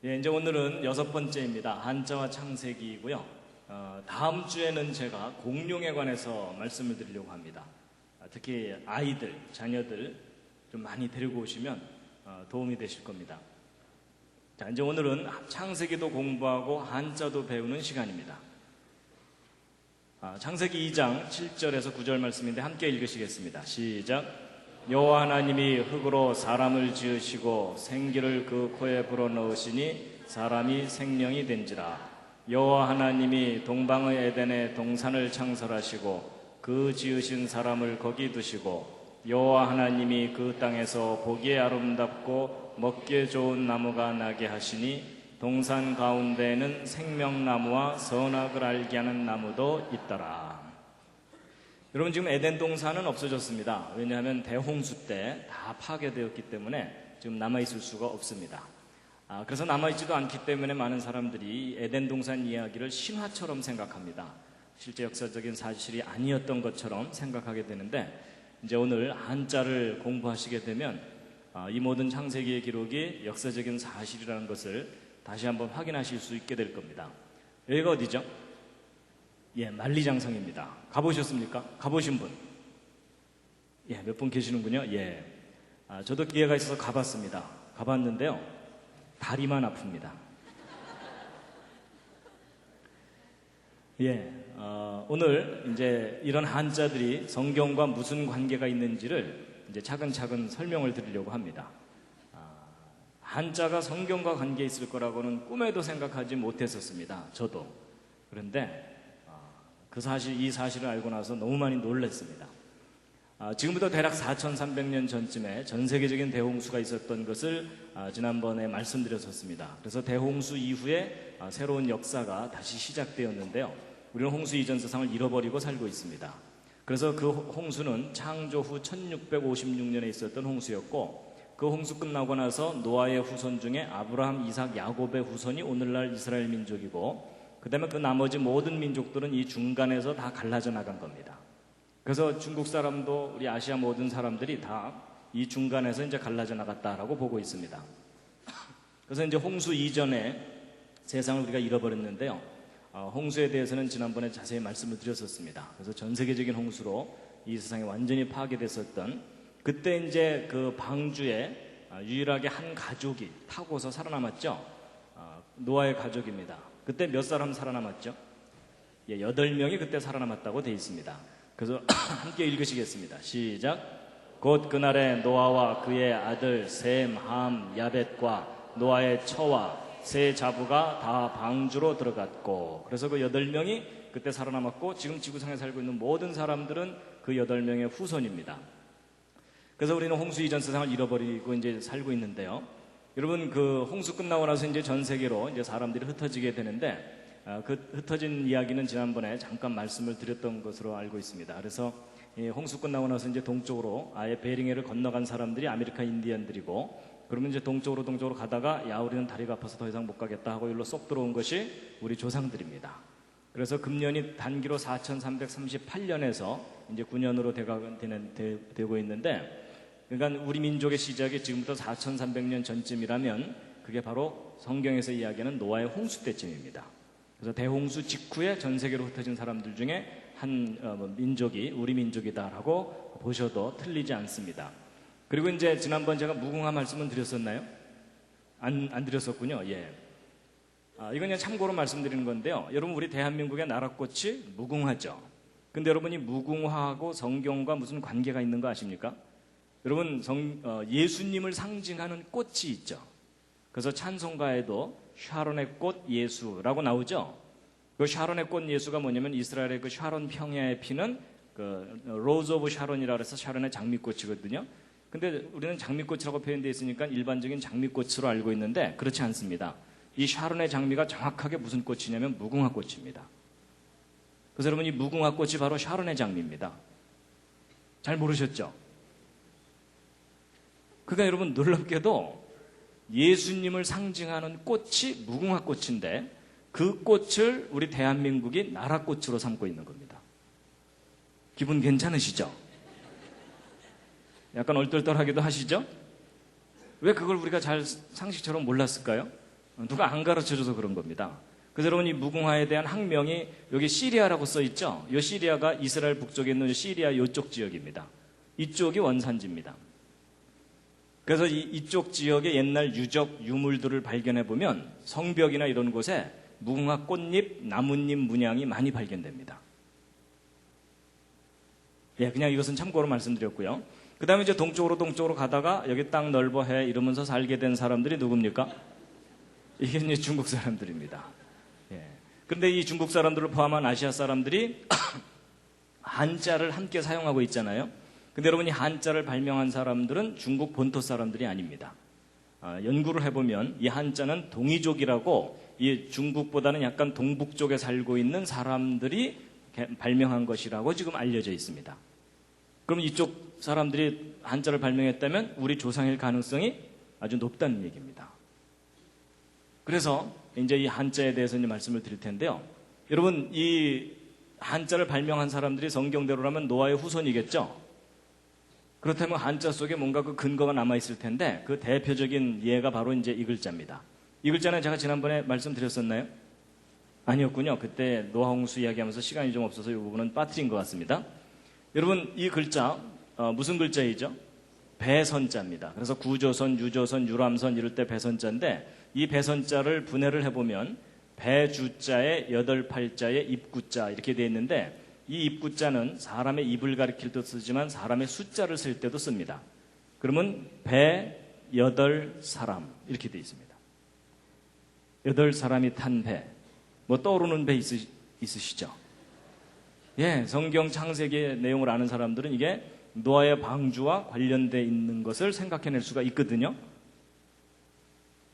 예, 이제 오늘은 6번째입니다. 한자와 창세기이고요. 다음 주에는 제가 공룡에 관해서 말씀을 드리려고 합니다. 특히 아이들, 자녀들 좀 많이 데리고 오시면 도움이 되실 겁니다. 자, 이제 오늘은 창세기도 공부하고 한자도 배우는 시간입니다. 창세기 2장 7절에서 9절 말씀인데 함께 읽으시겠습니다. 시작. 여호와 하나님이 흙으로 사람을 지으시고 생기를 그 코에 불어넣으시니 사람이 생명이 된지라. 여호와 하나님이 동방의 에덴에 동산을 창설하시고 그 지으신 사람을 거기 두시고 여호와 하나님이 그 땅에서 보기에 아름답고 먹기에 좋은 나무가 나게 하시니 동산 가운데에는 생명나무와 선악을 알게 하는 나무도 있더라. 여러분, 지금 에덴 동산은 없어졌습니다. 왜냐하면 대홍수 때 다 파괴되었기 때문에 지금 남아있을 수가 없습니다. 그래서 남아있지도 않기 때문에 많은 사람들이 에덴 동산 이야기를 신화처럼 생각합니다. 실제 역사적인 사실이 아니었던 것처럼 생각하게 되는데, 이제 오늘 한자를 공부하시게 되면 이 모든 창세기의 기록이 역사적인 사실이라는 것을 다시 한번 확인하실 수 있게 될 겁니다. 여기가 어디죠? 예, 만리장성입니다. 가보셨습니까? 가보신 분? 예, 몇 분 계시는군요. 예. 저도 기회가 있어서 가봤습니다. 가봤는데요, 다리만 아픕니다. 예, 오늘 이제 이런 한자들이 성경과 무슨 관계가 있는지를 이제 차근차근 설명을 드리려고 합니다. 한자가 성경과 관계 있을 거라고는 꿈에도 생각하지 못했었습니다. 저도. 그런데 이 사실을 알고 나서 너무 많이 놀랐습니다. 지금부터 대략 4,300년 전쯤에 전 세계적인 대홍수가 있었던 것을 지난번에 말씀드렸었습니다. 그래서 대홍수 이후에 새로운 역사가 다시 시작되었는데요. 우리는 홍수 이전 세상을 잃어버리고 살고 있습니다. 그래서 그 홍수는 창조 후 1656년에 있었던 홍수였고, 그 홍수 끝나고 나서 노아의 후손 중에 아브라함, 이삭, 야곱의 후손이 오늘날 이스라엘 민족이고, 그 다음에 그 나머지 모든 민족들은 이 중간에서 다 갈라져 나간 겁니다. 그래서 중국 사람도 우리 아시아 모든 사람들이 다 이 중간에서 이제 갈라져 나갔다라고 보고 있습니다. 그래서 이제 홍수 이전에 세상을 우리가 잃어버렸는데요. 홍수에 대해서는 지난번에 자세히 말씀을 드렸었습니다. 그래서 전 세계적인 홍수로 이 세상이 완전히 파괴됐었던, 그때 이제 그 방주에 유일하게 한 가족이 타고서 살아남았죠. 노아의 가족입니다. 그때 몇 사람 살아남았죠? 예, 8명이 그때 살아남았다고 되어 있습니다. 그래서 함께 읽으시겠습니다. 시작. 곧 그날에 노아와 그의 아들 셈, 함, 야벳과 노아의 처와 세 자부가 다 방주로 들어갔고, 그래서 그 8명이 그때 살아남았고, 지금 지구상에 살고 있는 모든 사람들은 그 8명의 후손입니다. 그래서 우리는 홍수 이전 세상을 잃어버리고 이제 살고 있는데요. 여러분, 그 홍수 끝나고 나서 이제 전 세계로 이제 사람들이 흩어지게 되는데, 그 흩어진 이야기는 지난번에 잠깐 말씀을 드렸던 것으로 알고 있습니다. 그래서 이 홍수 끝나고 나서 이제 동쪽으로 아예 베링해를 건너간 사람들이 아메리카 인디언들이고, 그러면 이제 동쪽으로 가다가 야, 우리는 다리가 아파서 더 이상 못 가겠다 하고 일로 쏙 들어온 것이 우리 조상들입니다. 그래서 금년이 단기로 4338년에서 이제 9년으로 되고 있는데, 그러니까 우리 민족의 시작이 지금부터 4300년 전쯤이라면 그게 바로 성경에서 이야기하는 노아의 홍수 때쯤입니다. 그래서 대홍수 직후에 전 세계로 흩어진 사람들 중에 한 민족이 우리 민족이다라고 보셔도 틀리지 않습니다. 그리고 이제 지난번 제가 무궁화 말씀은 드렸었나요? 안 드렸었군요. 예. 이건 그냥 참고로 말씀드리는 건데요. 여러분, 우리 대한민국의 나라꽃이 무궁화죠. 근데 여러분이 무궁화하고 성경과 무슨 관계가 있는 거 아십니까? 여러분, 예수님을 상징하는 꽃이 있죠. 그래서 찬송가에도 샤론의 꽃 예수라고 나오죠. 그 샤론의 꽃 예수가 뭐냐면 이스라엘의 그 샤론 평야에 피는 그 로즈 오브 샤론이라고 해서 샤론의 장미꽃이거든요. 근데 우리는 장미꽃이라고 표현되어 있으니까 일반적인 장미꽃으로 알고 있는데 그렇지 않습니다. 이 샤론의 장미가 정확하게 무슨 꽃이냐면 무궁화 꽃입니다. 그래서 여러분, 이 무궁화 꽃이 바로 샤론의 장미입니다. 잘 모르셨죠? 그러니까 여러분, 놀랍게도 예수님을 상징하는 꽃이 무궁화 꽃인데 그 꽃을 우리 대한민국이 나라꽃으로 삼고 있는 겁니다. 기분 괜찮으시죠? 약간 얼떨떨하기도 하시죠? 왜 그걸 우리가 잘 상식처럼 몰랐을까요? 누가 안 가르쳐줘서 그런 겁니다. 그래서 여러분 이 무궁화에 대한 학명이 여기 시리아라고 써 있죠. 이 시리아가 이스라엘 북쪽에 있는 시리아 이쪽 지역입니다. 이쪽이 원산지입니다. 그래서 이쪽 지역의 옛날 유적 유물들을 발견해 보면 성벽이나 이런 곳에 무궁화 꽃잎, 나뭇잎 문양이 많이 발견됩니다. 예, 그냥 이것은 참고로 말씀드렸고요. 그 다음에 이제 동쪽으로 가다가 여기 땅 넓어 해 이러면서 살게 된 사람들이 누굽니까? 이게 이제 중국 사람들입니다. 예. 그런데 이 중국 사람들을 포함한 아시아 사람들이 한자를 함께 사용하고 있잖아요. 근데 여러분 이 한자를 발명한 사람들은 중국 본토 사람들이 아닙니다. 연구를 해보면 이 한자는 동이족이라고 이 중국보다는 약간 동북쪽에 살고 있는 사람들이 발명한 것이라고 지금 알려져 있습니다. 그럼 이쪽 사람들이 한자를 발명했다면 우리 조상일 가능성이 아주 높다는 얘기입니다. 그래서 이제 이 한자에 대해서 이제 말씀을 드릴 텐데요. 여러분 이 한자를 발명한 사람들이 성경대로라면 노아의 후손이겠죠? 그렇다면 한자 속에 뭔가 그 근거가 남아있을 텐데 그 대표적인 예가 바로 이제 이 글자입니다. 이 글자는 제가 지난번에 말씀드렸었나요? 아니었군요. 그때 노아 홍수 이야기하면서 시간이 좀 없어서 이 부분은 빠뜨린 것 같습니다. 여러분 이 글자 무슨 글자이죠? 배선자입니다. 그래서 구조선, 유조선, 유람선 이럴 때 배선자인데 이 배선자를 분해를 해보면 배주자에 8팔자에 입구자 이렇게 되어 있는데 이 입구자는 사람의 입을 가리킬 때도 쓰지만 사람의 숫자를 쓸 때도 씁니다. 그러면 배, 8사람 이렇게 되어 있습니다. 8사람이 탄 배. 뭐 떠오르는 배 있으시죠? 예, 성경 창세기의 내용을 아는 사람들은 이게 노아의 방주와 관련되어 있는 것을 생각해낼 수가 있거든요.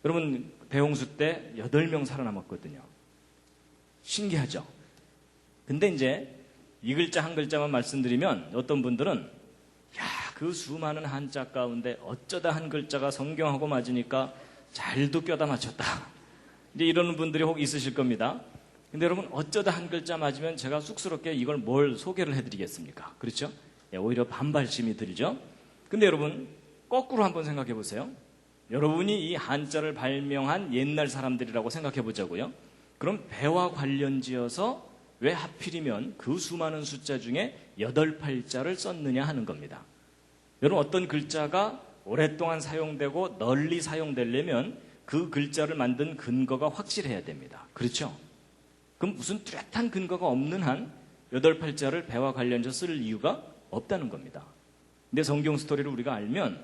여러분 대홍수 때 8명 살아남았거든요. 신기하죠? 근데 이제 이 글자 한 글자만 말씀드리면 어떤 분들은 야, 그 수많은 한자 가운데 어쩌다 한 글자가 성경하고 맞으니까 잘도 껴다 맞췄다. 이제 이러는 분들이 혹 있으실 겁니다. 근데 여러분 어쩌다 한 글자 맞으면 제가 쑥스럽게 이걸 뭘 소개를 해드리겠습니까? 그렇죠? 예, 오히려 반발심이 들죠. 근데 여러분 거꾸로 한번 생각해 보세요. 여러분이 이 한자를 발명한 옛날 사람들이라고 생각해 보자고요. 그럼 배와 관련지어서 왜 하필이면 그 수많은 숫자 중에 8팔자를 썼느냐 하는 겁니다. 여러분 어떤 글자가 오랫동안 사용되고 널리 사용되려면 그 글자를 만든 근거가 확실해야 됩니다. 그렇죠? 그럼 무슨 뚜렷한 근거가 없는 한 8팔자를 배와 관련해서 쓸 이유가 없다는 겁니다. 근데 성경 스토리를 우리가 알면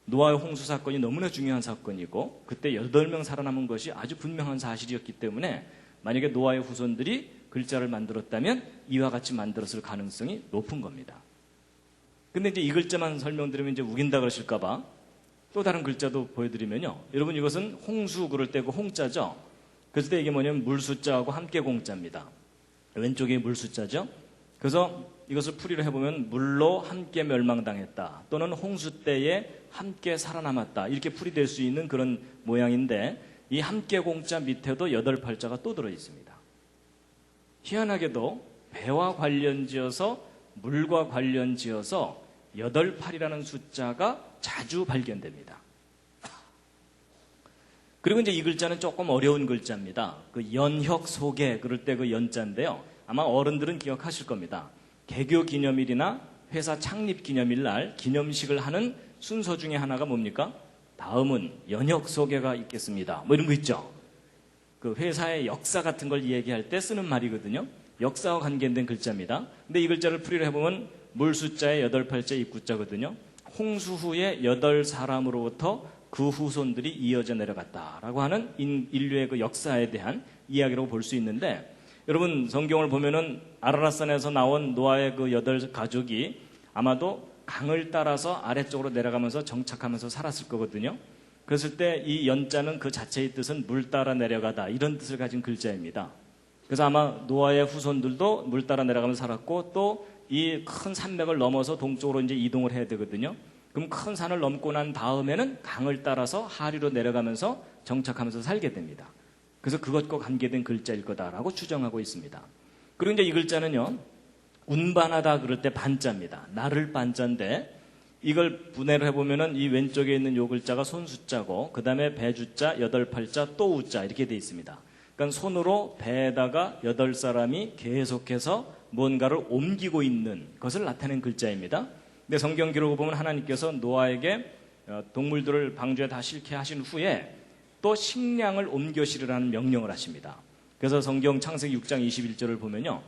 노아의 홍수 사건이 너무나 중요한 사건이고 그때 8명 살아남은 것이 아주 분명한 사실이었기 때문에 만약에 노아의 후손들이 글자를 만들었다면 이와 같이 만들었을 가능성이 높은 겁니다. 근데 이제 이 글자만 설명드리면 이제 우긴다 그러실까봐 또 다른 글자도 보여드리면요. 여러분 이것은 홍수 그럴 때 그 홍자죠. 그래서 이게 뭐냐면 물숫자하고 함께 공자입니다. 왼쪽이 물숫자죠. 그래서 이것을 풀이를 해보면 물로 함께 멸망당했다 또는 홍수 때에 함께 살아남았다 이렇게 풀이될 수 있는 그런 모양인데 이 함께 공자 밑에도 8팔자가 또 들어있습니다. 희한하게도 배와 관련지어서 물과 관련지어서 8팔이라는 숫자가 자주 발견됩니다. 그리고 이제 이 글자는 조금 어려운 글자입니다. 그 연혁 소개 그럴 때 그 연자인데요. 아마 어른들은 기억하실 겁니다. 개교 기념일이나 회사 창립 기념일 날 기념식을 하는 순서 중에 하나가 뭡니까? 다음은 연혁 소개가 있겠습니다. 뭐 이런 거 있죠. 그 회사의 역사 같은 걸 얘기할 때 쓰는 말이거든요. 역사와 관계된 글자입니다. 근데 이 글자를 풀이를 해보면 물 숫자에 8팔자 입구자거든요. 홍수 후에 8사람으로부터 그 후손들이 이어져 내려갔다라고 하는 인류의 그 역사에 대한 이야기라고 볼 수 있는데 여러분 성경을 보면은 아라랏산에서 나온 노아의 그 8가족이 아마도 강을 따라서 아래쪽으로 내려가면서 정착하면서 살았을 거거든요. 그랬을 때 이 연자는 그 자체의 뜻은 물 따라 내려가다 이런 뜻을 가진 글자입니다. 그래서 아마 노아의 후손들도 물 따라 내려가면서 살았고 또 이 큰 산맥을 넘어서 동쪽으로 이제 이동을 해야 되거든요. 그럼 큰 산을 넘고 난 다음에는 강을 따라서 하류로 내려가면서 정착하면서 살게 됩니다. 그래서 그것과 관계된 글자일 거다라고 추정하고 있습니다. 그리고 이제 이 글자는요, 운반하다 그럴 때 반자입니다. 나를 반자인데 이걸 분해를 해보면은 이 왼쪽에 있는 요 글자가 손수자고, 그 다음에 배주자, 8팔자, 또 우자 이렇게 돼 있습니다. 그러니까 손으로 배에다가 8사람이 계속해서 뭔가를 옮기고 있는 것을 나타낸 글자입니다. 근데 성경 기록을 보면 하나님께서 노아에게 동물들을 방주에 다 싣게 하신 후에 또 식량을 옮겨 실으라는 명령을 하십니다. 그래서 성경 창세기 6장 21절을 보면요,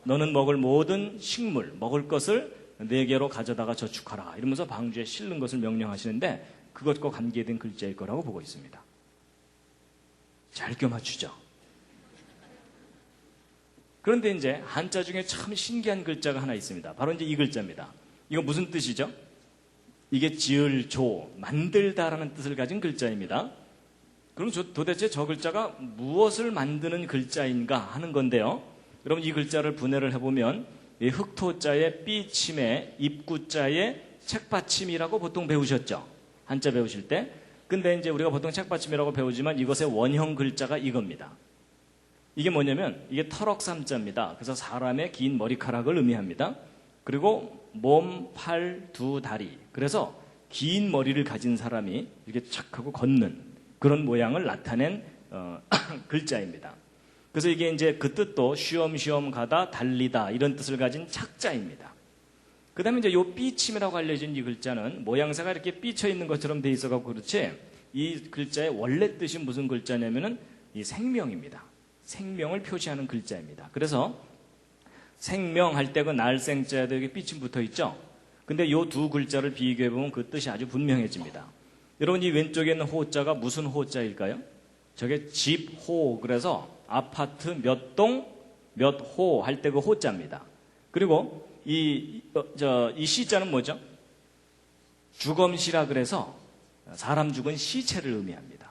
너는 먹을 모든 식물, 먹을 것을 네개로 가져다가 저축하라 이러면서 방주에 실는 것을 명령하시는데, 그것과 관계된 글자일 거라고 보고 있습니다. 잘 껴맞추죠. 그런데 이제 한자 중에 참 신기한 글자가 하나 있습니다. 바로 이제 이 글자입니다. 이거 무슨 뜻이죠? 이게 지을, 조, 만들다라는 뜻을 가진 글자입니다. 그럼 도대체 저 글자가 무엇을 만드는 글자인가 하는 건데요. 여러분, 이 글자를 분해를 해보면 이 흑토자의 삐침에 입구자의 책받침이라고 보통 배우셨죠? 한자 배우실 때. 근데 이제 우리가 보통 책받침이라고 배우지만 이것의 원형 글자가 이겁니다. 이게 뭐냐면 이게 터럭삼자입니다. 그래서 사람의 긴 머리카락을 의미합니다. 그리고 몸, 팔, 두 다리. 그래서 긴 머리를 가진 사람이 이렇게 착 하고 걷는 그런 모양을 나타낸 글자입니다. 그래서 이게 이제 그 뜻도 쉬엄쉬엄 가다, 달리다 이런 뜻을 가진 착자입니다. 그 다음에 이제 요 삐침이라고 알려진 이 글자는 모양새가 이렇게 삐쳐 있는 것처럼 돼 있어가지고 그렇지, 이 글자의 원래 뜻이 무슨 글자냐면은 이 생명입니다. 생명을 표시하는 글자입니다. 그래서 생명할 때 그 날생자에도 여기 삐침 붙어 있죠? 근데 요 두 글자를 비교해보면 그 뜻이 아주 분명해집니다. 여러분, 이 왼쪽에 있는 호자가 무슨 호자일까요? 저게 집, 호, 그래서 아파트 몇 동, 몇 호 할 때 그 호자입니다. 그리고 이 시자는 뭐죠? 주검시라 그래서 사람 죽은 시체를 의미합니다.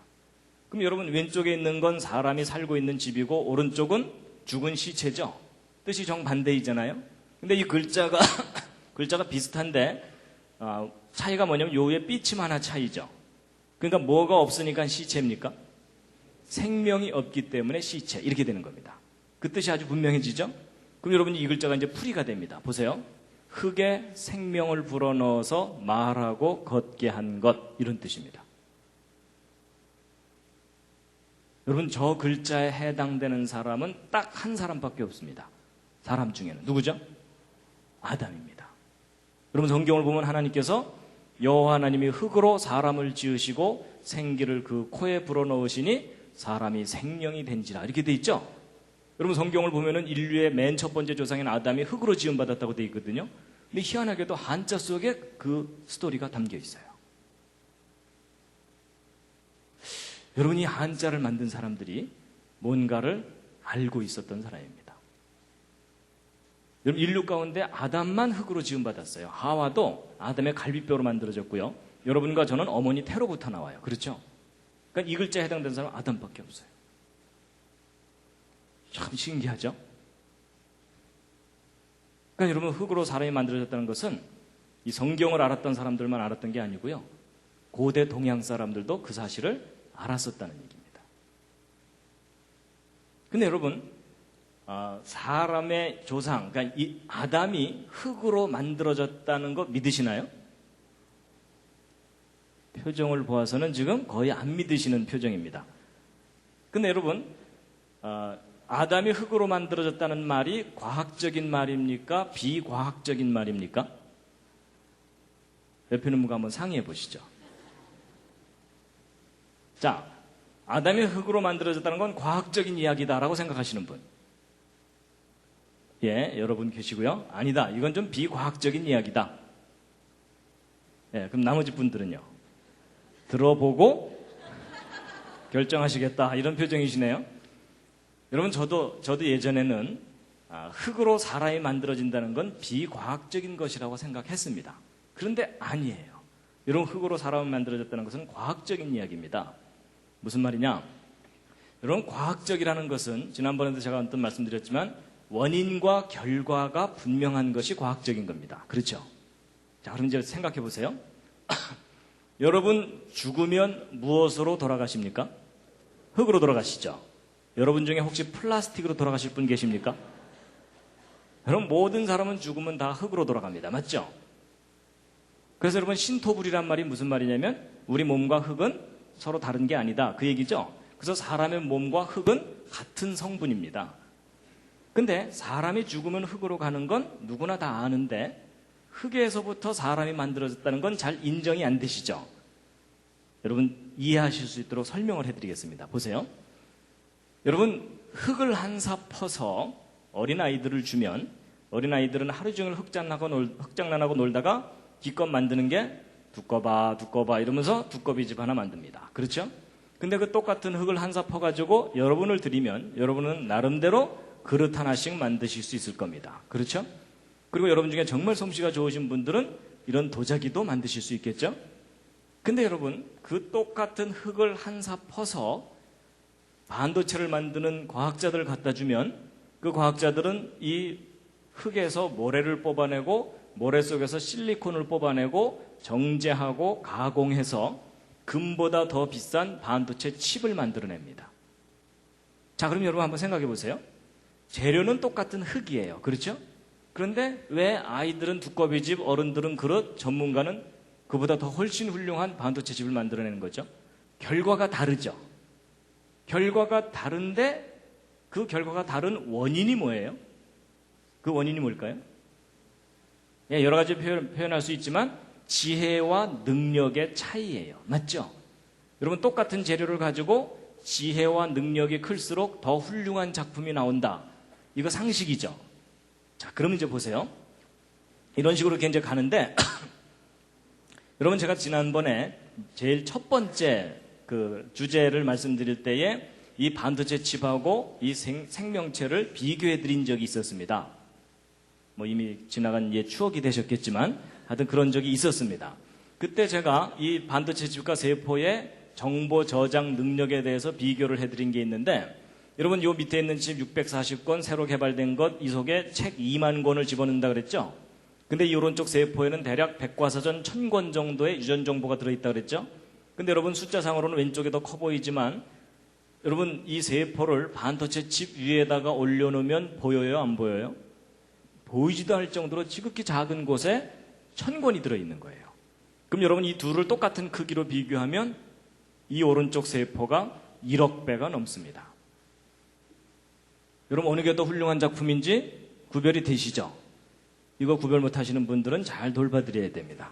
그럼 여러분, 왼쪽에 있는 건 사람이 살고 있는 집이고 오른쪽은 죽은 시체죠? 뜻이 정반대이잖아요? 근데 이 글자가 비슷한데 차이가 뭐냐면 요에 삐침 하나 차이죠. 그러니까 뭐가 없으니까 시체입니까? 생명이 없기 때문에 시체, 이렇게 되는 겁니다. 그 뜻이 아주 분명해지죠? 그럼 여러분이 이 글자가 이제 풀이가 됩니다. 보세요. 흙에 생명을 불어넣어서 말하고 걷게 한 것, 이런 뜻입니다. 여러분, 저 글자에 해당되는 사람은 딱 한 사람밖에 없습니다. 사람 중에는. 누구죠? 아담입니다. 여러분, 성경을 보면 하나님께서 여호와 하나님이 흙으로 사람을 지으시고 생기를 그 코에 불어넣으시니 사람이 생명이 된지라, 이렇게 돼 있죠? 여러분, 성경을 보면은 인류의 맨 첫 번째 조상인 아담이 흙으로 지음받았다고 돼 있거든요. 근데 희한하게도 한자 속에 그 스토리가 담겨 있어요. 여러분이 한자를 만든 사람들이 뭔가를 알고 있었던 사람입니다. 여러분, 인류 가운데 아담만 흙으로 지음받았어요. 하와도 아담의 갈비뼈로 만들어졌고요. 여러분과 저는 어머니 태로부터 나와요. 그렇죠? 그러니까 이 글자에 해당되는 사람은 아담밖에 없어요. 참 신기하죠? 그러니까 여러분, 흙으로 사람이 만들어졌다는 것은 이 성경을 알았던 사람들만 알았던 게 아니고요. 고대 동양 사람들도 그 사실을 알았었다는 얘기입니다. 근데 여러분, 사람의 조상, 그러니까 이 아담이 흙으로 만들어졌다는 거 믿으시나요? 표정을 보아서는 지금 거의 안 믿으시는 표정입니다. 근데 여러분, 아담이 흙으로 만들어졌다는 말이 과학적인 말입니까? 비과학적인 말입니까? 옆에 있는 분과 한번 상의해 보시죠. 자, 아담이 흙으로 만들어졌다는 건 과학적인 이야기다라고 생각하시는 분. 예, 여러분 계시고요. 아니다, 이건 좀 비과학적인 이야기다. 예, 그럼 나머지 분들은요? 들어보고 결정하시겠다, 이런 표정이시네요. 여러분, 저도 예전에는 흙으로 사람이 만들어진다는 건 비과학적인 것이라고 생각했습니다. 그런데 아니에요. 여러분, 흙으로 사람이 만들어졌다는 것은 과학적인 이야기입니다. 무슨 말이냐? 여러분, 과학적이라는 것은 지난번에도 제가 어떤 말씀드렸지만 원인과 결과가 분명한 것이 과학적인 겁니다. 그렇죠? 자, 그럼 이제 생각해 보세요. 여러분, 죽으면 무엇으로 돌아가십니까? 흙으로 돌아가시죠? 여러분 중에 혹시 플라스틱으로 돌아가실 분 계십니까? 여러분, 모든 사람은 죽으면 다 흙으로 돌아갑니다. 맞죠? 그래서 여러분 신토불이란 말이 무슨 말이냐면 우리 몸과 흙은 서로 다른 게 아니다. 그 얘기죠. 그래서 사람의 몸과 흙은 같은 성분입니다. 근데 사람이 죽으면 흙으로 가는 건 누구나 다 아는데 흙에서부터 사람이 만들어졌다는 건 잘 인정이 안 되시죠? 여러분 이해하실 수 있도록 설명을 해드리겠습니다. 보세요. 여러분 흙을 한 사 퍼서 어린아이들을 주면 어린아이들은 하루 종일 흙장난하고 놀다가 기껏 만드는 게 두꺼봐 이러면서 두꺼비집 하나 만듭니다. 그렇죠? 근데 그 똑같은 흙을 한 사 퍼가지고 여러분을 드리면 여러분은 나름대로 그릇 하나씩 만드실 수 있을 겁니다. 그렇죠? 그리고 여러분 중에 정말 솜씨가 좋으신 분들은 이런 도자기도 만드실 수 있겠죠? 근데 여러분 그 똑같은 흙을 한 사 퍼서 반도체를 만드는 과학자들 갖다 주면 그 과학자들은 이 흙에서 모래를 뽑아내고 모래 속에서 실리콘을 뽑아내고 정제하고 가공해서 금보다 더 비싼 반도체 칩을 만들어냅니다. 자, 그럼 여러분 한번 생각해 보세요. 재료는 똑같은 흙이에요. 그렇죠? 그런데 왜 아이들은 두꺼비집, 어른들은 그릇, 전문가는 그보다 더 훨씬 훌륭한 반도체 칩을 만들어내는 거죠? 결과가 다르죠. 결과가 다른데 그 결과가 다른 원인이 뭐예요? 그 원인이 뭘까요? 예, 여러 가지 표현할 수 있지만 지혜와 능력의 차이예요. 맞죠? 여러분 똑같은 재료를 가지고 지혜와 능력이 클수록 더 훌륭한 작품이 나온다. 이거 상식이죠. 자, 그럼 이제 보세요. 이런 식으로 이제 가는데 여러분 제가 지난번에 제일 첫 번째 그 주제를 말씀드릴 때에 이 반도체 칩하고 이 생명체를 비교해 드린 적이 있었습니다. 뭐 이미 지나간 추억이 되셨겠지만 하여튼 그런 적이 있었습니다. 그때 제가 이 반도체 칩과 세포의 정보 저장 능력에 대해서 비교를 해드린 게 있는데 여러분 요 밑에 있는 칩 640권 새로 개발된 것 이 속에 책 2만 권을 집어넣는다 그랬죠? 근데 이 오른쪽 세포에는 대략 백과사전 1000권 정도의 유전 정보가 들어있다 그랬죠? 근데 여러분 숫자상으로는 왼쪽에 더 커 보이지만 여러분 이 세포를 반도체 칩 위에다가 올려놓으면 보여요? 안 보여요? 보이지도 않을 정도로 지극히 작은 곳에 1000권이 들어있는 거예요. 그럼 여러분 이 둘을 똑같은 크기로 비교하면 이 오른쪽 세포가 1억 배가 넘습니다. 여러분 어느 게 더 훌륭한 작품인지 구별이 되시죠? 이거 구별 못하시는 분들은 잘 돌봐드려야 됩니다.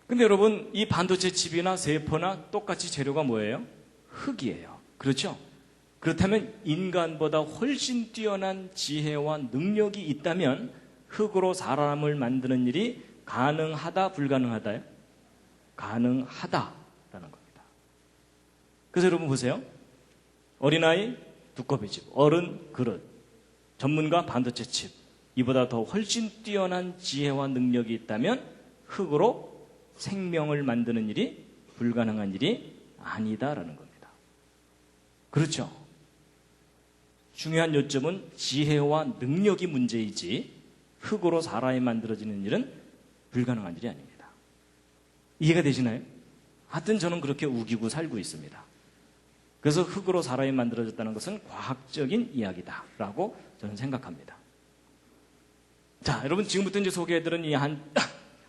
근데 여러분 이 반도체 칩이나 세포나 똑같이 재료가 뭐예요? 흙이에요. 그렇죠? 그렇다면 인간보다 훨씬 뛰어난 지혜와 능력이 있다면 흙으로 사람을 만드는 일이 가능하다, 불가능하다요? 가능하다라는 겁니다. 그래서 여러분 보세요. 어린아이 두꺼비집, 어른 그릇, 전문가 반도체 칩, 이보다 더 훨씬 뛰어난 지혜와 능력이 있다면 흙으로 생명을 만드는 일이 불가능한 일이 아니다라는 겁니다. 그렇죠? 중요한 요점은 지혜와 능력이 문제이지 흙으로 사람이 만들어지는 일은 불가능한 일이 아닙니다. 이해가 되시나요? 하여튼 저는 그렇게 우기고 살고 있습니다. 그래서 흙으로 사람이 만들어졌다는 것은 과학적인 이야기다라고 저는 생각합니다. 자, 여러분 지금부터 이제 소개해드린 이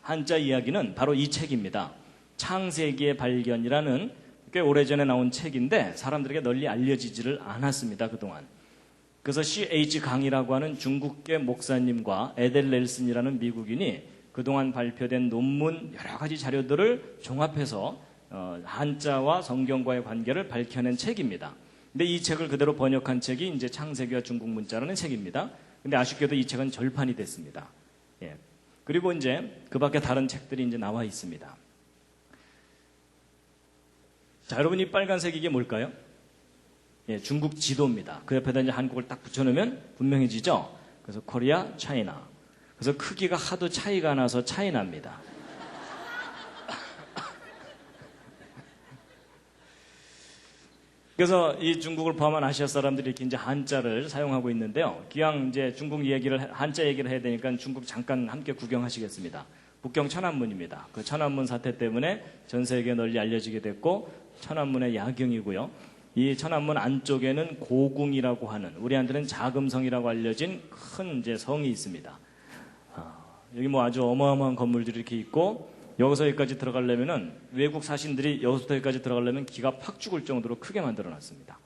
한자 이야기는 바로 이 책입니다. 창세기의 발견이라는 꽤 오래전에 나온 책인데 사람들에게 널리 알려지지를 않았습니다. 그동안. 그래서 C.H. 강이라고 하는 중국계 목사님과 에델 넬슨이라는 미국인이 그동안 발표된 논문 여러 가지 자료들을 종합해서 한자와 성경과의 관계를 밝혀낸 책입니다. 근데 이 책을 그대로 번역한 책이 이제 창세기와 중국 문자라는 책입니다. 근데 아쉽게도 이 책은 절판이 됐습니다. 예. 그리고 이제 그 밖에 다른 책들이 이제 나와 있습니다. 자, 여러분 이 빨간색 이게 뭘까요? 예, 중국 지도입니다. 그 옆에다 이제 한국을 딱 붙여놓으면 분명해지죠? 그래서 코리아, 차이나. 그래서 크기가 하도 차이가 나서 차이나입니다. 그래서 이 중국을 포함한 아시아 사람들이 이렇게 이제 한자를 사용하고 있는데요. 기왕 이제 중국 한자 얘기를 해야 되니까 중국 잠깐 함께 구경하시겠습니다. 북경 천안문입니다. 그 천안문 사태 때문에 전 세계에 널리 알려지게 됐고, 천안문의 야경이고요. 이 천안문 안쪽에는 고궁이라고 하는, 우리한테는 자금성이라고 알려진 큰 이제 성이 있습니다. 여기 뭐 아주 어마어마한 건물들이 이렇게 있고 여기서 여기까지 들어가려면은 외국 사신들이 여기서부터 여기까지 들어가려면 기가 팍 죽을 정도로 크게 만들어 놨습니다.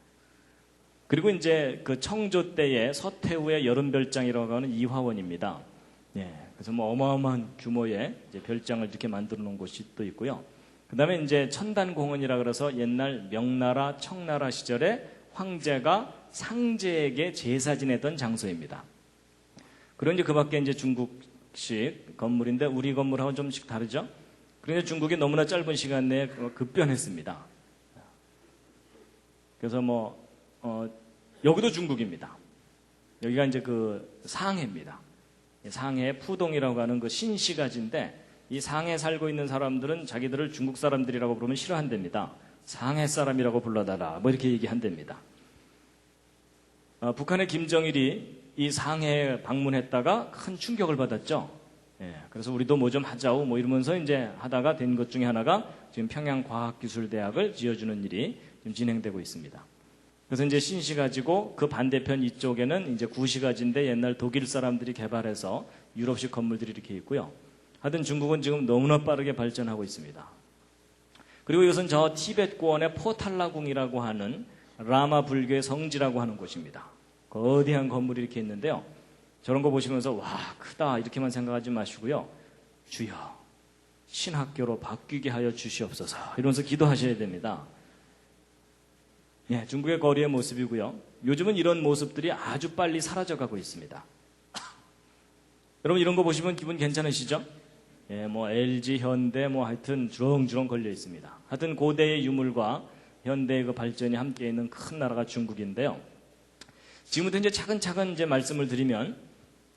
그리고 이제 그 청조 때의 서태후의 여름별장이라고 하는 이화원입니다. 예, 그래서 뭐 어마어마한 규모의 이제 별장을 이렇게 만들어 놓은 곳이 또 있고요. 그 다음에 이제 천단공원이라 그래서 옛날 명나라, 청나라 시절에 황제가 상제에게 제사 지내던 장소입니다. 그리고 이제 그 밖에 이제 중국식 건물인데 우리 건물하고는 좀씩 다르죠? 그런데 중국이 너무나 짧은 시간 내에 급변했습니다. 그래서 여기도 중국입니다. 여기가 이제 그 상해입니다. 상해 푸동이라고 하는 그 신시가지인데 이 상해에 살고 있는 사람들은 자기들을 중국 사람들이라고 부르면 싫어한답니다. 상해 사람이라고 불러달라. 뭐 이렇게 얘기한답니다. 북한의 김정일이 이 상해에 방문했다가 큰 충격을 받았죠. 예, 그래서 우리도 뭐 좀 하자고 뭐 이러면서 이제 하다가 된 것 중에 하나가 지금 평양과학기술대학을 지어주는 일이 지금 진행되고 있습니다. 그래서 이제 신시 가지고 그 반대편 이쪽에는 이제 구시 가지인데 옛날 독일 사람들이 개발해서 유럽식 건물들이 이렇게 있고요. 하여튼 중국은 지금 너무나 빠르게 발전하고 있습니다. 그리고 이것은 저 티벳고원의 포탈라궁이라고 하는 라마 불교의 성지라고 하는 곳입니다. 거대한 건물이 이렇게 있는데요. 저런 거 보시면서 와 크다 이렇게만 생각하지 마시고요. 주여 신학교로 바뀌게 하여 주시옵소서 이러면서 기도하셔야 됩니다. 예, 중국의 거리의 모습이고요. 요즘은 이런 모습들이 아주 빨리 사라져가고 있습니다. 여러분 이런 거 보시면 기분 괜찮으시죠? 예, 뭐 LG, 현대 뭐 하여튼 주렁주렁 걸려 있습니다. 하여튼 고대의 유물과 현대의 그 발전이 함께 있는 큰 나라가 중국인데요. 지금부터 이제 차근차근 이제 말씀을 드리면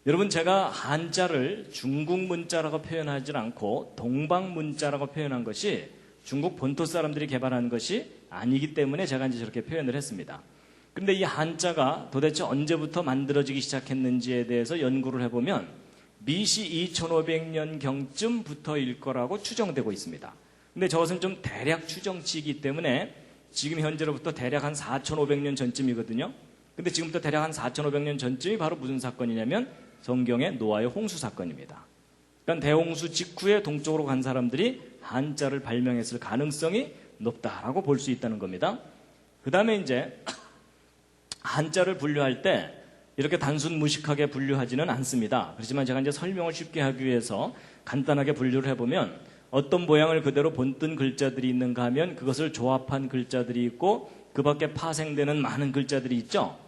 여러분 제가 한자를 중국 문자라고 표현하지 않고 동방 문자라고 표현한 것이 중국 본토 사람들이 개발한 것이 아니기 때문에 제가 이제 저렇게 표현을 했습니다. 그런데 이 한자가 도대체 언제부터 만들어지기 시작했는지에 대해서 연구를 해보면 BC 2500년경쯤부터일 거라고 추정되고 있습니다. 근데 저것은 좀 대략 추정치이기 때문에 지금 현재로부터 대략 한 4500년 전쯤이거든요. 근데 지금부터 대략 한 4500년 전쯤이 바로 무슨 사건이냐면 성경의 노아의 홍수 사건입니다. 그러니까 대홍수 직후에 동쪽으로 간 사람들이 한자를 발명했을 가능성이 높다라고 볼 수 있다는 겁니다. 그 다음에 이제 한자를 분류할 때 이렇게 단순 무식하게 분류하지는 않습니다. 그렇지만 제가 이제 설명을 쉽게 하기 위해서 간단하게 분류를 해보면 어떤 모양을 그대로 본뜬 글자들이 있는가 하면 그것을 조합한 글자들이 있고 그 밖에 파생되는 많은 글자들이 있죠.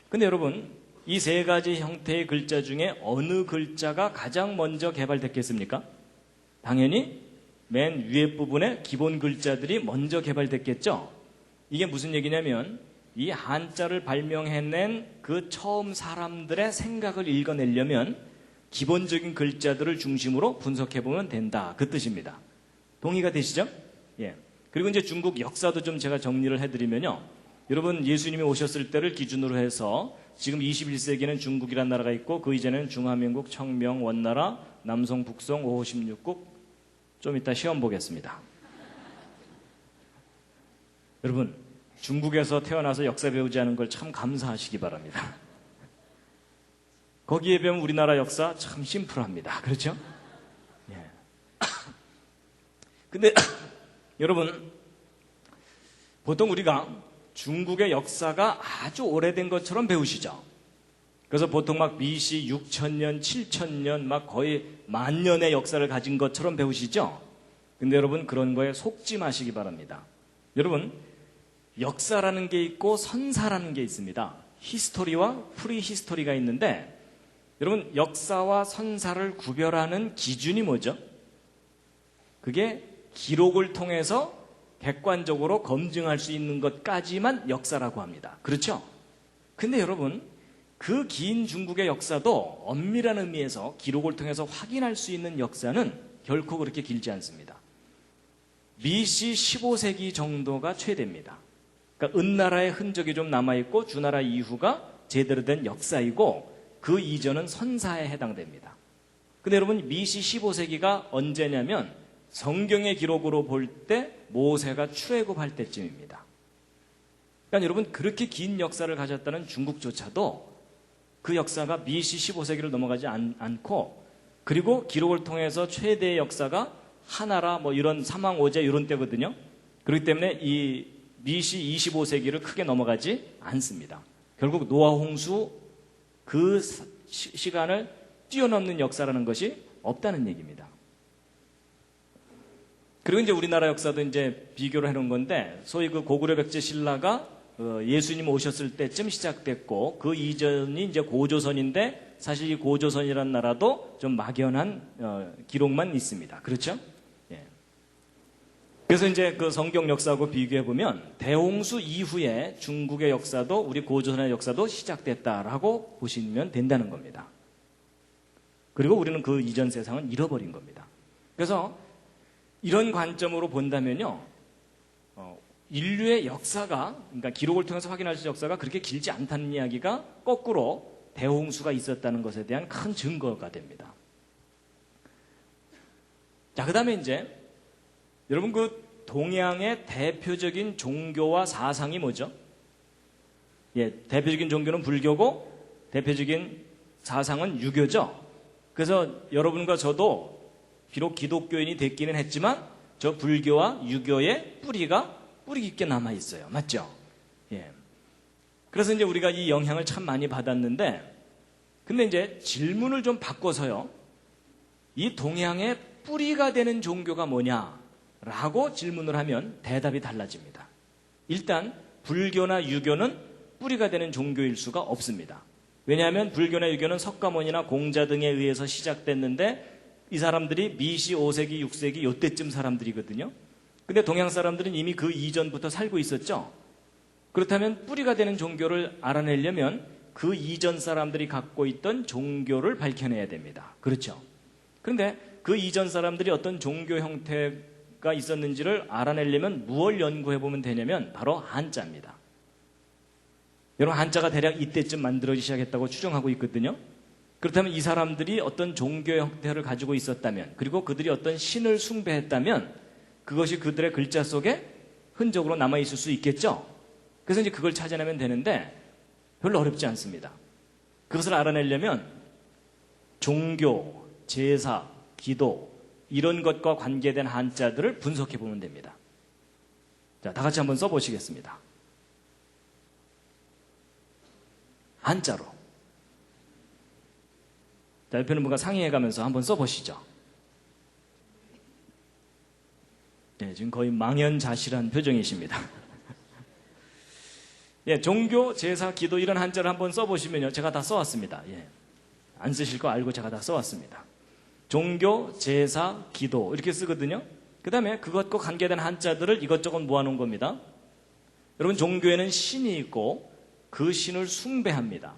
근데 여러분 이 세 가지 형태의 글자 중에 어느 글자가 가장 먼저 개발됐겠습니까? 당연히 맨 위에 부분에 기본 글자들이 먼저 개발됐겠죠. 이게 무슨 얘기냐면 이 한자를 발명해낸 그 처음 사람들의 생각을 읽어내려면 기본적인 글자들을 중심으로 분석해보면 된다. 그 뜻입니다. 동의가 되시죠? 예. 그리고 이제 중국 역사도 좀 제가 정리를 해드리면요. 여러분 예수님이 오셨을 때를 기준으로 해서 지금 21세기에는 중국이라는 나라가 있고 그 이전에는 중화민국, 청명, 원나라, 남송, 북송, 5호 16국 좀 이따 시험 보겠습니다. 여러분 중국에서 태어나서 역사 배우지 않은 걸 참 감사하시기 바랍니다. 거기에 비하면 우리나라 역사 참 심플합니다. 그렇죠? 예. 근데 여러분 보통 우리가 중국의 역사가 아주 오래된 것처럼 배우시죠. 그래서 보통 막 BC 6000년, 7000년 막 거의 만년의 역사를 가진 것처럼 배우시죠. 근데 여러분 그런 거에 속지 마시기 바랍니다. 여러분 역사라는 게 있고 선사라는 게 있습니다. 히스토리와 프리히스토리가 있는데 여러분 역사와 선사를 구별하는 기준이 뭐죠? 그게 기록을 통해서 객관적으로 검증할 수 있는 것까지만 역사라고 합니다. 그렇죠? 근데 여러분 그 긴 중국의 역사도 엄밀한 의미에서 기록을 통해서 확인할 수 있는 역사는 결코 그렇게 길지 않습니다. BC 15세기 정도가 최대입니다. 그러니까 은나라의 흔적이 좀 남아있고 주나라 이후가 제대로 된 역사이고 그 이전은 선사에 해당됩니다. 근데 여러분 BC 15세기가 언제냐면 성경의 기록으로 볼 때 모세가 출애굽할 때쯤입니다. 그러니까 여러분 그렇게 긴 역사를 가졌다는 중국조차도 그 역사가 BC 15세기를 넘어가지 않고 그리고 기록을 통해서 최대의 역사가 하나라 뭐 이런 사망오제 이런 때거든요. 그렇기 때문에 이 BC 25세기를 크게 넘어가지 않습니다. 결국 노아 홍수 그 시간을 뛰어넘는 역사라는 것이 없다는 얘기입니다. 그리고 이제 우리나라 역사도 이제 비교를 해놓은 건데, 소위 그 고구려 백제 신라가 예수님 오셨을 때쯤 시작됐고, 그 이전이 이제 고조선인데, 사실 이 고조선이라는 나라도 좀 막연한 기록만 있습니다. 그렇죠? 예. 그래서 이제 그 성경 역사하고 비교해 보면 대홍수 이후에 중국의 역사도 우리 고조선의 역사도 시작됐다라고 보시면 된다는 겁니다. 그리고 우리는 그 이전 세상은 잃어버린 겁니다. 그래서 이런 관점으로 본다면요, 인류의 역사가, 그러니까 기록을 통해서 확인할 수 있는 역사가 그렇게 길지 않다는 이야기가 거꾸로 대홍수가 있었다는 것에 대한 큰 증거가 됩니다. 자, 그 다음에 이제 여러분 그 동양의 대표적인 종교와 사상이 뭐죠? 예, 대표적인 종교는 불교고 대표적인 사상은 유교죠. 그래서 여러분과 저도 비록 기독교인이 됐기는 했지만 저 불교와 유교의 뿌리 깊게 남아 있어요. 맞죠? 예. 그래서 이제 우리가 이 영향을 참 많이 받았는데, 근데 이제 질문을 좀 바꿔서요, 이 동양의 뿌리가 되는 종교가 뭐냐라고 질문을 하면 대답이 달라집니다. 일단 불교나 유교는 뿌리가 되는 종교일 수가 없습니다. 왜냐하면 불교나 유교는 석가모니나 공자 등에 의해서 시작됐는데 이 사람들이 BC 5세기, 6세기 이때쯤 사람들이거든요. 근데 동양 사람들은 이미 그 이전부터 살고 있었죠. 그렇다면 뿌리가 되는 종교를 알아내려면 그 이전 사람들이 갖고 있던 종교를 밝혀내야 됩니다. 그렇죠. 그런데 그 이전 사람들이 어떤 종교 형태가 있었는지를 알아내려면 무엇을 연구해보면 되냐면 바로 한자입니다. 여러분, 한자가 대략 이때쯤 만들어지기 시작했다고 추정하고 있거든요. 그렇다면 이 사람들이 어떤 종교 형태를 가지고 있었다면, 그리고 그들이 어떤 신을 숭배했다면 그것이 그들의 글자 속에 흔적으로 남아있을 수 있겠죠. 그래서 이제 그걸 찾아내면 되는데 별로 어렵지 않습니다. 그것을 알아내려면 종교, 제사, 기도 이런 것과 관계된 한자들을 분석해 보면 됩니다. 자, 다 같이 한번 써보시겠습니다. 한자로. 자, 옆에 있는 분과 상의해 가면서 한번 써보시죠. 네, 지금 거의 망연자실한 표정이십니다. 예, 종교, 제사, 기도 이런 한자를 한번 써보시면요, 제가 다 써왔습니다. 예, 안 쓰실 거 알고 제가 다 써왔습니다. 종교, 제사, 기도 이렇게 쓰거든요. 그 다음에 그것과 관계된 한자들을 이것저것 모아놓은 겁니다. 여러분, 종교에는 신이 있고 그 신을 숭배합니다.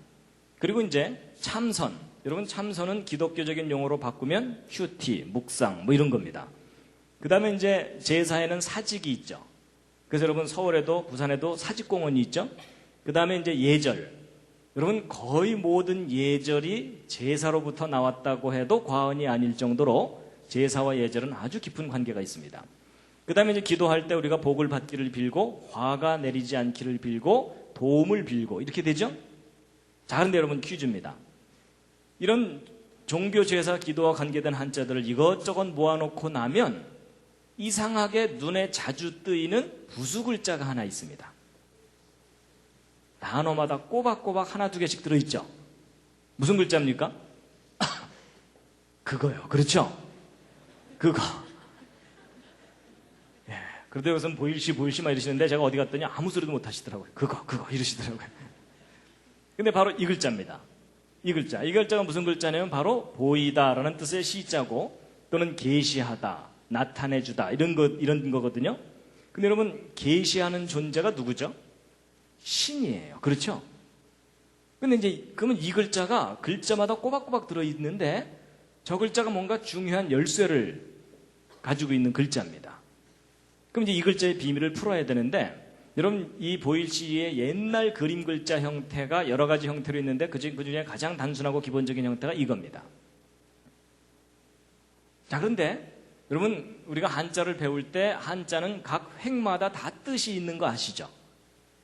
그리고 이제 참선, 여러분 참선은 기독교적인 용어로 바꾸면 휴티, 묵상 뭐 이런 겁니다. 그 다음에 이제 제사에는 사직이 있죠. 그래서 여러분 서울에도 부산에도 사직공원이 있죠. 그 다음에 이제 예절, 여러분 거의 모든 예절이 제사로부터 나왔다고 해도 과언이 아닐 정도로 제사와 예절은 아주 깊은 관계가 있습니다. 그 다음에 이제 기도할 때 우리가 복을 받기를 빌고 화가 내리지 않기를 빌고 도움을 빌고 이렇게 되죠. 자, 그런데 여러분 퀴즈입니다. 이런 종교, 제사, 기도와 관계된 한자들을 이것저것 모아놓고 나면 이상하게 눈에 자주 뜨이는 부수 글자가 하나 있습니다. 단어마다 꼬박꼬박 하나 두 개씩 들어있죠. 무슨 글자입니까? 그거요. 그렇죠? 그거. 예. 그런데 여기서는 보일시 막 이러시는데 제가 어디 갔더니 아무 소리도 못 하시더라고요. 그거 이러시더라고요. 근데 바로 이 글자입니다. 이 글자가 무슨 글자냐면 바로 보이다라는 뜻의 시자고, 또는 계시하다, 나타내주다 이런 거거든요. 근데 여러분, 계시하는 존재가 누구죠? 신이에요. 그렇죠? 근데 이제 그러면 이 글자가 글자마다 꼬박꼬박 들어있는데 저 글자가 뭔가 중요한 열쇠를 가지고 있는 글자입니다. 그럼 이제 이 글자의 비밀을 풀어야 되는데, 여러분 이 보일시의 옛날 그림 글자 형태가 여러 가지 형태로 있는데 그 중에 가장 단순하고 기본적인 형태가 이겁니다. 자, 그런데 여러분 우리가 한자를 배울 때 한자는 각 획마다 다 뜻이 있는 거 아시죠?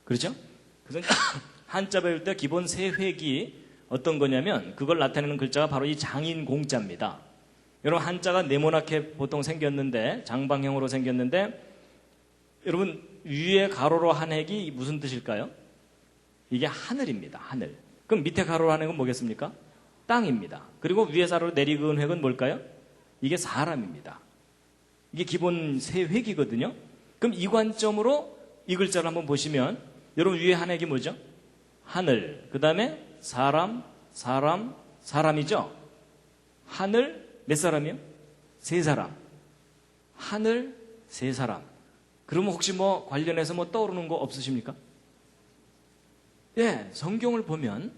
그렇죠? 그래서 한자 배울 때 기본 세 획이 어떤 거냐면 그걸 나타내는 글자가 바로 이 장인 공자입니다. 여러분 한자가 네모나게 보통 생겼는데 장방형으로 생겼는데 여러분 위에 가로로 한 획이 무슨 뜻일까요? 이게 하늘입니다. 하늘. 그럼 밑에 가로로 한 획은 뭐겠습니까? 땅입니다. 그리고 위에 가로로 내리그은 획은 뭘까요? 이게 사람입니다. 이게 기본 세 획이거든요. 그럼 이 관점으로 이 글자를 한번 보시면 여러분 위에 한 획이 뭐죠? 하늘. 그 다음에 사람, 사람이죠? 하늘 몇 사람이요? 세 사람. 하늘 세 사람. 그러면 혹시 뭐 관련해서 뭐 떠오르는 거 없으십니까? 예, 성경을 보면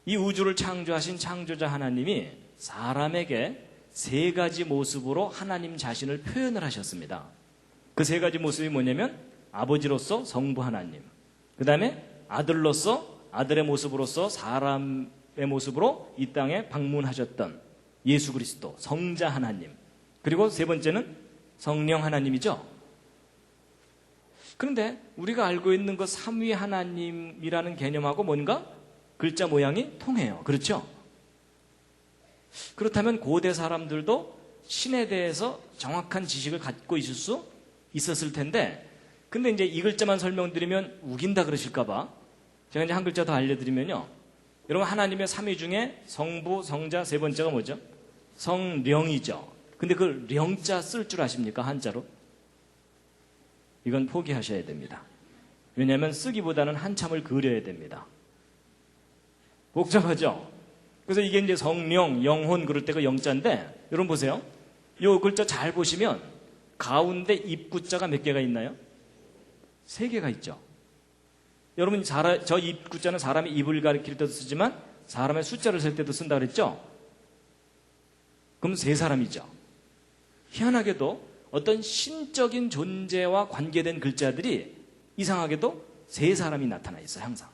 이 우주를 창조하신 창조자 하나님이 사람에게 세 가지 모습으로 하나님 자신을 표현을 하셨습니다. 그 세 가지 모습이 뭐냐면 아버지로서 성부 하나님, 그 다음에 아들로서 아들의 모습으로서 사람의 모습으로 이 땅에 방문하셨던 예수 그리스도 성자 하나님, 그리고 세 번째는 성령 하나님이죠. 그런데 우리가 알고 있는 그 삼위 하나님이라는 개념하고 뭔가 글자 모양이 통해요. 그렇죠? 그렇다면 고대 사람들도 신에 대해서 정확한 지식을 갖고 있을 수 있었을 텐데, 근데 이제 이 글자만 설명드리면 우긴다 그러실까봐 제가 이제 한 글자 더 알려드리면요. 여러분 하나님의 삼위 중에 성부, 성자, 세 번째가 뭐죠? 성령이죠. 근데 그 령자 쓸 줄 아십니까? 한자로? 이건 포기하셔야 됩니다. 왜냐하면 쓰기보다는 한참을 그려야 됩니다. 복잡하죠? 그래서 이게 이제 성령, 영혼 그럴 때가 영자인데, 여러분 보세요. 이 글자 잘 보시면 가운데 입구자가 몇 개가 있나요? 세 개가 있죠. 여러분 저 입구자는 사람의 입을 가리킬 때도 쓰지만 사람의 숫자를 셀 때도 쓴다 그랬죠? 그럼 세 사람이죠. 희한하게도 어떤 신적인 존재와 관계된 글자들이 이상하게도 세 사람이 나타나 있어요. 항상.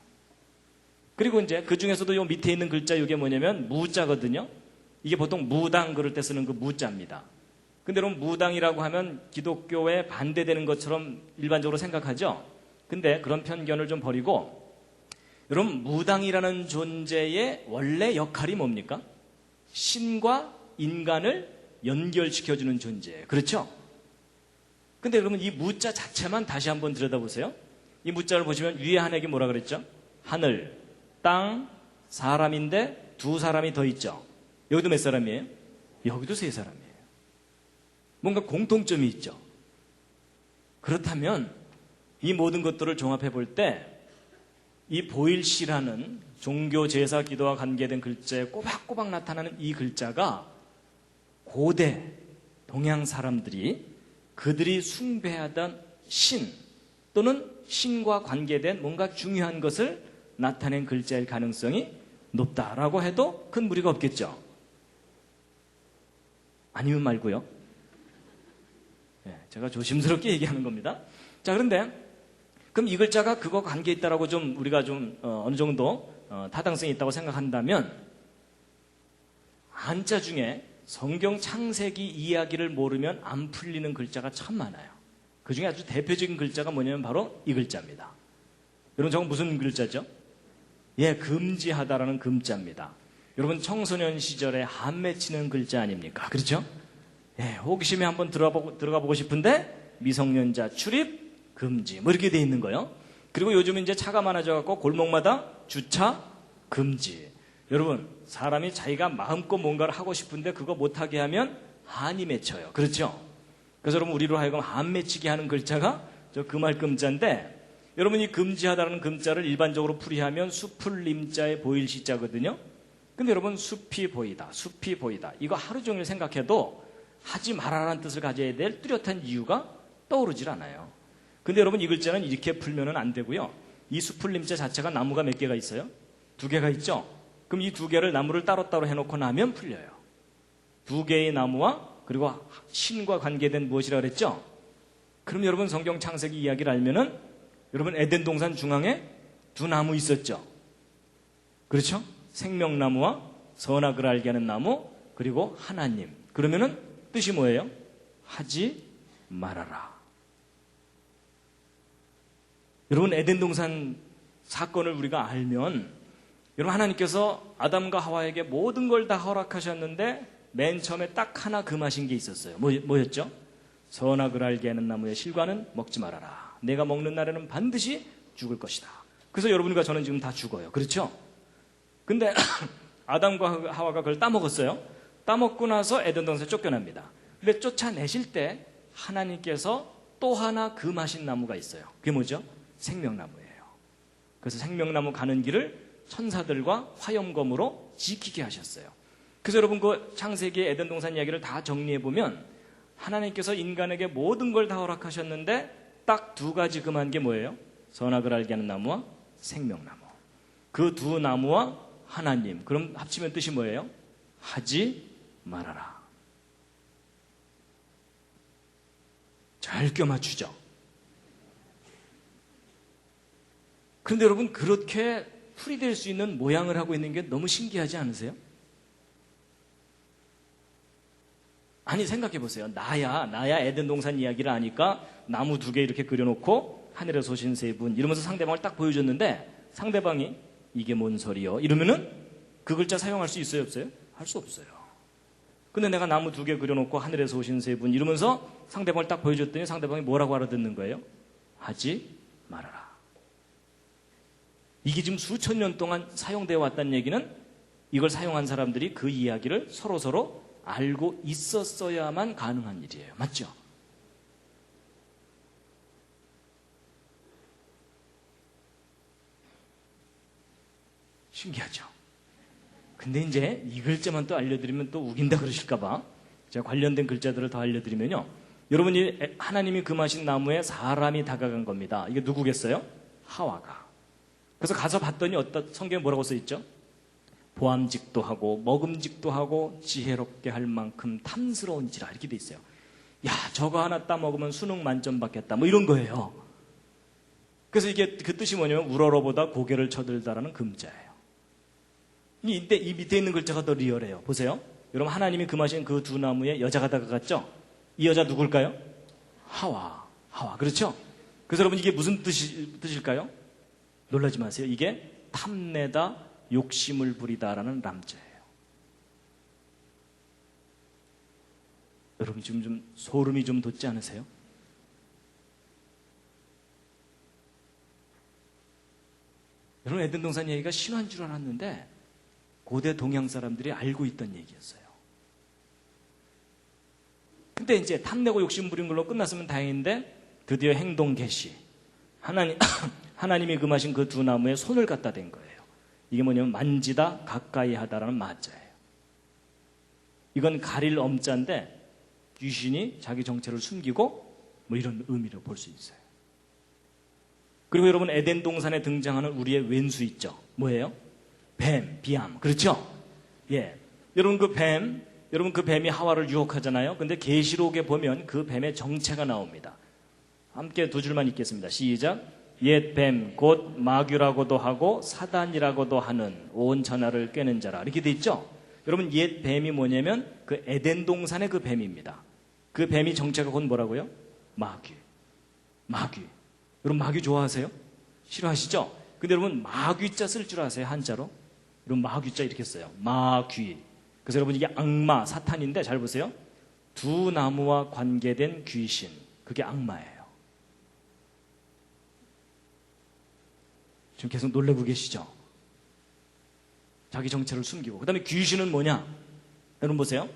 그리고 이제 그 중에서도 요 밑에 있는 글자 이게 뭐냐면 무자거든요. 이게 보통 무당 그럴 때 쓰는 그 무자입니다. 근데 여러분 무당이라고 하면 기독교에 반대되는 것처럼 일반적으로 생각하죠. 근데 그런 편견을 좀 버리고, 여러분 무당이라는 존재의 원래 역할이 뭡니까? 신과 인간을 연결시켜주는 존재예요. 그렇죠? 근데 여러분 이 무자 자체만 다시 한번 들여다보세요. 이 무자를 보시면 위에 한 획이 뭐라 그랬죠? 하늘, 땅, 사람인데 두 사람이 더 있죠. 여기도 몇 사람이에요? 여기도 세 사람이에요. 뭔가 공통점이 있죠. 그렇다면 이 모든 것들을 종합해 볼 때 이 보일시라는 종교 제사 기도와 관계된 글자에 꼬박꼬박 나타나는 이 글자가 고대 동양 사람들이 그들이 숭배하던 신 또는 신과 관계된 뭔가 중요한 것을 나타낸 글자일 가능성이 높다라고 해도 큰 무리가 없겠죠. 아니면 말고요. 제가 조심스럽게 얘기하는 겁니다. 자, 그런데 그럼 이 글자가 그거 관계 있다라고 좀 우리가 좀 어느 정도 타당성이 있다고 생각한다면, 한자 중에 성경 창세기 이야기를 모르면 안 풀리는 글자가 참 많아요. 그 중에 아주 대표적인 글자가 뭐냐면 바로 이 글자입니다. 여러분 저건 무슨 글자죠? 예, 금지하다라는 금자입니다. 여러분 청소년 시절에 한 맺히는 글자 아닙니까? 그렇죠? 예, 호기심에 한번 들어가 보고 싶은데 미성년자 출입 금지 뭐 이렇게 돼 있는 거예요. 그리고 요즘 이제 차가 많아져 갖고 골목마다 주차 금지. 여러분 사람이 자기가 마음껏 뭔가를 하고 싶은데 그거 못하게 하면 한이 맺혀요. 그렇죠? 그래서 여러분 우리로 하여금 한 맺히게 하는 글자가 저 금알금자인데, 여러분 이 금지하다라는 금자를 일반적으로 풀이하면 숲을 님자에 보일 시자거든요. 근데 여러분 숲이 보이다, 숲이 보이다, 이거 하루 종일 생각해도 하지 말아라는 뜻을 가져야 될 뚜렷한 이유가 떠오르질 않아요. 근데 여러분 이 글자는 이렇게 풀면은 안 되고요. 이 숲을 님자 자체가 나무가 몇 개가 있어요? 두 개가 있죠? 그럼 이 두 개를 나무를 따로따로 해놓고 나면 풀려요. 두 개의 나무와 그리고 신과 관계된 무엇이라 그랬죠? 그럼 여러분 성경 창세기 이야기를 알면은 여러분 에덴 동산 중앙에 두 나무 있었죠? 그렇죠? 생명나무와 선악을 알게 하는 나무, 그리고 하나님. 그러면은 뜻이 뭐예요? 하지 말아라. 여러분 에덴 동산 사건을 우리가 알면, 여러분 하나님께서 아담과 하와에게 모든 걸 다 허락하셨는데 맨 처음에 딱 하나 금하신 게 있었어요. 뭐였죠? 선악을 알게 하는 나무의 실과는 먹지 말아라. 내가 먹는 날에는 반드시 죽을 것이다. 그래서 여러분과 저는 지금 다 죽어요. 그렇죠? 근데 아담과 하와가 그걸 따먹었어요. 따먹고 나서 에덴 동산에 쫓겨납니다. 근데 쫓아내실 때 하나님께서 또 하나 금하신 나무가 있어요. 그게 뭐죠? 생명나무예요. 그래서 생명나무 가는 길을 천사들과 화염검으로 지키게 하셨어요. 그래서 여러분 그 창세기 에덴 동산 이야기를 다 정리해 보면 하나님께서 인간에게 모든 걸 다 허락하셨는데 딱 두 가지 금한 게 뭐예요? 선악을 알게 하는 나무와 생명나무. 그 두 나무와 하나님. 그럼 합치면 뜻이 뭐예요? 하지 말아라. 잘 껴맞추죠. 그런데 여러분 그렇게 풀이될 수 있는 모양을 하고 있는 게 너무 신기하지 않으세요? 아니 생각해 보세요. 나야 에덴 동산 이야기를 아니까 나무 2개 이렇게 그려놓고 하늘에서 오신 3분 이러면서 상대방을 딱 보여줬는데 상대방이 이게 뭔 소리요? 이러면은 그 글자 사용할 수 있어요 없어요? 할 수 없어요. 근데 내가 나무 2개 그려놓고 하늘에서 오신 3분 이러면서 상대방을 딱 보여줬더니 상대방이 뭐라고 알아듣는 거예요? 하지 말아라. 이게 지금 수천 년 동안 사용되어 왔다는 얘기는 이걸 사용한 사람들이 그 이야기를 서로 알고 있었어야만 가능한 일이에요. 맞죠? 신기하죠? 근데 이제 이 글자만 또 알려드리면 또 우긴다 그러실까봐 제가 관련된 글자들을 더 알려드리면요. 여러분이 하나님이 금하신 나무에 사람이 다가간 겁니다. 이게 누구겠어요? 하와가. 그래서 가서 봤더니 성경에 뭐라고 써있죠? 보암직도 하고 먹음직도 하고 지혜롭게 할 만큼 탐스러운지라 이렇게 돼 있어요. 야 저거 하나 따먹으면 수능 만점 받겠다 뭐 이런 거예요. 그래서 이게 그 뜻이 뭐냐면 우러러보다 고개를 쳐들다라는 금자예요. 이 밑에 있는 글자가 더 리얼해요. 보세요. 여러분 하나님이 금하신 그 두 나무에 여자가 다가갔죠? 이 여자 누굴까요? 하와. 그렇죠? 그래서 여러분 이게 무슨 뜻일까요? 놀라지 마세요. 이게 탐내다 욕심을 부리다라는 람자예요. 여러분 지금 좀 소름이 좀 돋지 않으세요? 여러분 에덴 동산 얘기가 신화인 줄 알았는데 고대 동양 사람들이 알고 있던 얘기였어요. 근데 이제 탐내고 욕심 부린 걸로 끝났으면 다행인데 드디어 행동 개시. 하나님이 금하신 그 두 나무에 손을 갖다 댄 거예요. 이게 뭐냐면 만지다 가까이 하다라는 마자예요. 이건 가릴 엄자인데 귀신이 자기 정체를 숨기고 뭐 이런 의미로 볼 수 있어요. 그리고 여러분 에덴 동산에 등장하는 우리의 왼수 있죠. 뭐예요? 뱀, 비암. 그렇죠? 예. 여러분 그 뱀이 하와를 유혹하잖아요. 근데 계시록에 보면 그 뱀의 정체가 나옵니다. 함께 2줄만 읽겠습니다. 시작. 옛 뱀, 곧 마귀라고도 하고 사단이라고도 하는 온 천하를 꿰는 자라. 이렇게 돼 있죠? 여러분 옛 뱀이 뭐냐면 그 에덴 동산의 그 뱀입니다. 그 뱀이 정체가 곧 뭐라고요? 마귀. 여러분 마귀 좋아하세요? 싫어하시죠? 근데 여러분 마귀자 쓸 줄 아세요? 한자로? 여러분 마귀자 이렇게 써요. 마귀. 그래서 여러분 이게 악마, 사탄인데 잘 보세요. 두 나무와 관계된 귀신. 그게 악마예요. 지금 계속 놀라고 계시죠? 자기 정체를 숨기고. 그 다음에 귀신은 뭐냐? 여러분 보세요.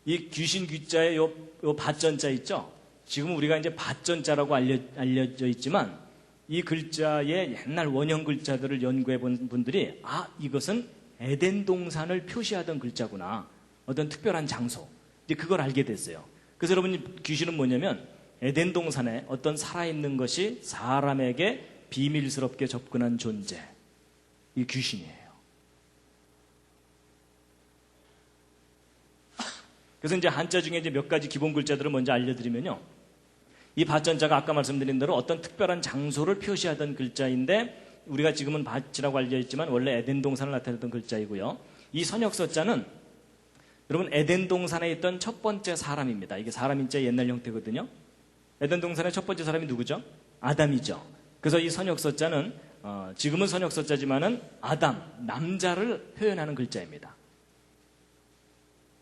이 귀신 귀자에 요 밭전자 있죠? 지금 우리가 이제 밭전자라고 알려져 있지만 이 글자의 옛날 원형 글자들을 연구해 본 분들이 이것은 에덴 동산을 표시하던 글자구나. 어떤 특별한 장소. 이제 그걸 알게 됐어요. 그래서 여러분 귀신은 뭐냐면 에덴 동산에 어떤 살아있는 것이 사람에게 비밀스럽게 접근한 존재. 이 귀신이에요. 그래서 이제 한자 중에 이제 몇 가지 기본 글자들을 먼저 알려드리면요. 이 밭전자가 아까 말씀드린 대로 어떤 특별한 장소를 표시하던 글자인데 우리가 지금은 밭이라고 알려있지만 원래 에덴 동산을 나타냈던 글자이고요. 이 선역서자는 여러분 에덴 동산에 있던 첫 번째 사람입니다. 이게 사람 인자의 옛날 형태거든요. 에덴 동산의 첫 번째 사람이 누구죠? 아담이죠. 그래서 이 선역서자는 지금은 선역서자지만은 아담, 남자를 표현하는 글자입니다.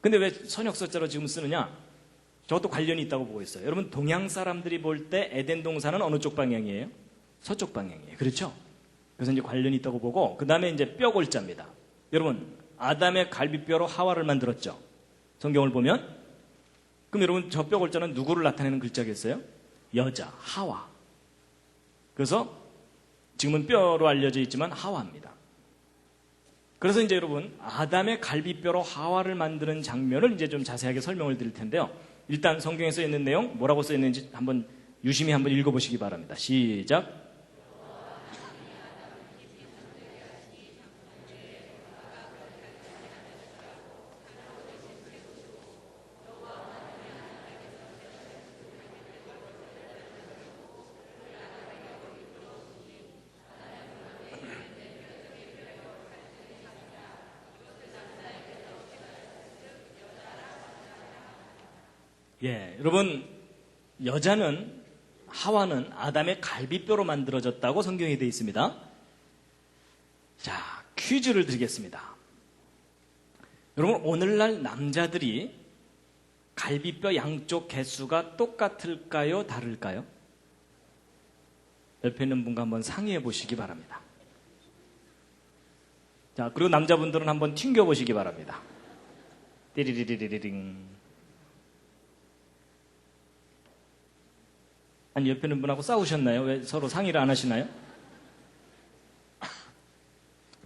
근데 왜 선역서자로 지금 쓰느냐? 저것도 관련이 있다고 보고 있어요. 여러분, 동양 사람들이 볼 때 에덴 동산은 어느 쪽 방향이에요? 서쪽 방향이에요. 그렇죠? 그래서 이제 관련이 있다고 보고, 그 다음에 이제 뼈골자입니다. 여러분, 아담의 갈비뼈로 하와를 만들었죠? 성경을 보면. 그럼 여러분, 저 뼈골자는 누구를 나타내는 글자겠어요? 여자, 하와. 그래서 지금은 뼈로 알려져 있지만 하와입니다. 그래서 이제 여러분, 아담의 갈비뼈로 하와를 만드는 장면을 이제 좀 자세하게 설명을 드릴 텐데요. 일단 성경에 써 있는 내용, 뭐라고 써 있는지 한번 유심히 한번 읽어보시기 바랍니다. 시작. 예, 여러분, 여자는, 하와는 아담의 갈비뼈로 만들어졌다고 성경에 되어 있습니다. 자, 퀴즈를 드리겠습니다. 여러분, 오늘날 남자들이 갈비뼈 양쪽 개수가 똑같을까요? 다를까요? 옆에 있는 분과 한번 상의해 보시기 바랍니다. 자, 그리고 남자분들은 한번 튕겨 보시기 바랍니다. 띠리리리리링. 아니, 옆에 있는 분하고 싸우셨나요? 왜 서로 상의를 안 하시나요?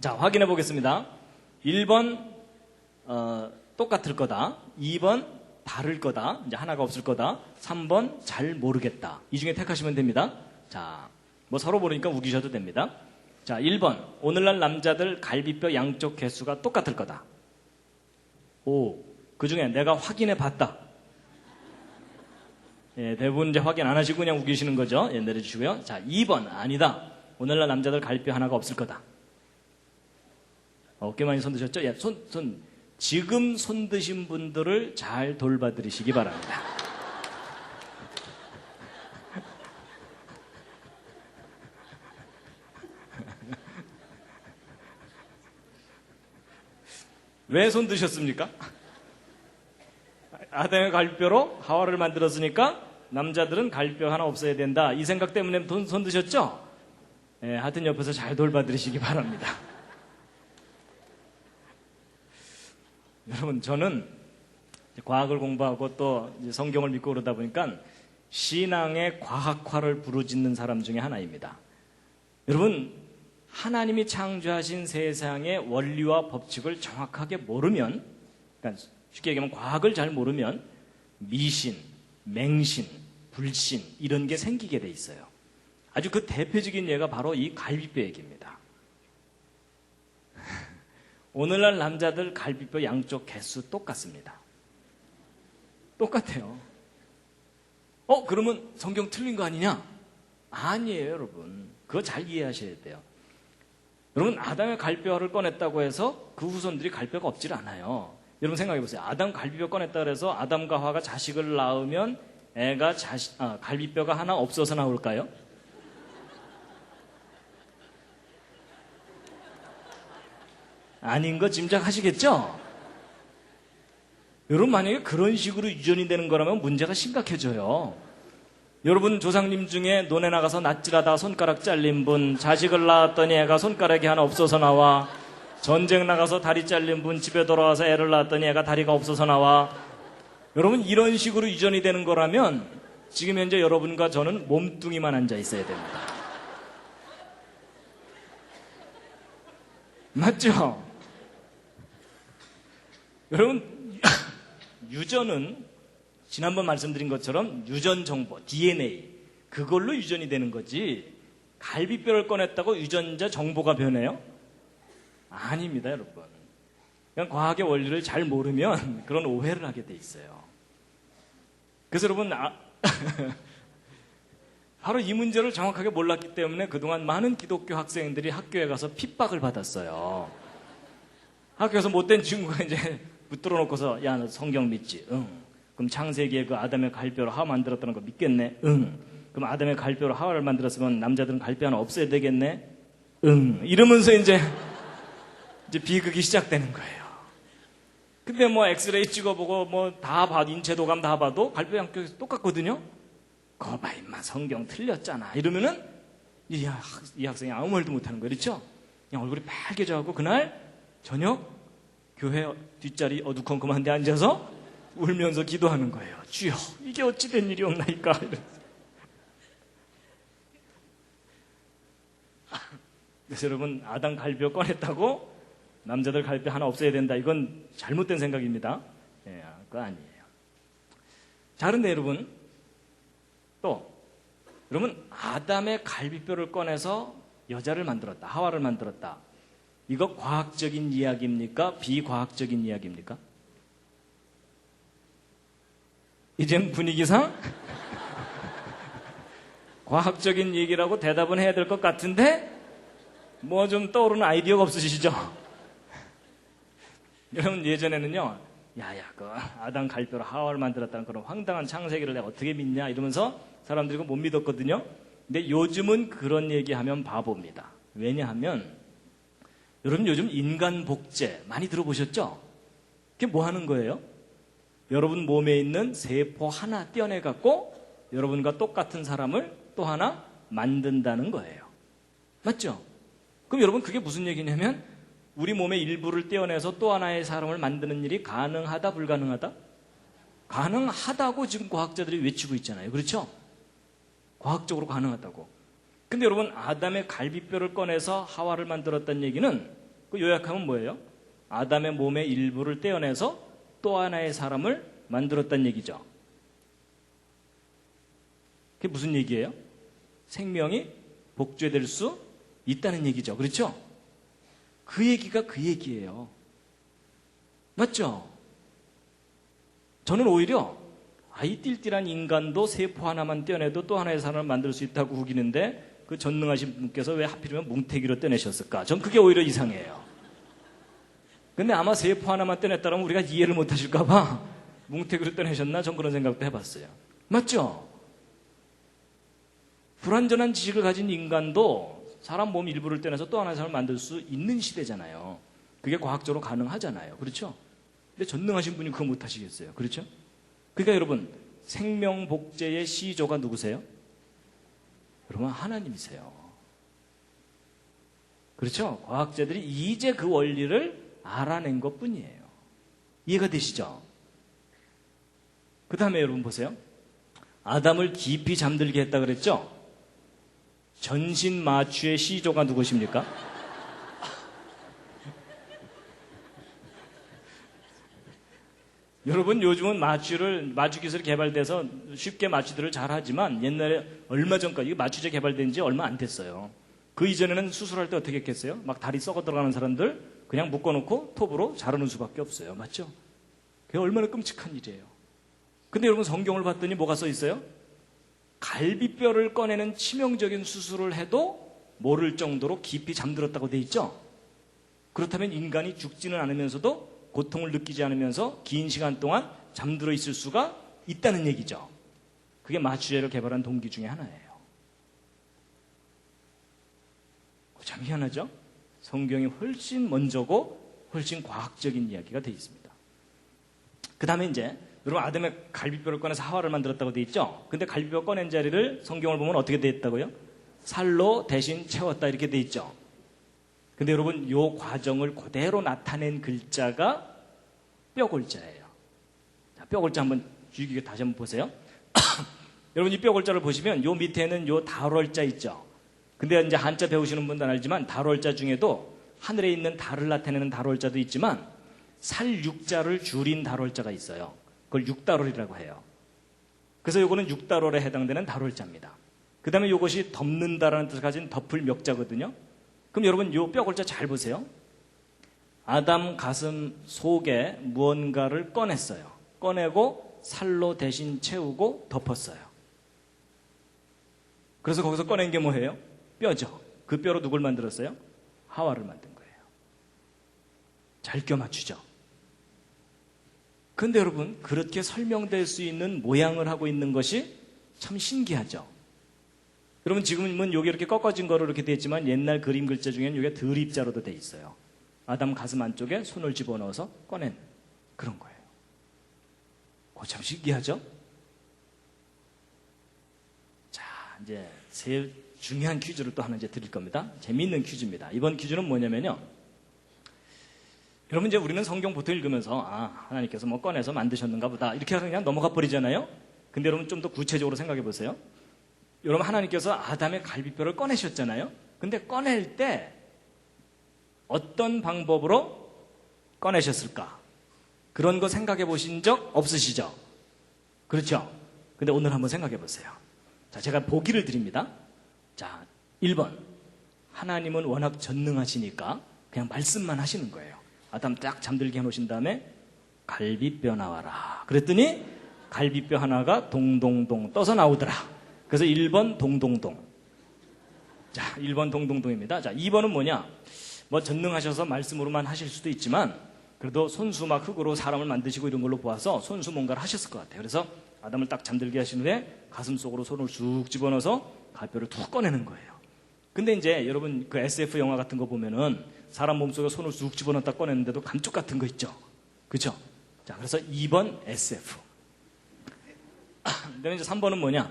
자, 확인해 보겠습니다. 1번 똑같을 거다. 2번 다를 거다. 이제 하나가 없을 거다. 3번 잘 모르겠다. 이 중에 택하시면 됩니다. 자, 뭐 서로 모르니까 우기셔도 됩니다. 자, 1번 오늘날 남자들 갈비뼈 양쪽 개수가 똑같을 거다. 오, 그 중에 내가 확인해 봤다. 예, 대부분 이제 확인 안 하시고 그냥 우기시는 거죠. 예, 내려주시고요. 자, 2번 아니다. 오늘날 남자들 갈비뼈 하나가 없을 거다. 꽤 많이 손 드셨죠? 예, 지금 손 드신 분들을 잘 돌봐드리시기 바랍니다. 왜 손 드셨습니까? 아담의 갈비뼈로 하와를 만들었으니까 남자들은 갈비뼈 하나 없어야 된다. 이 생각 때문에 손 드셨죠? 예, 하여튼 옆에서 잘 돌봐드리시기 바랍니다. 여러분, 저는 과학을 공부하고 또 성경을 믿고 그러다 보니까 신앙의 과학화를 부르짖는 사람 중에 하나입니다. 여러분, 하나님이 창조하신 세상의 원리와 법칙을 정확하게 모르면, 그러니까 쉽게 얘기하면 과학을 잘 모르면 미신, 맹신, 불신 이런 게 생기게 돼 있어요. 아주 그 대표적인 예가 바로 이 갈비뼈 얘기입니다. 오늘날 남자들 갈비뼈 양쪽 개수 똑같습니다. 똑같아요. 그러면 성경 틀린 거 아니냐? 아니에요, 여러분. 그거 잘 이해하셔야 돼요. 여러분, 아담의 갈비뼈를 꺼냈다고 해서 그 후손들이 갈비뼈가 없질 않아요. 여러분 생각해 보세요. 아담 갈비뼈 꺼냈다 그래서 아담과 하와가 자식을 낳으면 애가 갈비뼈가 하나 없어서 나올까요? 아닌 거 짐작하시겠죠? 여러분, 만약에 그런 식으로 유전이 되는 거라면 문제가 심각해져요. 여러분, 조상님 중에 논에 나가서 낫질하다가 손가락 잘린 분, 자식을 낳았더니 애가 손가락이 하나 없어서 나와. 전쟁 나가서 다리 잘린 분, 집에 돌아와서 애를 낳았더니 애가 다리가 없어서 나와. 여러분, 이런 식으로 유전이 되는 거라면 지금 현재 여러분과 저는 몸뚱이만 앉아 있어야 됩니다. 맞죠? 여러분, 유전은 지난번 말씀드린 것처럼 유전 정보, DNA, 그걸로 유전이 되는 거지 갈비뼈를 꺼냈다고 유전자 정보가 변해요? 아닙니다, 여러분. 그냥 과학의 원리를 잘 모르면 그런 오해를 하게 돼 있어요. 그래서 여러분, 바로 이 문제를 정확하게 몰랐기 때문에 그동안 많은 기독교 학생들이 학교에 가서 핍박을 받았어요. 학교에서 못된 친구가 이제 붙들어 놓고서, 야, 너 성경 믿지? 응. 그럼 창세기에 그 아담의 갈뼈로 하와 만들었다는 거 믿겠네? 응. 그럼 아담의 갈뼈로 하와를 만들었으면 남자들은 갈뼈 하나 없어야 되겠네? 응. 이러면서 이제 비극이 시작되는 거예요. 근데 뭐 엑스레이 찍어보고 뭐 다 봐도 인체 도감 다 봐도 갈비 양쪽에서 똑같거든요. 그거 봐 임마 성경 틀렸잖아 이러면은 이 학생이 아무 말도 못하는 거예요. 그렇죠? 그냥 얼굴이 빨개져갖고 그날 저녁 교회 뒷자리 어두컴컴한 데 앉아서 울면서 기도하는 거예요. 주여 이게 어찌 된 일이옵나이까. 그래서 여러분 아담 갈비뼈 꺼냈다고 남자들 갈비 하나 없애야 된다. 이건 잘못된 생각입니다. 예, 그거 아니에요. 자, 그런데 여러분 또 여러분 아담의 갈비뼈를 꺼내서 여자를 만들었다. 하와를 만들었다. 이거 과학적인 이야기입니까? 비과학적인 이야기입니까? 이젠 분위기상 과학적인 얘기라고 대답은 해야 될 것 같은데 뭐 좀 떠오르는 아이디어가 없으시죠? 여러분 예전에는요, 야야 그 아담 갈비뼈로 하와를 만들었다는 그런 황당한 창세기를 내가 어떻게 믿냐 이러면서 사람들이 못 믿었거든요. 근데 요즘은 그런 얘기하면 바보입니다. 왜냐하면 여러분 요즘 인간 복제 많이 들어보셨죠? 그게 뭐 하는 거예요? 여러분 몸에 있는 세포 하나 떼어내 갖고 여러분과 똑같은 사람을 또 하나 만든다는 거예요. 맞죠? 그럼 여러분 그게 무슨 얘기냐면 우리 몸의 일부를 떼어내서 또 하나의 사람을 만드는 일이 가능하다, 불가능하다? 가능하다고 지금 과학자들이 외치고 있잖아요. 그렇죠? 과학적으로 가능하다고. 근데 여러분 아담의 갈비뼈를 꺼내서 하와를 만들었다는 얘기는 그 요약하면 뭐예요? 아담의 몸의 일부를 떼어내서 또 하나의 사람을 만들었다는 얘기죠. 그게 무슨 얘기예요? 생명이 복제될 수 있다는 얘기죠. 그렇죠? 그 얘기가 그 얘기예요. 맞죠? 저는 오히려 이 띨띨한 인간도 세포 하나만 떼어내도 또 하나의 사람을 만들 수 있다고 우기는데 그 전능하신 분께서 왜 하필이면 뭉태기로 떼내셨을까? 전 그게 오히려 이상해요. 근데 아마 세포 하나만 떼냈다면 우리가 이해를 못 하실까봐 뭉태기로 떼내셨나? 전 그런 생각도 해봤어요. 맞죠? 불완전한 지식을 가진 인간도 사람 몸 일부를 떼내서 또 하나의 사람을 만들 수 있는 시대잖아요. 그게 과학적으로 가능하잖아요. 그렇죠? 근데 전능하신 분이 그거 못 하시겠어요. 그렇죠? 그러니까 여러분 생명 복제의 시조가 누구세요? 여러분 하나님이세요. 그렇죠? 과학자들이 이제 그 원리를 알아낸 것뿐이에요. 이해가 되시죠? 그 다음에 여러분 보세요. 아담을 깊이 잠들게 했다 그랬죠? 전신 마취의 시조가 누구십니까? 여러분 요즘은 마취 기술이 개발돼서 쉽게 마취들을 잘 하지만 옛날에 얼마 전까지 마취제 개발된 지 얼마 안 됐어요. 그 이전에는 수술할 때 어떻게 했겠어요? 막 다리 썩어 들어가는 사람들 그냥 묶어놓고 톱으로 자르는 수밖에 없어요. 맞죠? 그게 얼마나 끔찍한 일이에요. 근데 여러분 성경을 봤더니 뭐가 써 있어요? 갈비뼈를 꺼내는 치명적인 수술을 해도 모를 정도로 깊이 잠들었다고 돼 있죠? 그렇다면 인간이 죽지는 않으면서도 고통을 느끼지 않으면서 긴 시간 동안 잠들어 있을 수가 있다는 얘기죠. 그게 마취제를 개발한 동기 중에 하나예요. 참 희한하죠? 성경이 훨씬 먼저고 훨씬 과학적인 이야기가 되어 있습니다. 그 다음에 이제 여러분 아담의 갈비뼈를 꺼내서 하와를 만들었다고 되어 있죠? 근데 갈비뼈 꺼낸 자리를 성경을 보면 어떻게 되어 있다고요? 살로 대신 채웠다 이렇게 되어 있죠? 근데 여러분 요 과정을 그대로 나타낸 글자가 뼈골자예요. 자, 뼈골자 한번 주의 다시 한번 보세요. 여러분 이 뼈골자를 보시면 요 밑에는 요 달월자 있죠? 근데 이제 한자 배우시는 분들은 알지만 달월자 중에도 하늘에 있는 달을 나타내는 달월자도 있지만 살육자를 줄인 달월자가 있어요. 그걸 육달월이라고 해요. 그래서 요거는 육달월에 해당되는 달월자입니다. 그 다음에 요것이 덮는다라는 뜻을 가진 덮을 멱자거든요. 그럼 여러분 요 뼈골자 잘 보세요. 아담 가슴 속에 무언가를 꺼냈어요. 꺼내고 살로 대신 채우고 덮었어요. 그래서 거기서 꺼낸 게 뭐예요? 뼈죠. 그 뼈로 누굴 만들었어요? 하와를 만든 거예요. 잘 껴맞추죠. 그런데 여러분 그렇게 설명될 수 있는 모양을 하고 있는 것이 참 신기하죠. 여러분 지금은 여기 이렇게 꺾어진 거로 이렇게 되어 있지만 옛날 그림 글자 중에는 이게 드립자로도 되어 있어요. 아담 가슴 안쪽에 손을 집어넣어서 꺼낸 그런 거예요. 그거 참 신기하죠? 자, 이제 제일 중요한 퀴즈를 또 하나 이제 드릴 겁니다. 재미있는 퀴즈입니다. 이번 퀴즈는 뭐냐면요. 여러분, 이제 우리는 성경 보통 읽으면서 하나님께서 뭐 꺼내서 만드셨는가 보다 이렇게 그냥 넘어가 버리잖아요. 근데 여러분 좀 더 구체적으로 생각해 보세요. 여러분, 하나님께서 아담의 갈비뼈를 꺼내셨잖아요. 근데 꺼낼 때 어떤 방법으로 꺼내셨을까? 그런 거 생각해 보신 적 없으시죠? 그렇죠? 근데 오늘 한번 생각해 보세요. 자, 제가 보기를 드립니다. 자, 1번. 하나님은 워낙 전능하시니까 그냥 말씀만 하시는 거예요. 아담 딱 잠들게 해놓으신 다음에 갈비뼈 나와라. 그랬더니 갈비뼈 하나가 동동동 떠서 나오더라. 그래서 1번 동동동. 자, 1번 동동동입니다. 자, 2번은 뭐냐? 뭐 전능하셔서 말씀으로만 하실 수도 있지만 그래도 손수 막 흙으로 사람을 만드시고 이런 걸로 보아서 손수 뭔가를 하셨을 것 같아요. 그래서 아담을 딱 잠들게 하신 후에 가슴 속으로 손을 쑥 집어넣어서 갈뼈를 툭 꺼내는 거예요. 근데 이제 여러분 그 SF 영화 같은 거 보면은 사람 몸속에 손을 쑥 집어넣었다 꺼내는데도 감쪽 같은 거 있죠. 그렇죠? 자, 그래서 2번 SF. 그다음에 이제 3번은 뭐냐?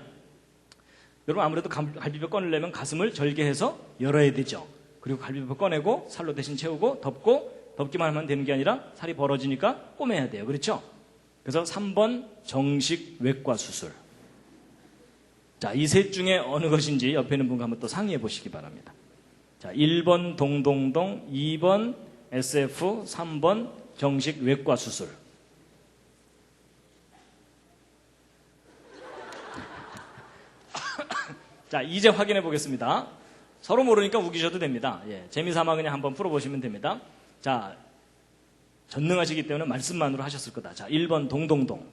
여러분 아무래도 갈비뼈 꺼내려면 가슴을 절개해서 열어야 되죠. 그리고 갈비뼈 꺼내고 살로 대신 채우고 덮기만 하면 되는 게 아니라 살이 벌어지니까 꼬매야 돼요. 그렇죠? 그래서 3번 정식 외과 수술. 자, 이 셋 중에 어느 것인지 옆에 있는 분과 한번 또 상의해 보시기 바랍니다. 자, 1번 동동동, 2번 SF, 3번 정식 외과 수술. 자, 이제 확인해 보겠습니다. 서로 모르니까 우기셔도 됩니다. 예, 재미삼아 그냥 한번 풀어보시면 됩니다. 자, 전능하시기 때문에 말씀만으로 하셨을 거다. 자, 1번 동동동.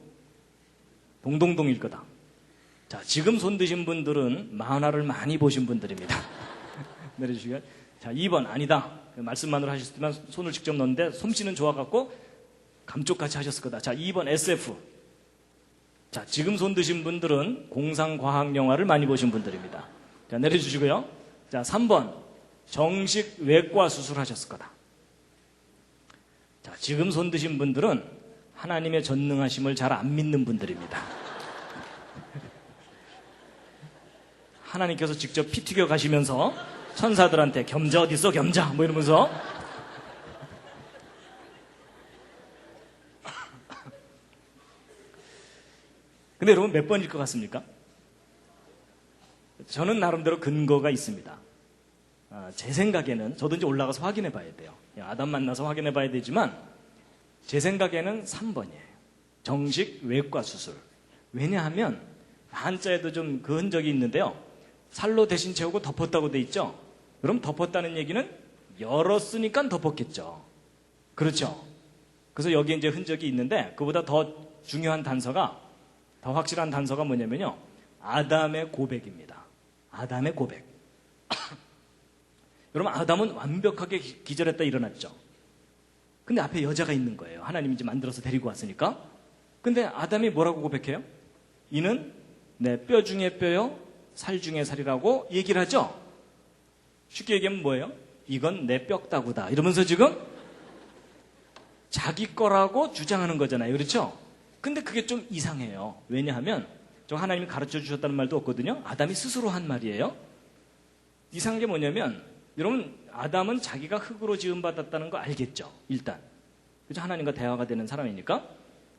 동동동일 거다. 자, 지금 손 드신 분들은 만화를 많이 보신 분들입니다. 내려주시고요. 자, 2번 아니다. 말씀만으로 하셨지만 손을 직접 넣는데 솜씨는 좋아갖고 감쪽같이 하셨을 거다. 자, 2번 SF. 자, 지금 손 드신 분들은 공상과학 영화를 많이 보신 분들입니다. 자, 내려주시고요. 자, 3번 정식 외과 수술하셨을 거다. 자, 지금 손 드신 분들은 하나님의 전능하심을 잘 안 믿는 분들입니다. 하나님께서 직접 피 튀겨 가시면서 천사들한테 겸자 어딨어 겸자 뭐 이러면서 근데 여러분 몇 번일 것 같습니까? 저는 나름대로 근거가 있습니다. 제 생각에는 저도 이제 올라가서 확인해 봐야 돼요. 아담 만나서 확인해 봐야 되지만 제 생각에는 3번이에요. 정식 외과 수술. 왜냐하면 한자에도 좀 그 흔적이 있는데요. 살로 대신 채우고 덮었다고 돼 있죠. 그럼 덮었다는 얘기는 열었으니까 덮었겠죠. 그렇죠. 그래서 여기에 이제 흔적이 있는데 그보다 더 중요한 단서가 더 확실한 단서가 뭐냐면요. 아담의 고백입니다. 아담의 고백. 여러분 아담은 완벽하게 기절했다 일어났죠. 근데 앞에 여자가 있는 거예요. 하나님이 이제 만들어서 데리고 왔으니까. 근데 아담이 뭐라고 고백해요? 이는 내 뼈 중에 뼈요 살 중에 살이라고 얘기를 하죠. 쉽게 얘기하면 뭐예요? 이건 내 뼈다구다 이러면서 지금 자기 거라고 주장하는 거잖아요. 그렇죠? 근데 그게 좀 이상해요. 왜냐하면 저 하나님이 가르쳐 주셨다는 말도 없거든요. 아담이 스스로 한 말이에요. 이상한 게 뭐냐면 여러분 아담은 자기가 흙으로 지음받았다는 거 알겠죠. 일단 그죠? 하나님과 대화가 되는 사람이니까.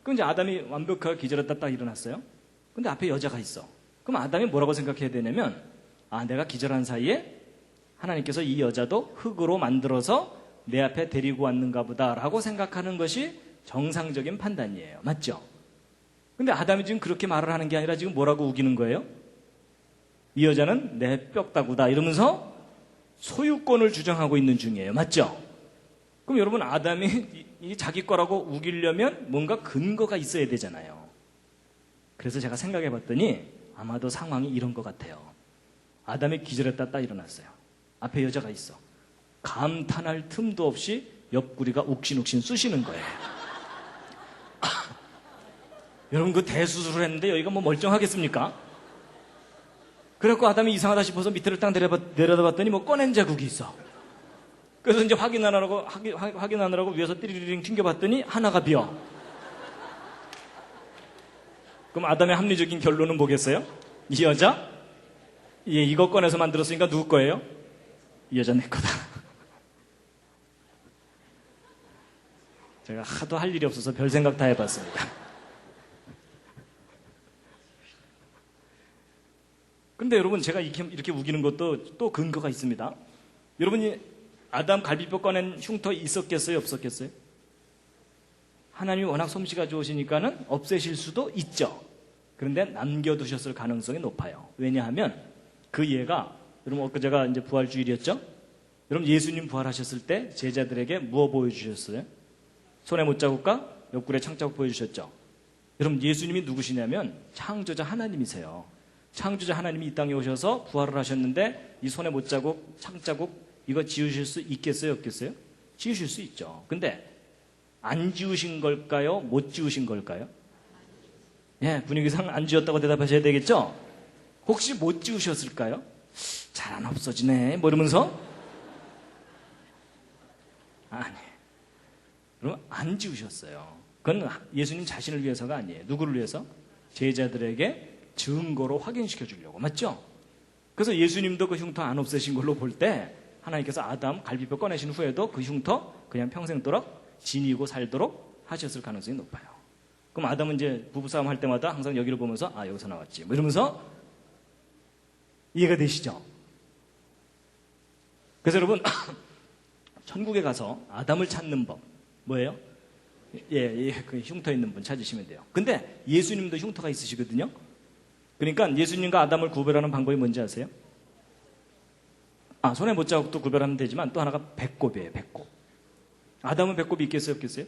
그럼 이제 아담이 완벽하게 기절했다 딱 일어났어요. 근데 앞에 여자가 있어. 그럼 아담이 뭐라고 생각해야 되냐면 내가 기절한 사이에 하나님께서 이 여자도 흙으로 만들어서 내 앞에 데리고 왔는가 보다라고 생각하는 것이 정상적인 판단이에요. 맞죠? 근데 아담이 지금 그렇게 말을 하는 게 아니라 지금 뭐라고 우기는 거예요? 이 여자는 내 뼈다구다 이러면서 소유권을 주장하고 있는 중이에요. 맞죠? 그럼 여러분 아담이 이 자기 거라고 우기려면 뭔가 근거가 있어야 되잖아요. 그래서 제가 생각해 봤더니 아마도 상황이 이런 것 같아요. 아담이 기절했다 딱 일어났어요. 앞에 여자가 있어. 감탄할 틈도 없이 옆구리가 욱신욱신 쑤시는 거예요. 여러분 그 대수술을 했는데 여기가 뭐 멀쩡하겠습니까? 그래갖고 아담이 이상하다 싶어서 밑으로 딱 내려다봤더니 뭐 꺼낸 자국이 있어. 그래서 이제 확인하느라고 위에서 띠리링 튕겨봤더니 하나가 비어. 그럼 아담의 합리적인 결론은 뭐겠어요? 이 여자? 예, 이거 꺼내서 만들었으니까 누구 거예요? 이 여자 내 거다. 제가 하도 할 일이 없어서 별 생각 다 해봤습니다. 근데 여러분, 제가 이렇게 우기는 것도 또 근거가 있습니다. 여러분이 아담 갈비뼈 꺼낸 흉터 있었겠어요? 없었겠어요? 하나님이 워낙 솜씨가 좋으시니까는 없애실 수도 있죠. 그런데 남겨두셨을 가능성이 높아요. 왜냐하면 그 예가, 여러분 엊그제가 이제 부활주일이었죠? 여러분 예수님 부활하셨을 때 제자들에게 무엇 보여주셨어요? 손에 못자국과 옆구리에 창자국 보여주셨죠? 여러분 예수님이 누구시냐면 창조자 하나님이세요. 창조자 하나님이 이 땅에 오셔서 부활을 하셨는데 이 손에 못자국, 창자국 이거 지우실 수 있겠어요? 없겠어요? 지우실 수 있죠. 근데 안 지우신 걸까요? 못 지우신 걸까요? 예, 분위기상 안 지웠다고 대답하셔야 되겠죠? 혹시 못 지우셨을까요? 잘 안 없어지네 뭐 이러면서 아니, 그럼 안 지우셨어요. 그건 예수님 자신을 위해서가 아니에요. 누구를 위해서? 제자들에게 증거로 확인시켜 주려고. 맞죠? 그래서 예수님도 그 흉터 안 없애신 걸로 볼 때 하나님께서 아담 갈비뼈 꺼내신 후에도 그 흉터 그냥 평생도록 지니고 살도록 하셨을 가능성이 높아요. 그럼 아담은 이제 부부싸움 할 때마다 항상 여기를 보면서 아 여기서 나왔지 뭐 이러면서 이해가 되시죠? 그래서 여러분 천국에 가서 아담을 찾는 법 뭐예요? 그 흉터 있는 분 찾으시면 돼요. 근데 예수님도 흉터가 있으시거든요. 그러니까 예수님과 아담을 구별하는 방법이 뭔지 아세요? 손에 못자국도 구별하면 되지만 또 하나가 배꼽이에요. 배꼽. 아담은 배꼽이 있겠어요? 없겠어요?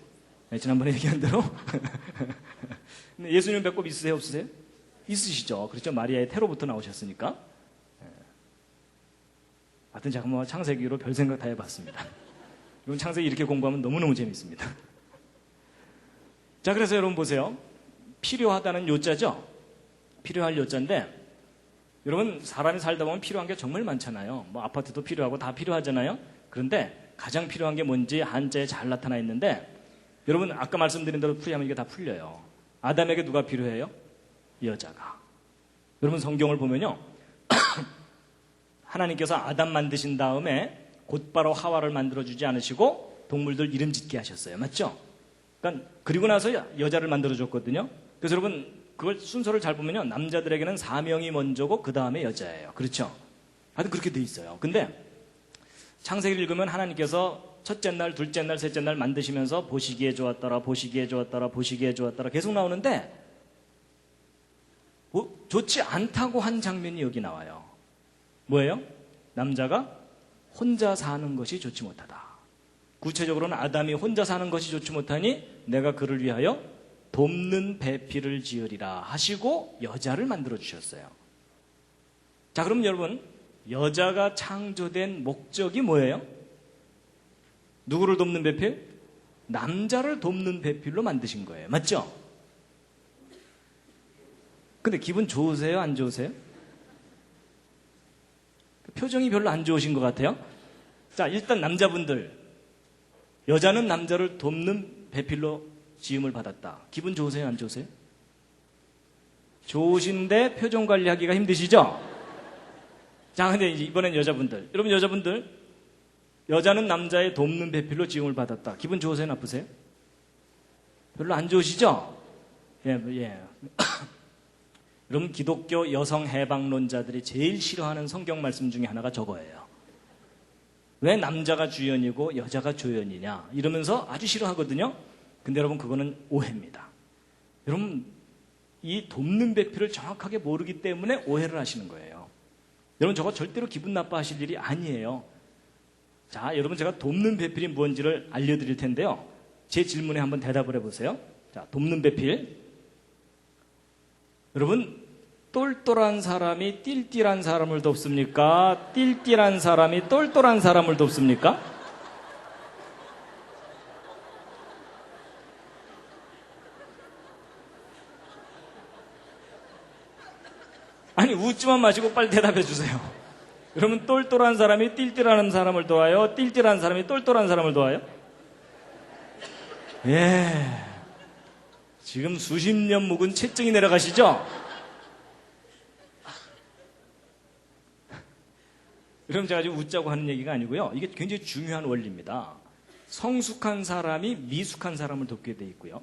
네, 지난번에 얘기한 대로 근데 예수님 배꼽 있으세요? 없으세요? 있으시죠. 그렇죠. 마리아의 태로부터 나오셨으니까. 하여튼 제가 뭐 창세기로 별 생각 다 해봤습니다. 이건 창세기 이렇게 공부하면 너무너무 재밌습니다. 자, 그래서 여러분 보세요. 필요하다는 요자죠. 필요할 요자인데 여러분 사람이 살다 보면 필요한 게 정말 많잖아요. 뭐 아파트도 필요하고 다 필요하잖아요. 그런데 가장 필요한 게 뭔지 한자에 잘 나타나 있는데 여러분 아까 말씀드린 대로 풀이하면 이게 다 풀려요. 아담에게 누가 필요해요? 여자가. 여러분 성경을 보면요. 하나님께서 아담 만드신 다음에 곧바로 하와를 만들어주지 않으시고 동물들 이름 짓게 하셨어요. 맞죠? 그러니까 그리고 나서 여자를 만들어줬거든요. 그래서 여러분 그걸 순서를 잘 보면요. 남자들에게는 사명이 먼저고 그 다음에 여자예요. 그렇죠? 하여튼 그렇게 돼 있어요. 근데 창세기를 읽으면 하나님께서 첫째 날, 둘째 날, 셋째 날 만드시면서 보시기에 좋았더라, 보시기에 좋았더라, 보시기에 좋았더라 계속 나오는데 좋지 않다고 한 장면이 여기 나와요. 뭐예요? 남자가 혼자 사는 것이 좋지 못하다. 구체적으로는 아담이 혼자 사는 것이 좋지 못하니 내가 그를 위하여 돕는 배필을 지으리라 하시고 여자를 만들어 주셨어요. 자, 그럼 여러분 여자가 창조된 목적이 뭐예요? 누구를 돕는 배필? 남자를 돕는 배필로 만드신 거예요. 맞죠? 근데 기분 좋으세요? 안 좋으세요? 표정이 별로 안 좋으신 것 같아요. 자, 일단 남자분들 여자는 남자를 돕는 배필로 지음을 받았다. 기분 좋으세요? 안 좋으세요? 좋으신데 표정 관리하기가 힘드시죠? 자, 근데 이번엔 여자분들. 여러분 여자분들 여자는 남자의 돕는 배필로 지음을 받았다. 기분 좋으세요? 나쁘세요? 별로 안 좋으시죠? 예. 여러분 기독교 여성 해방론자들이 제일 싫어하는 성경 말씀 중에 하나가 저거예요. 왜 남자가 주연이고 여자가 조연이냐 이러면서 아주 싫어하거든요. 근데 여러분 그거는 오해입니다. 여러분 이 돕는 배필을 정확하게 모르기 때문에 오해를 하시는 거예요. 여러분 저거 절대로 기분 나빠하실 일이 아니에요. 자, 여러분 제가 돕는 배필이 뭔지를 알려드릴 텐데요. 제 질문에 한번 대답을 해보세요. 자, 돕는 배필. 여러분 똘똘한 사람이 띨띨한 사람을 돕습니까? 띨띨한 사람이 똘똘한 사람을 돕습니까? 아니 웃지만 마시고 빨리 대답해 주세요. 여러분 똘똘한 사람이 띨띨한 사람을 도와요? 띨띨한 사람이 똘똘한 사람을 도와요? 예. 지금 수십 년 묵은 채증이 내려가시죠? 그럼 제가 지금 웃자고 하는 얘기가 아니고요. 이게 굉장히 중요한 원리입니다. 성숙한 사람이 미숙한 사람을 돕게 돼 있고요.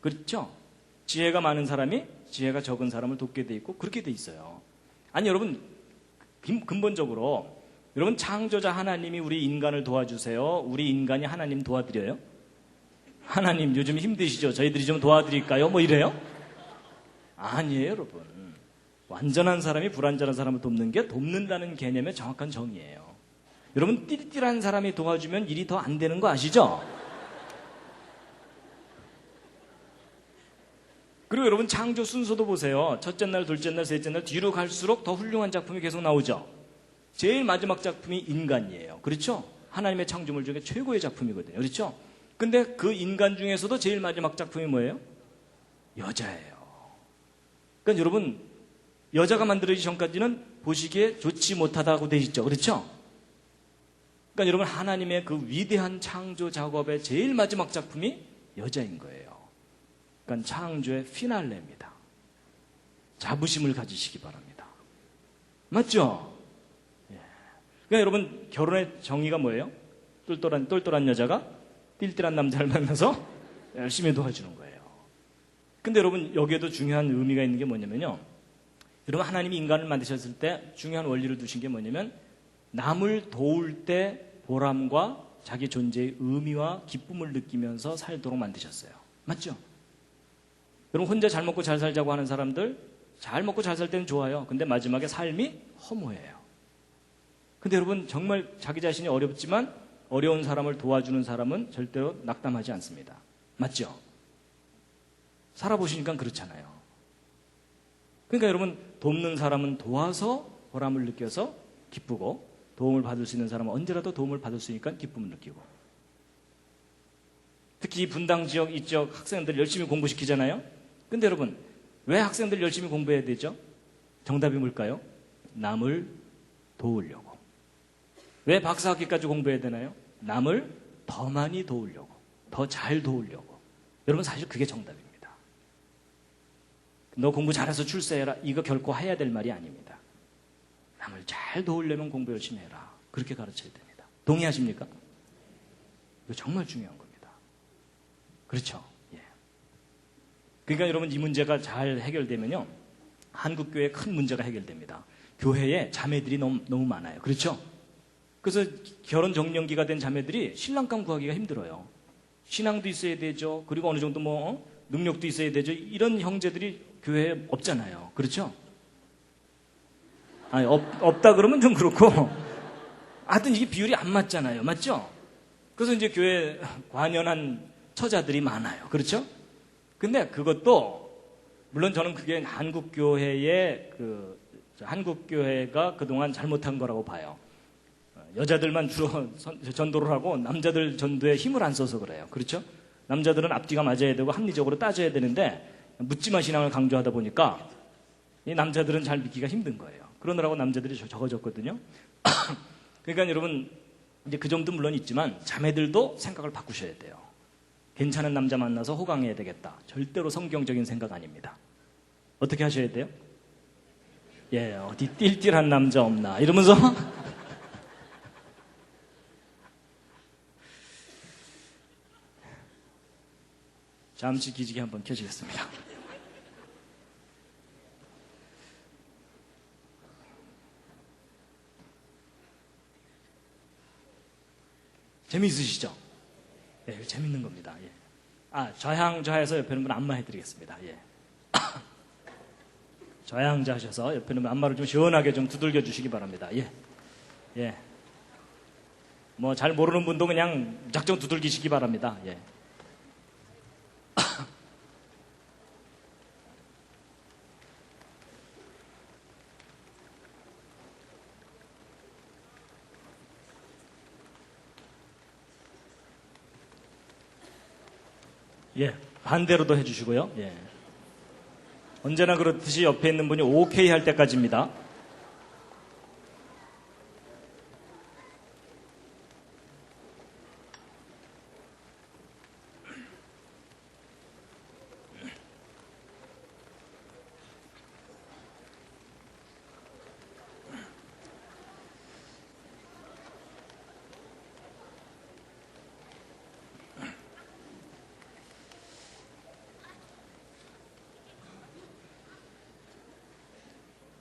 그렇죠? 지혜가 많은 사람이 지혜가 적은 사람을 돕게 돼 있고 그렇게 돼 있어요. 아니 여러분 근본적으로 여러분 창조자 하나님이 우리 인간을 도와주세요. 우리 인간이 하나님 도와드려요? 하나님 요즘 힘드시죠? 저희들이 좀 도와드릴까요? 뭐 이래요? 아니에요 여러분. 완전한 사람이 불완전한 사람을 돕는 게 돕는다는 개념의 정확한 정의예요. 여러분 띨띨한 사람이 도와주면 일이 더 안 되는 거 아시죠? 그리고 여러분 창조 순서도 보세요. 첫째 날, 둘째 날, 셋째 날 뒤로 갈수록 더 훌륭한 작품이 계속 나오죠. 제일 마지막 작품이 인간이에요. 그렇죠? 하나님의 창조물 중에 최고의 작품이거든요. 그렇죠? 근데 그 인간 중에서도 제일 마지막 작품이 뭐예요? 여자예요. 그러니까 여러분 여자가 만들어지기 전까지는 보시기에 좋지 못하다고 돼 있죠. 그렇죠? 그러니까 여러분 하나님의 그 위대한 창조 작업의 제일 마지막 작품이 여자인 거예요. 그러니까 창조의 피날레입니다. 자부심을 가지시기 바랍니다. 맞죠? 예. 그러니까 여러분 결혼의 정의가 뭐예요? 똘똘한 여자가 띨띨한 남자를 만나서 열심히 도와주는 거예요. 근데 여러분 여기에도 중요한 의미가 있는 게 뭐냐면요. 여러분 하나님이 인간을 만드셨을 때 중요한 원리를 두신 게 뭐냐면 남을 도울 때 보람과 자기 존재의 의미와 기쁨을 느끼면서 살도록 만드셨어요. 맞죠? 여러분 혼자 잘 먹고 잘 살자고 하는 사람들 잘 먹고 잘 살 때는 좋아요. 근데 마지막에 삶이 허무해요. 근데 여러분 정말 자기 자신이 어렵지만 어려운 사람을 도와주는 사람은 절대로 낙담하지 않습니다. 맞죠? 살아보시니까 그렇잖아요. 그러니까 여러분 돕는 사람은 도와서 보람을 느껴서 기쁘고 도움을 받을 수 있는 사람은 언제라도 도움을 받을 수 있으니까 기쁨을 느끼고 특히 분당 지역 이쪽 학생들 열심히 공부시키잖아요. 근데 여러분 왜 학생들 열심히 공부해야 되죠? 정답이 뭘까요? 남을 도우려고. 왜 박사학위까지 공부해야 되나요? 남을 더 많이 도우려고, 더 잘 도우려고. 여러분 사실 그게 정답입니다. 너 공부 잘해서 출세해라. 이거 결코 해야 될 말이 아닙니다. 남을 잘 도우려면 공부 열심히 해라. 그렇게 가르쳐야 됩니다. 동의하십니까? 이거 정말 중요한 겁니다. 그렇죠? 예. 그러니까 여러분 이 문제가 잘 해결되면요. 한국교회에 큰 문제가 해결됩니다. 교회에 자매들이 너무 많아요. 그렇죠? 그래서 결혼 정년기가 된 자매들이 신랑감 구하기가 힘들어요. 신앙도 있어야 되죠. 그리고 어느 정도 능력도 있어야 되죠. 이런 형제들이 교회에 없잖아요. 그렇죠? 아니, 없다 그러면 좀 그렇고. 하여튼 이게 비율이 안 맞잖아요. 맞죠? 그래서 이제 교회 관연한 처자들이 많아요. 그렇죠? 근데 그것도, 물론 저는 그게 한국교회가 그동안 잘못한 거라고 봐요. 여자들만 주로 전도를 하고 남자들 전도에 힘을 안 써서 그래요. 그렇죠? 남자들은 앞뒤가 맞아야 되고 합리적으로 따져야 되는데 묻지마 신앙을 강조하다 보니까 이 남자들은 잘 믿기가 힘든 거예요. 그러느라고 남자들이 적어졌거든요. 그러니까 여러분 이제 그 점도 물론 있지만 자매들도 생각을 바꾸셔야 돼요. 괜찮은 남자 만나서 호강해야 되겠다. 절대로 성경적인 생각 아닙니다. 어떻게 하셔야 돼요? 예, 어디 띨띨한 남자 없나 이러면서 잠시 기지개 한번 켜시겠습니다. 재미있으시죠? 네, 재밌는 겁니다. 예. 좌향좌해서 옆에 있는 분 안마 해드리겠습니다. 예. 좌향좌하셔서 옆에 있는 분 안마를 좀 시원하게 좀 두들겨 주시기 바랍니다. 예. 예. 잘 모르는 분도 그냥 무작정 두들기시기 바랍니다. 예. 예, 반대로도 해주시고요. 예. 언제나 그렇듯이 옆에 있는 분이 오케이 할 때까지입니다.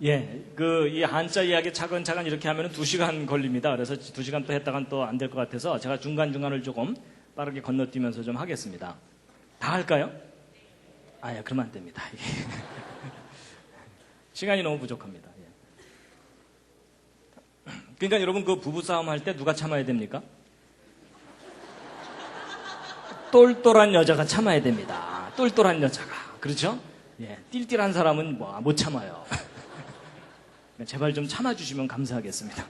예, 이 한자 이야기 차근차근 이렇게 하면 2시간 걸립니다. 그래서 2시간 또 했다간 또 안 될 것 같아서 제가 중간중간을 조금 빠르게 건너뛰면서 좀 하겠습니다. 다 할까요? 예, 그러면 안 됩니다. 시간이 너무 부족합니다. 예. 그러니까 여러분 그 부부싸움 할 때 누가 참아야 됩니까? 똘똘한 여자가 참아야 됩니다. 똘똘한 여자가. 그렇죠? 예, 띨띨한 사람은 못 참아요. 제발 좀 참아주시면 감사하겠습니다.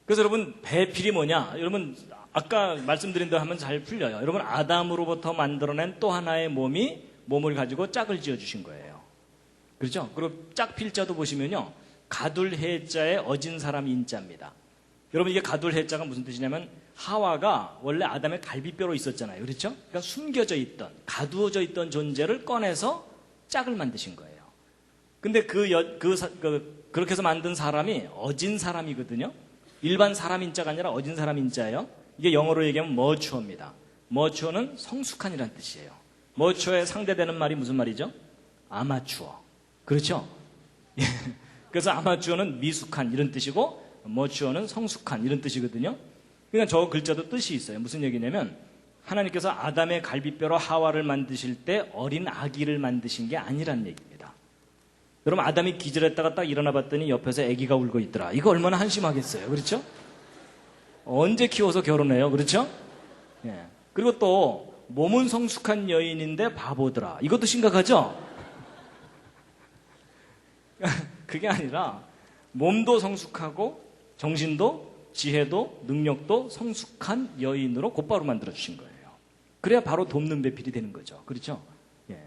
그래서 여러분 배필이 뭐냐? 여러분 아까 말씀드린 대로 하면 잘 풀려요. 여러분 아담으로부터 만들어낸 또 하나의 몸을 가지고 짝을 지어주신 거예요. 그렇죠? 그리고 짝 필자도 보시면요. 가둘해자의 어진 사람 인자입니다. 여러분 이게 가둘해자가 무슨 뜻이냐면 하와가 원래 아담의 갈비뼈로 있었잖아요. 그렇죠? 그러니까 숨겨져 있던, 가두어져 있던 존재를 꺼내서 짝을 만드신 거예요. 근데 그렇게 해서 만든 사람이 어진 사람이거든요. 일반 사람 인자가 아니라 어진 사람 인자예요. 이게 영어로 얘기하면 머추어입니다. 머추어는 성숙한이라는 뜻이에요. 머추어에 상대되는 말이 무슨 말이죠? 아마추어. 그렇죠? 그래서 아마추어는 미숙한 이런 뜻이고 머추어는 성숙한 이런 뜻이거든요. 그러니까 저 글자도 뜻이 있어요. 무슨 얘기냐면 하나님께서 아담의 갈비뼈로 하와를 만드실 때 어린 아기를 만드신 게 아니란 얘기입니다. 여러분 아담이 기절했다가 딱 일어나 봤더니 옆에서 아기가 울고 있더라. 이거 얼마나 한심하겠어요. 그렇죠? 언제 키워서 결혼해요. 그렇죠? 예. 그리고 또 몸은 성숙한 여인인데 바보더라. 이것도 심각하죠? 그게 아니라 몸도 성숙하고 정신도 지혜도 능력도 성숙한 여인으로 곧바로 만들어주신 거예요. 그래야 바로 돕는 배필이 되는 거죠. 그렇죠? 예.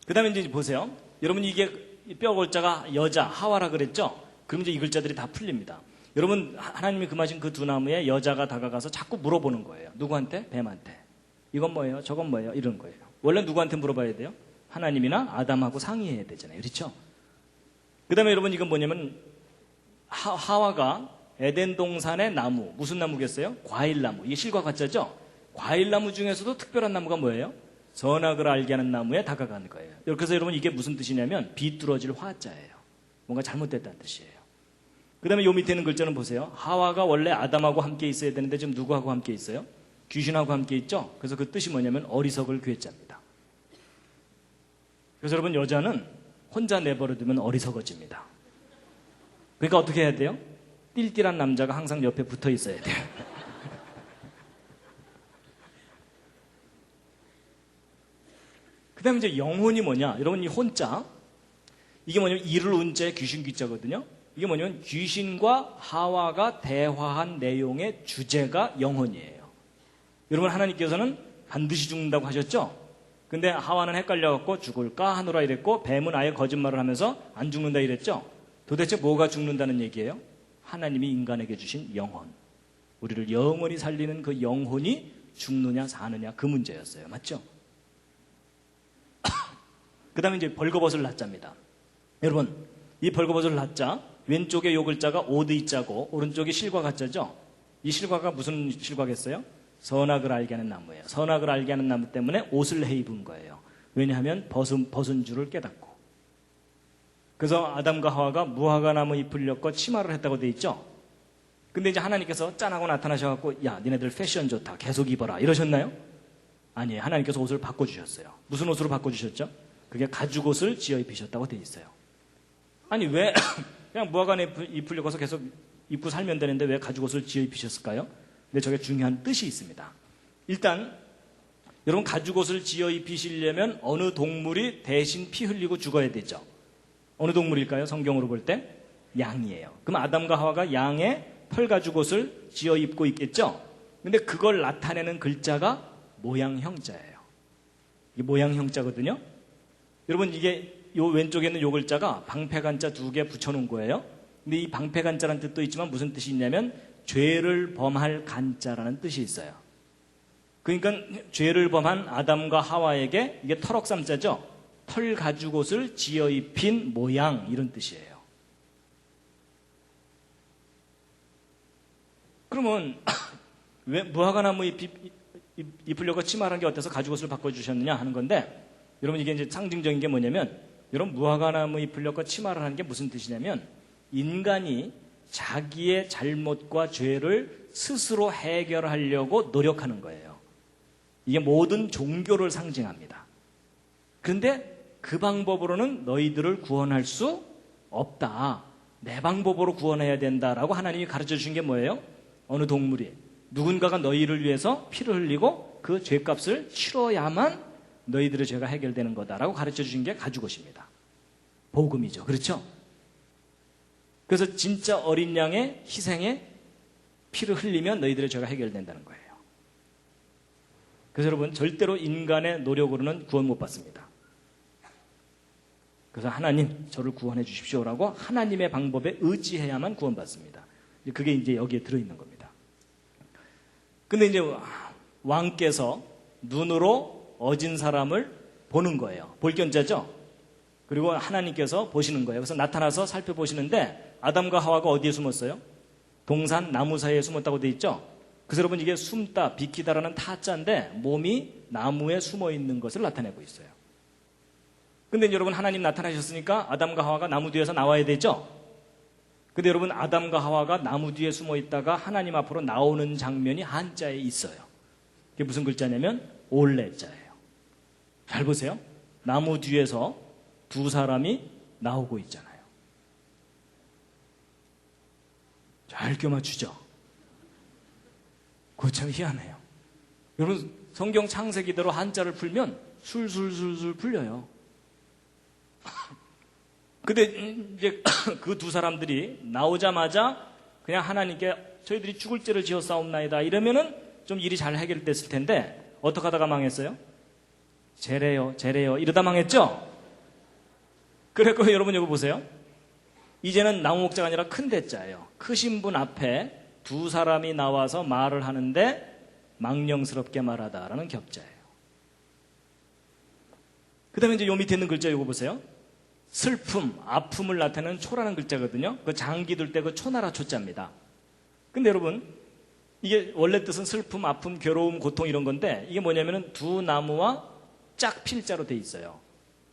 그 다음에 이제 보세요. 여러분 이게 뼈 골자가 여자, 하와라 그랬죠? 그럼 이제 이 글자들이 다 풀립니다. 여러분 하나님이 금하신 그 두 나무에 여자가 다가가서 자꾸 물어보는 거예요. 누구한테? 뱀한테. 이건 뭐예요? 저건 뭐예요? 이런 거예요. 원래 누구한테 물어봐야 돼요? 하나님이나 아담하고 상의해야 되잖아요. 그렇죠? 그 다음에 여러분 이건 뭐냐면 하와가 에덴 동산의 나무, 무슨 나무겠어요? 과일나무. 이게 실과 가짜죠? 과일나무 중에서도 특별한 나무가 뭐예요? 선악을 알게 하는 나무에 다가가는 거예요. 그래서 여러분 이게 무슨 뜻이냐면 비뚤어질 화자예요. 뭔가 잘못됐다는 뜻이에요. 그 다음에 요 밑에 있는 글자는 보세요. 하와가 원래 아담하고 함께 있어야 되는데 지금 누구하고 함께 있어요? 귀신하고 함께 있죠? 그래서 그 뜻이 뭐냐면 어리석을 괴짜입니다. 그래서 여러분 여자는 혼자 내버려두면 어리석어집니다. 그러니까 어떻게 해야 돼요? 띨띨한 남자가 항상 옆에 붙어 있어야 돼요. 그 다음에 이제 영혼이 뭐냐? 여러분 이 혼자 이게 뭐냐면 이를 운자의 귀신 귀자거든요. 이게 뭐냐면 귀신과 하와가 대화한 내용의 주제가 영혼이에요. 여러분 하나님께서는 반드시 죽는다고 하셨죠? 근데 하와는 헷갈려갖고 죽을까 하노라 이랬고 뱀은 아예 거짓말을 하면서 안 죽는다 이랬죠? 도대체 뭐가 죽는다는 얘기예요? 하나님이 인간에게 주신 영혼. 우리를 영원히 살리는 그 영혼이 죽느냐 사느냐 그 문제였어요. 맞죠? 그 다음에 이제 벌거벗을 낳자입니다. 여러분 이 벌거벗을 낳자 왼쪽에 요 글자가 오드이자고 오른쪽이 실과 가짜죠? 이 실과가 무슨 실과겠어요? 선악을 알게 하는 나무예요. 선악을 알게 하는 나무 때문에 옷을 해 입은 거예요. 왜냐하면 벗은 줄을 깨닫고. 그래서 아담과 하와가 무화과 나무 잎을 엮고 치마를 했다고 돼 있죠? 근데 이제 하나님께서 짠하고 나타나셔갖고 야 니네들 패션 좋다 계속 입어라 이러셨나요? 아니에요. 하나님께서 옷을 바꿔주셨어요. 무슨 옷으로 바꿔주셨죠? 그게 가죽옷을 지어 입히셨다고 돼 있어요. 아니 왜 그냥 무화과 잎을 엮어서 계속 입고 살면 되는데 왜 가죽옷을 지어 입히셨을까요? 근데 저게 중요한 뜻이 있습니다. 일단 여러분 가죽옷을 지어 입히시려면 어느 동물이 대신 피 흘리고 죽어야 되죠. 어느 동물일까요? 성경으로 볼 때 양이에요. 그럼 아담과 하와가 양의 펄 가죽옷을 지어 입고 있겠죠. 근데 그걸 나타내는 글자가 모양형자예요. 이게 모양형자거든요. 여러분 이게 요 왼쪽에 있는 요 글자가 방패간자 2개 붙여놓은 거예요. 근데 이 방패간자라는 뜻도 있지만 무슨 뜻이 있냐면 죄를 범할 간자라는 뜻이 있어요. 그러니까 죄를 범한 아담과 하와에게 이게 털옥삼자죠. 털 가죽옷을 지어 입힌 모양 이런 뜻이에요. 그러면 왜 무화과나무 잎이 입으려고 치마라는 게 어때서 가죽옷을 바꿔주셨느냐 하는 건데, 여러분 이게 이제 상징적인 게 뭐냐면, 여러분 무화과나무 입으려고 치마라는 게 무슨 뜻이냐면, 인간이 자기의 잘못과 죄를 스스로 해결하려고 노력하는 거예요. 이게 모든 종교를 상징합니다. 그런데 그 방법으로는 너희들을 구원할 수 없다. 내 방법으로 구원해야 된다라고 하나님이 가르쳐 주신 게 뭐예요? 어느 동물이 누군가가 너희를 위해서 피를 흘리고 그 죄값을 치러야만 너희들의 죄가 해결되는 거다라고 가르쳐 주신 게 가죽옷입니다. 복음이죠. 그렇죠? 그래서 진짜 어린 양의 희생에 피를 흘리면 너희들의 죄가 해결된다는 거예요. 그래서 여러분 절대로 인간의 노력으로는 구원 못 받습니다. 그래서 하나님 저를 구원해 주십시오라고 하나님의 방법에 의지해야만 구원받습니다. 그게 이제 여기에 들어있는 겁니다. 근데 이제 왕께서 눈으로 어진 사람을 보는 거예요. 볼견자죠? 그리고 하나님께서 보시는 거예요. 그래서 나타나서 살펴보시는데 아담과 하와가 어디에 숨었어요? 동산 나무 사이에 숨었다고 돼 있죠? 그래서 여러분 이게 숨다, 비키다라는 타자인데 몸이 나무에 숨어 있는 것을 나타내고 있어요. 근데 여러분 하나님 나타나셨으니까 아담과 하와가 나무 뒤에서 나와야 되죠? 근데 여러분 아담과 하와가 나무 뒤에 숨어 있다가 하나님 앞으로 나오는 장면이 한자에 있어요. 그게 무슨 글자냐면 올레자예요. 잘 보세요. 나무 뒤에서 두 사람이 나오고 있잖아요. 잘 껴맞추죠? 그거 참 희한해요. 여러분 성경 창세기대로 한자를 풀면 술술술술 풀려요. 근데 이제 그 두 사람들이 나오자마자 그냥 하나님께 저희들이 죽을 죄를 지었사옵나이다 이러면은 좀 일이 잘 해결됐을 텐데 어떻게 하다가 망했어요? 제래요 이러다 망했죠? 그래서 여러분 여기 보세요. 이제는 나무 목자가 아니라 큰 대자예요. 크신 분 앞에 두 사람이 나와서 말을 하는데 망령스럽게 말하다라는 격자예요. 그 다음에 이제 요 밑에 있는 글자 이거 보세요. 슬픔, 아픔을 나타내는 초라는 글자거든요. 그 장기 둘 때 그 초나라 초자입니다. 근데 여러분 이게 원래 뜻은 슬픔, 아픔, 괴로움, 고통 이런 건데 이게 뭐냐면은 두 나무와 짝 필자로 돼 있어요.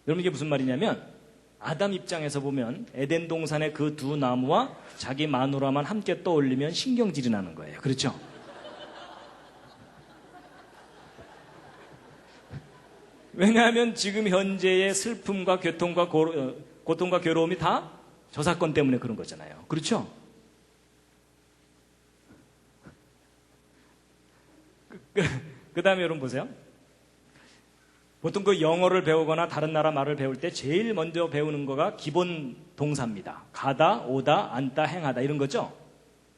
여러분 이게 무슨 말이냐면 아담 입장에서 보면 에덴 동산의 그 두 나무와 자기 마누라만 함께 떠올리면 신경질이 나는 거예요. 그렇죠? 왜냐하면 지금 현재의 슬픔과 고통과 괴로움이 다 저 사건 때문에 그런 거잖아요. 그렇죠? 그 다음에 여러분 보세요. 보통 그 영어를 배우거나 다른 나라 말을 배울 때 제일 먼저 배우는 거가 기본 동사입니다. 가다, 오다, 앉다, 행하다 이런 거죠.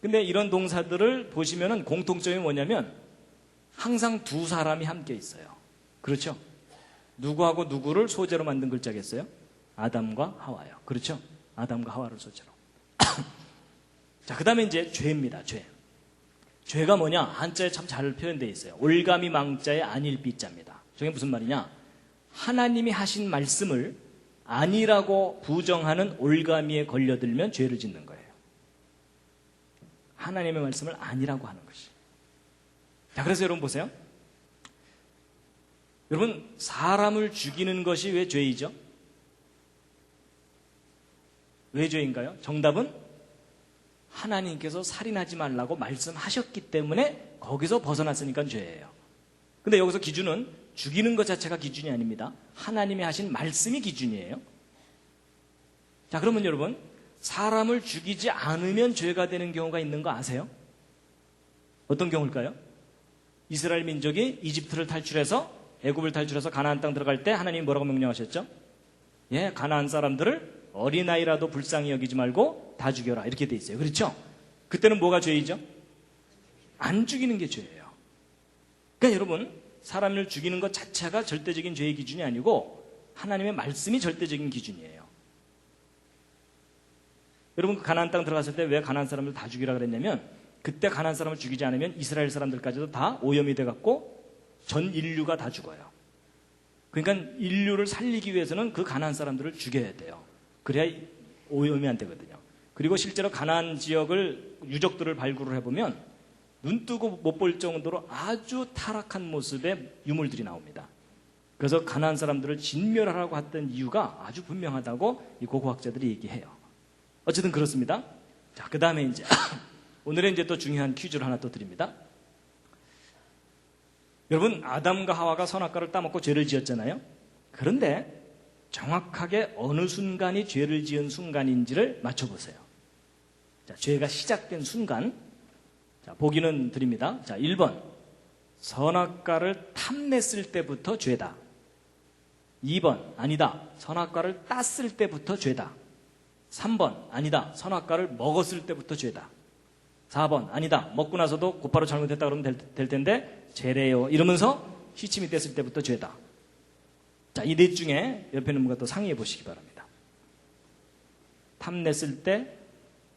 근데 이런 동사들을 보시면은 공통점이 뭐냐면 항상 두 사람이 함께 있어요. 그렇죠? 누구하고 누구를 소재로 만든 글자겠어요? 아담과 하와요. 그렇죠? 아담과 하와를 소재로. 자, 그 다음에 이제 죄입니다. 죄. 죄가 뭐냐? 한자에 참 잘 표현되어 있어요. 올가미 망자의 안일비자입니다. 저게 무슨 말이냐? 하나님이 하신 말씀을 아니라고 부정하는 올가미에 걸려들면 죄를 짓는 거예요. 하나님의 말씀을 아니라고 하는 것이. 자, 그래서 여러분 보세요. 여러분, 사람을 죽이는 것이 왜 죄이죠? 왜 죄인가요? 정답은 하나님께서 살인하지 말라고 말씀하셨기 때문에 거기서 벗어났으니까 죄예요. 근데 여기서 기준은 죽이는 것 자체가 기준이 아닙니다. 하나님이 하신 말씀이 기준이에요. 자, 그러면 여러분, 사람을 죽이지 않으면 죄가 되는 경우가 있는 거 아세요? 어떤 경우일까요? 이스라엘 민족이 이집트를 탈출해서 애굽을 탈출해서 가나안 땅 들어갈 때 하나님이 뭐라고 명령하셨죠? 예, 가나안 사람들을 어린아이라도 불쌍히 여기지 말고 다 죽여라 이렇게 돼 있어요. 그렇죠? 그때는 뭐가 죄이죠? 안 죽이는 게 죄예요. 그러니까 여러분, 사람을 죽이는 것 자체가 절대적인 죄의 기준이 아니고 하나님의 말씀이 절대적인 기준이에요. 여러분, 그 가나안 땅 들어갔을 때 왜 가나안 사람을 다 죽이라 그랬냐면 그때 가나안 사람을 죽이지 않으면 이스라엘 사람들까지도 다 오염이 돼갖고 전 인류가 다 죽어요. 그러니까 인류를 살리기 위해서는 그 가나안 사람들을 죽여야 돼요. 그래야 오염이 안 되거든요. 그리고 실제로 가나안 지역을 유적들을 발굴을 해보면 눈 뜨고 못 볼 정도로 아주 타락한 모습의 유물들이 나옵니다. 그래서 가나안 사람들을 진멸하라고 했던 이유가 아주 분명하다고 이 고고학자들이 얘기해요. 어쨌든 그렇습니다. 자, 그 다음에 이제 오늘의 이제 또 중요한 퀴즈를 하나 또 드립니다. 여러분, 아담과 하와가 선악과를 따먹고 죄를 지었잖아요. 그런데 정확하게 어느 순간이 죄를 지은 순간인지를 맞춰보세요. 자, 죄가 시작된 순간. 자, 보기는 드립니다. 자, 1번. 선악과를 탐냈을 때부터 죄다. 2번. 아니다. 선악과를 땄을 때부터 죄다. 3번. 아니다. 선악과를 먹었을 때부터 죄다. 4번. 아니다. 먹고 나서도 곧바로 잘못했다 그러면 될 텐데 죄래요. 이러면서 시침이 뗐을 때부터 죄다. 자, 이 넷 중에 옆에 있는 분과 또 상의해 보시기 바랍니다. 탐냈을 때,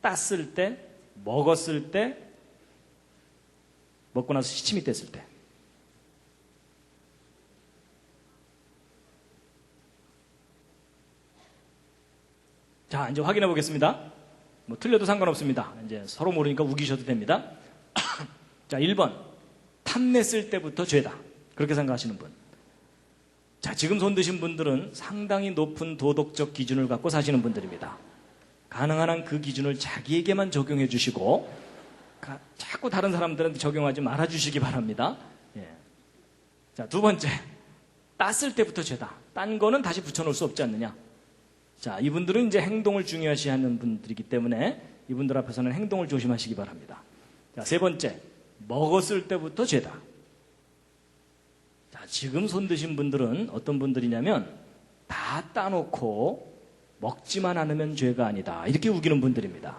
땄을 때, 먹었을 때, 먹고 나서 시침이 뗐을 때. 자, 이제 확인해 보겠습니다. 뭐 틀려도 상관없습니다. 이제 서로 모르니까 우기셔도 됩니다. 자, 1번. 탐냈을 때부터 죄다. 그렇게 생각하시는 분. 자, 지금 손 드신 분들은 상당히 높은 도덕적 기준을 갖고 사시는 분들입니다. 가능한 한 그 기준을 자기에게만 적용해 주시고 자꾸 다른 사람들한테 적용하지 말아 주시기 바랍니다. 예. 자, 두 번째. 땄을 때부터 죄다. 딴 거는 다시 붙여놓을 수 없지 않느냐. 자, 이분들은 이제 행동을 중요시하는 분들이기 때문에 이분들 앞에서는 행동을 조심하시기 바랍니다. 자, 세 번째. 먹었을 때부터 죄다. 자, 지금 손 드신 분들은 어떤 분들이냐면 다 따놓고 먹지만 않으면 죄가 아니다. 이렇게 우기는 분들입니다.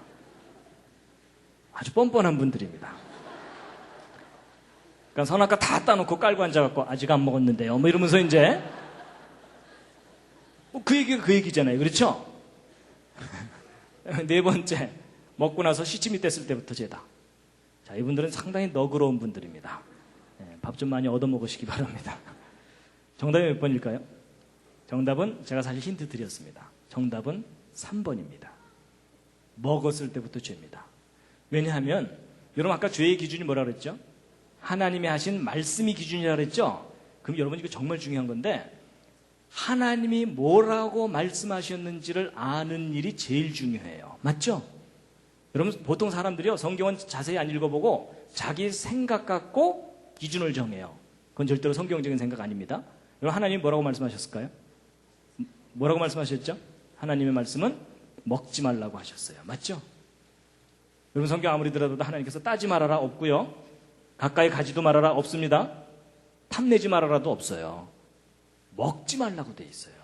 아주 뻔뻔한 분들입니다. 그러니까 선악과 다 따놓고 깔고 앉아갖고 아직 안 먹었는데요. 뭐 이러면서 이제 그 얘기가 그 얘기잖아요. 그렇죠? 네 번째, 먹고 나서 시침이 뗐을 때부터 죄다. 자, 이분들은 상당히 너그러운 분들입니다. 밥 좀 많이 얻어먹으시기 바랍니다. 정답이 몇 번일까요? 정답은 제가 사실 힌트 드렸습니다. 정답은 3번입니다. 먹었을 때부터 죄입니다. 왜냐하면 여러분 아까 죄의 기준이 뭐라 그랬죠? 하나님이 하신 말씀이 기준이라 그랬죠? 그럼 여러분 이거 정말 중요한 건데 하나님이 뭐라고 말씀하셨는지를 아는 일이 제일 중요해요. 맞죠? 여러분 보통 사람들이요 성경은 자세히 안 읽어보고 자기 생각 갖고 기준을 정해요. 그건 절대로 성경적인 생각 아닙니다. 여러분 하나님이 뭐라고 말씀하셨을까요? 뭐라고 말씀하셨죠? 하나님의 말씀은 먹지 말라고 하셨어요. 맞죠? 여러분 성경 아무리 들어도 하나님께서 따지 말아라 없고요. 가까이 가지도 말아라 없습니다. 탐내지 말아라도 없어요. 먹지 말라고 돼 있어요.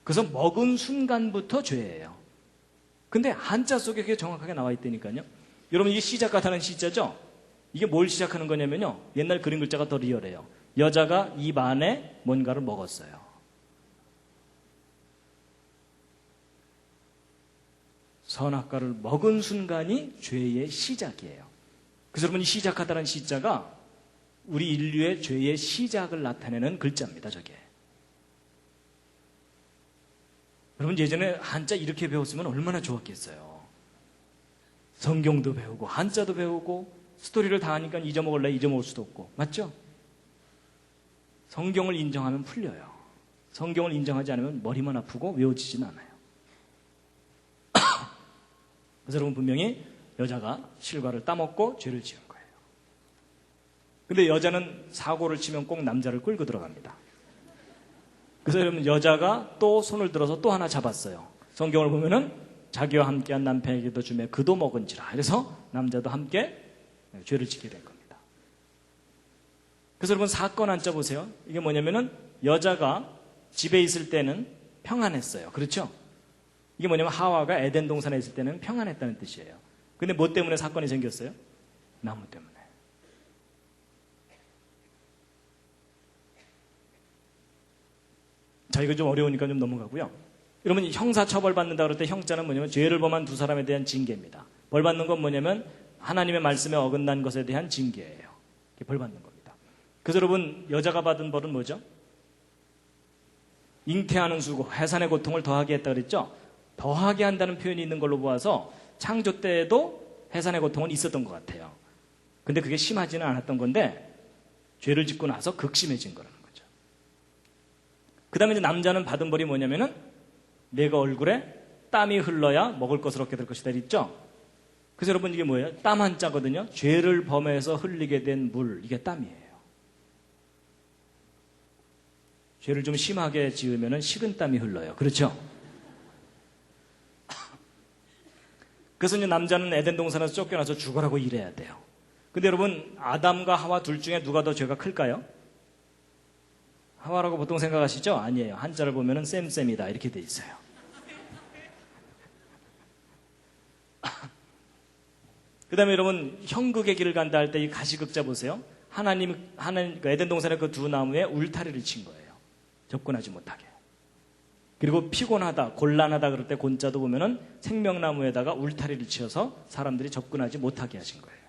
그래서 먹은 순간부터 죄예요. 근데 한자 속에 그게 정확하게 나와 있다니까요. 여러분 이게 시작 같다는 시자죠? 이게 뭘 시작하는 거냐면요. 옛날 그림 글자가 더 리얼해요. 여자가 입 안에 뭔가를 먹었어요. 선악과를 먹은 순간이 죄의 시작이에요. 그래서 여러분 이 시작하다는 시자가 우리 인류의 죄의 시작을 나타내는 글자입니다. 저게. 여러분 예전에 한자 이렇게 배웠으면 얼마나 좋았겠어요. 성경도 배우고 한자도 배우고 스토리를 다 하니까 잊어먹을래 잊어먹을 수도 없고. 맞죠? 성경을 인정하면 풀려요. 성경을 인정하지 않으면 머리만 아프고 외워지진 않아요. 그래서 여러분 분명히 여자가 실과를 따먹고 죄를 지은 거예요. 근데 여자는 사고를 치면 꼭 남자를 끌고 들어갑니다. 그래서 여러분 여자가 또 손을 들어서 또 하나 잡았어요. 성경을 보면은 자기와 함께한 남편에게도 주매 그도 먹은지라. 그래서 남자도 함께 죄를 짓게 된 겁니다. 그래서 여러분 사건 한자 보세요. 이게 뭐냐면은 여자가 집에 있을 때는 평안했어요. 그렇죠? 이게 뭐냐면 하와가 에덴 동산에 있을 때는 평안했다는 뜻이에요. 근데 뭐 때문에 사건이 생겼어요? 나무 때문에. 자, 이거 좀 어려우니까 좀 넘어가고요. 여러분 형사 처벌 받는다 그럴 때 형자는 뭐냐면 죄를 범한 두 사람에 대한 징계입니다. 벌 받는 건 뭐냐면 하나님의 말씀에 어긋난 것에 대한 징계예요. 벌 받는 겁니다. 그래서 여러분 여자가 받은 벌은 뭐죠? 잉태하는 수고, 해산의 고통을 더하게 했다 그랬죠? 더하게 한다는 표현이 있는 걸로 보아서 창조 때에도 해산의 고통은 있었던 것 같아요. 근데 그게 심하지는 않았던 건데 죄를 짓고 나서 극심해진 거라는 거죠. 그 다음에 이제 남자는 받은 벌이 뭐냐면은 내가 얼굴에 땀이 흘러야 먹을 것을 얻게 될 것이다 있죠. 그래서 여러분 이게 뭐예요? 땀 한자거든요. 죄를 범해서 흘리게 된 물, 이게 땀이에요. 죄를 좀 심하게 지으면은 식은땀이 흘러요. 그렇죠? 그래서 이제 남자는 에덴 동산에서 쫓겨나서 죽으라고 일해야 돼요. 근데 여러분, 아담과 하와 둘 중에 누가 더 죄가 클까요? 하와라고 보통 생각하시죠? 아니에요. 한자를 보면은 쌤쌤이다 이렇게 돼 있어요. 그 다음에 여러분, 형극의 길을 간다 할 때 이 가시극자 보세요. 하나님, 에덴 동산의 그 두 나무에 울타리를 친 거예요. 접근하지 못하게. 그리고 피곤하다, 곤란하다 그럴 때 곤자도 보면은 생명나무에다가 울타리를 치어서 사람들이 접근하지 못하게 하신 거예요.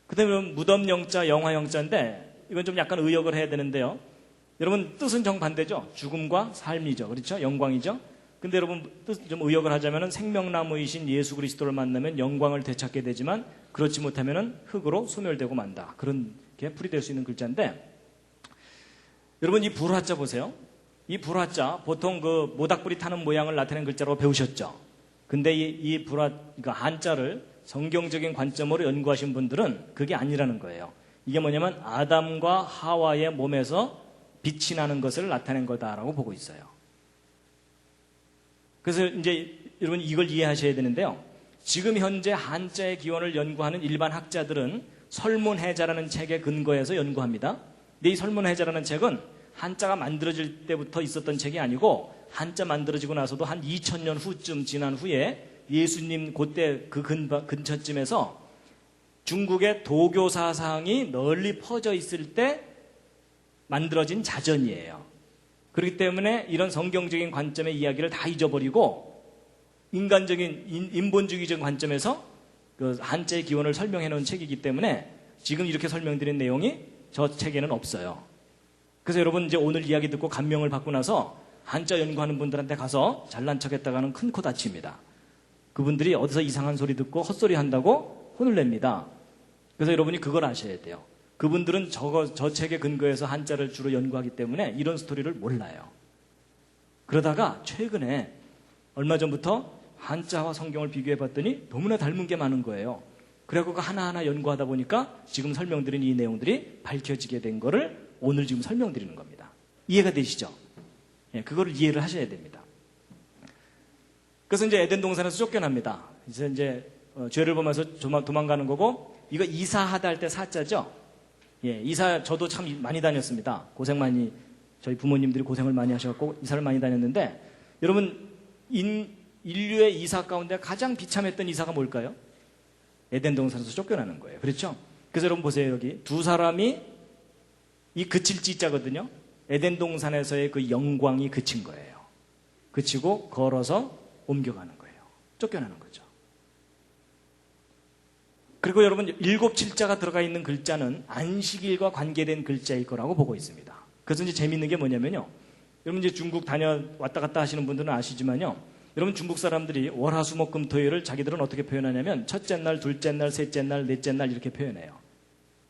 그 다음에 무덤영자, 영화영자인데 이건 좀 약간 의역을 해야 되는데요. 여러분 뜻은 정반대죠. 죽음과 삶이죠. 그렇죠? 영광이죠. 근데 여러분 뜻 좀 의역을 하자면은 생명나무이신 예수 그리스도를 만나면 영광을 되찾게 되지만 그렇지 못하면은 흙으로 소멸되고 만다. 그런 게 풀이될 수 있는 글자인데 여러분 이 불화자 보세요. 이 불화자 보통 그 모닥불이 타는 모양을 나타내는 글자라고 배우셨죠. 근데 이 불화 그러니까 한자를 성경적인 관점으로 연구하신 분들은 그게 아니라는 거예요. 이게 뭐냐면 아담과 하와의 몸에서 빛이 나는 것을 나타낸 거다라고 보고 있어요. 그래서 이제 여러분 이걸 이해하셔야 되는데요. 지금 현재 한자의 기원을 연구하는 일반 학자들은 설문해자라는 책에 근거해서 연구합니다. 근데 이 설문해자라는 책은 한자가 만들어질 때부터 있었던 책이 아니고 한자 만들어지고 나서도 한 2000년 후쯤 지난 후에 예수님 그때 그 근처쯤에서 중국의 도교 사상이 널리 퍼져 있을 때 만들어진 자전이에요. 그렇기 때문에 이런 성경적인 관점의 이야기를 다 잊어버리고 인간적인 인본주의적 관점에서 그 한자의 기원을 설명해 놓은 책이기 때문에 지금 이렇게 설명드린 내용이 저 책에는 없어요. 그래서 여러분 이제 오늘 이야기 듣고 감명을 받고 나서 한자 연구하는 분들한테 가서 잘난 척했다가는 큰 코 다칩니다. 그분들이 어디서 이상한 소리 듣고 헛소리 한다고 혼을 냅니다. 그래서 여러분이 그걸 아셔야 돼요. 그분들은 저 책에 근거해서 한자를 주로 연구하기 때문에 이런 스토리를 몰라요. 그러다가 최근에 얼마 전부터 한자와 성경을 비교해 봤더니 너무나 닮은 게 많은 거예요. 그래서 그거 하나하나 연구하다 보니까 지금 설명드린 이 내용들이 밝혀지게 된 거를 오늘 지금 설명드리는 겁니다. 이해가 되시죠? 예, 그거를 이해를 하셔야 됩니다. 그래서 이제 에덴 동산에서 쫓겨납니다. 이제 죄를 범해서 도망가는 거고 이거 이사하다 할 때 사자죠? 예, 이사 저도 참 많이 다녔습니다. 저희 부모님들이 고생을 많이 하셔갖고 이사를 많이 다녔는데 여러분 인류의 이사 가운데 가장 비참했던 이사가 뭘까요? 에덴 동산에서 쫓겨나는 거예요. 그렇죠? 그래서 여러분 보세요. 여기 두 사람이 이 그칠 지자거든요. 에덴 동산에서의 그 영광이 그친 거예요. 그치고 걸어서 옮겨가는 거예요. 쫓겨나는 거죠. 그리고 여러분 7칠자가 들어가 있는 글자는 안식일과 관계된 글자일 거라고 보고 있습니다. 그래서 이제 재밌는 게 뭐냐면요. 여러분 이제 중국 왔다 갔다 하시는 분들은 아시지만요. 여러분 중국 사람들이 월화수목금토일을 자기들은 어떻게 표현하냐면 첫째 날, 둘째 날, 셋째 날, 넷째 날 이렇게 표현해요.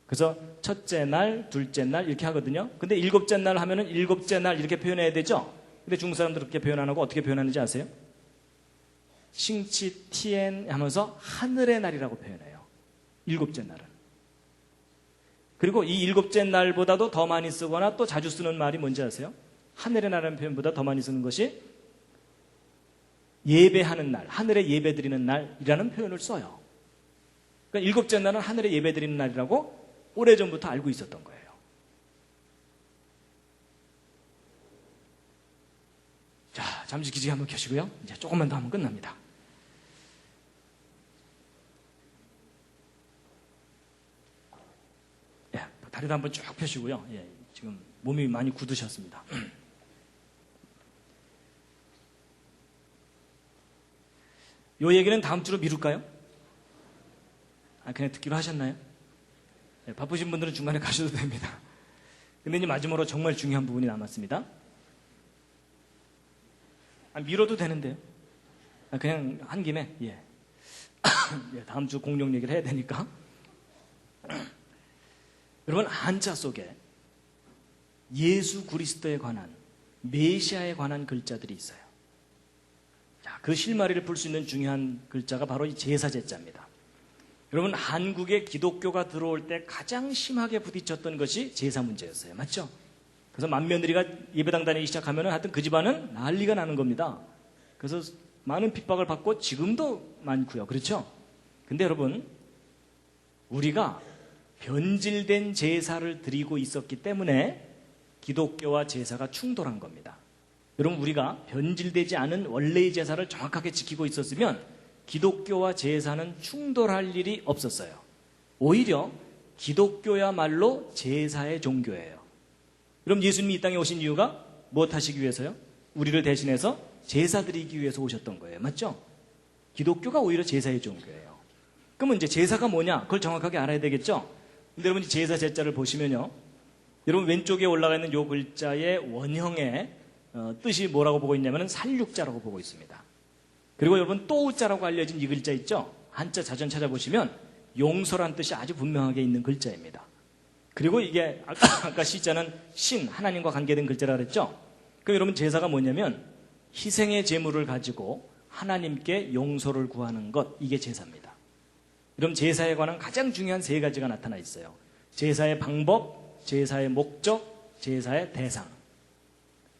그래서 첫째 날, 둘째 날 이렇게 하거든요. 근데 일곱째 날 하면은 일곱째 날 이렇게 표현해야 되죠. 근데 중국 사람들 그렇게 표현 안 하고 어떻게 표현하는지 아세요? 싱치 티엔 하면서 하늘의 날이라고 표현해요. 일곱째 날은. 그리고 이 일곱째 날보다도 더 많이 쓰거나 또 자주 쓰는 말이 뭔지 아세요? 하늘의 날이라는 표현보다 더 많이 쓰는 것이 예배하는 날, 하늘에 예배 드리는 날이라는 표현을 써요. 그러니까 일곱째 날은 하늘에 예배 드리는 날이라고 오래전부터 알고 있었던 거예요. 자, 잠시 기지개 한번 켜시고요. 이제 조금만 더 하면 끝납니다. 예, 다리도 한번 쭉 펴시고요. 예, 지금 몸이 많이 굳으셨습니다. 요 얘기는 다음 주로 미룰까요? 그냥 듣기로 하셨나요? 네, 바쁘신 분들은 중간에 가셔도 됩니다. 근데 이제 마지막으로 정말 중요한 부분이 남았습니다. 미뤄도 되는데요. 그냥 한 김에, 예. 다음 주 공룡 얘기를 해야 되니까. 여러분, 한자 속에 예수 그리스도에 관한, 메시아에 관한 글자들이 있어요. 자, 그 실마리를 풀 수 있는 중요한 글자가 바로 이 제사제자입니다. 여러분, 한국에 기독교가 들어올 때 가장 심하게 부딪혔던 것이 제사 문제였어요. 맞죠? 그래서 맏며느리가 예배당 다니기 시작하면 하여튼 그 집안은 난리가 나는 겁니다. 그래서 많은 핍박을 받고 지금도 많고요. 그렇죠? 근데 여러분, 우리가 변질된 제사를 드리고 있었기 때문에 기독교와 제사가 충돌한 겁니다. 여러분, 우리가 변질되지 않은 원래의 제사를 정확하게 지키고 있었으면 기독교와 제사는 충돌할 일이 없었어요. 오히려 기독교야말로 제사의 종교예요. 그럼 예수님이 이 땅에 오신 이유가 무엇 하시기 위해서요? 우리를 대신해서 제사 드리기 위해서 오셨던 거예요. 맞죠? 기독교가 오히려 제사의 종교예요. 그러면 이제 제사가 뭐냐? 그걸 정확하게 알아야 되겠죠? 근데 여러분, 제사 제자를 보시면요, 여러분 왼쪽에 올라가 있는 요 글자의 원형의 뜻이 뭐라고 보고 있냐면 살육자라고 보고 있습니다. 그리고 여러분 또우자라고 알려진 이 글자 있죠? 한자 자전 찾아보시면 용서란 뜻이 아주 분명하게 있는 글자입니다. 그리고 이게 아까 시자는 신, 하나님과 관계된 글자라 그랬죠? 그럼 여러분, 제사가 뭐냐면 희생의 제물을 가지고 하나님께 용서를 구하는 것, 이게 제사입니다. 여러분, 제사에 관한 가장 중요한 세 가지가 나타나 있어요. 제사의 방법, 제사의 목적, 제사의 대상.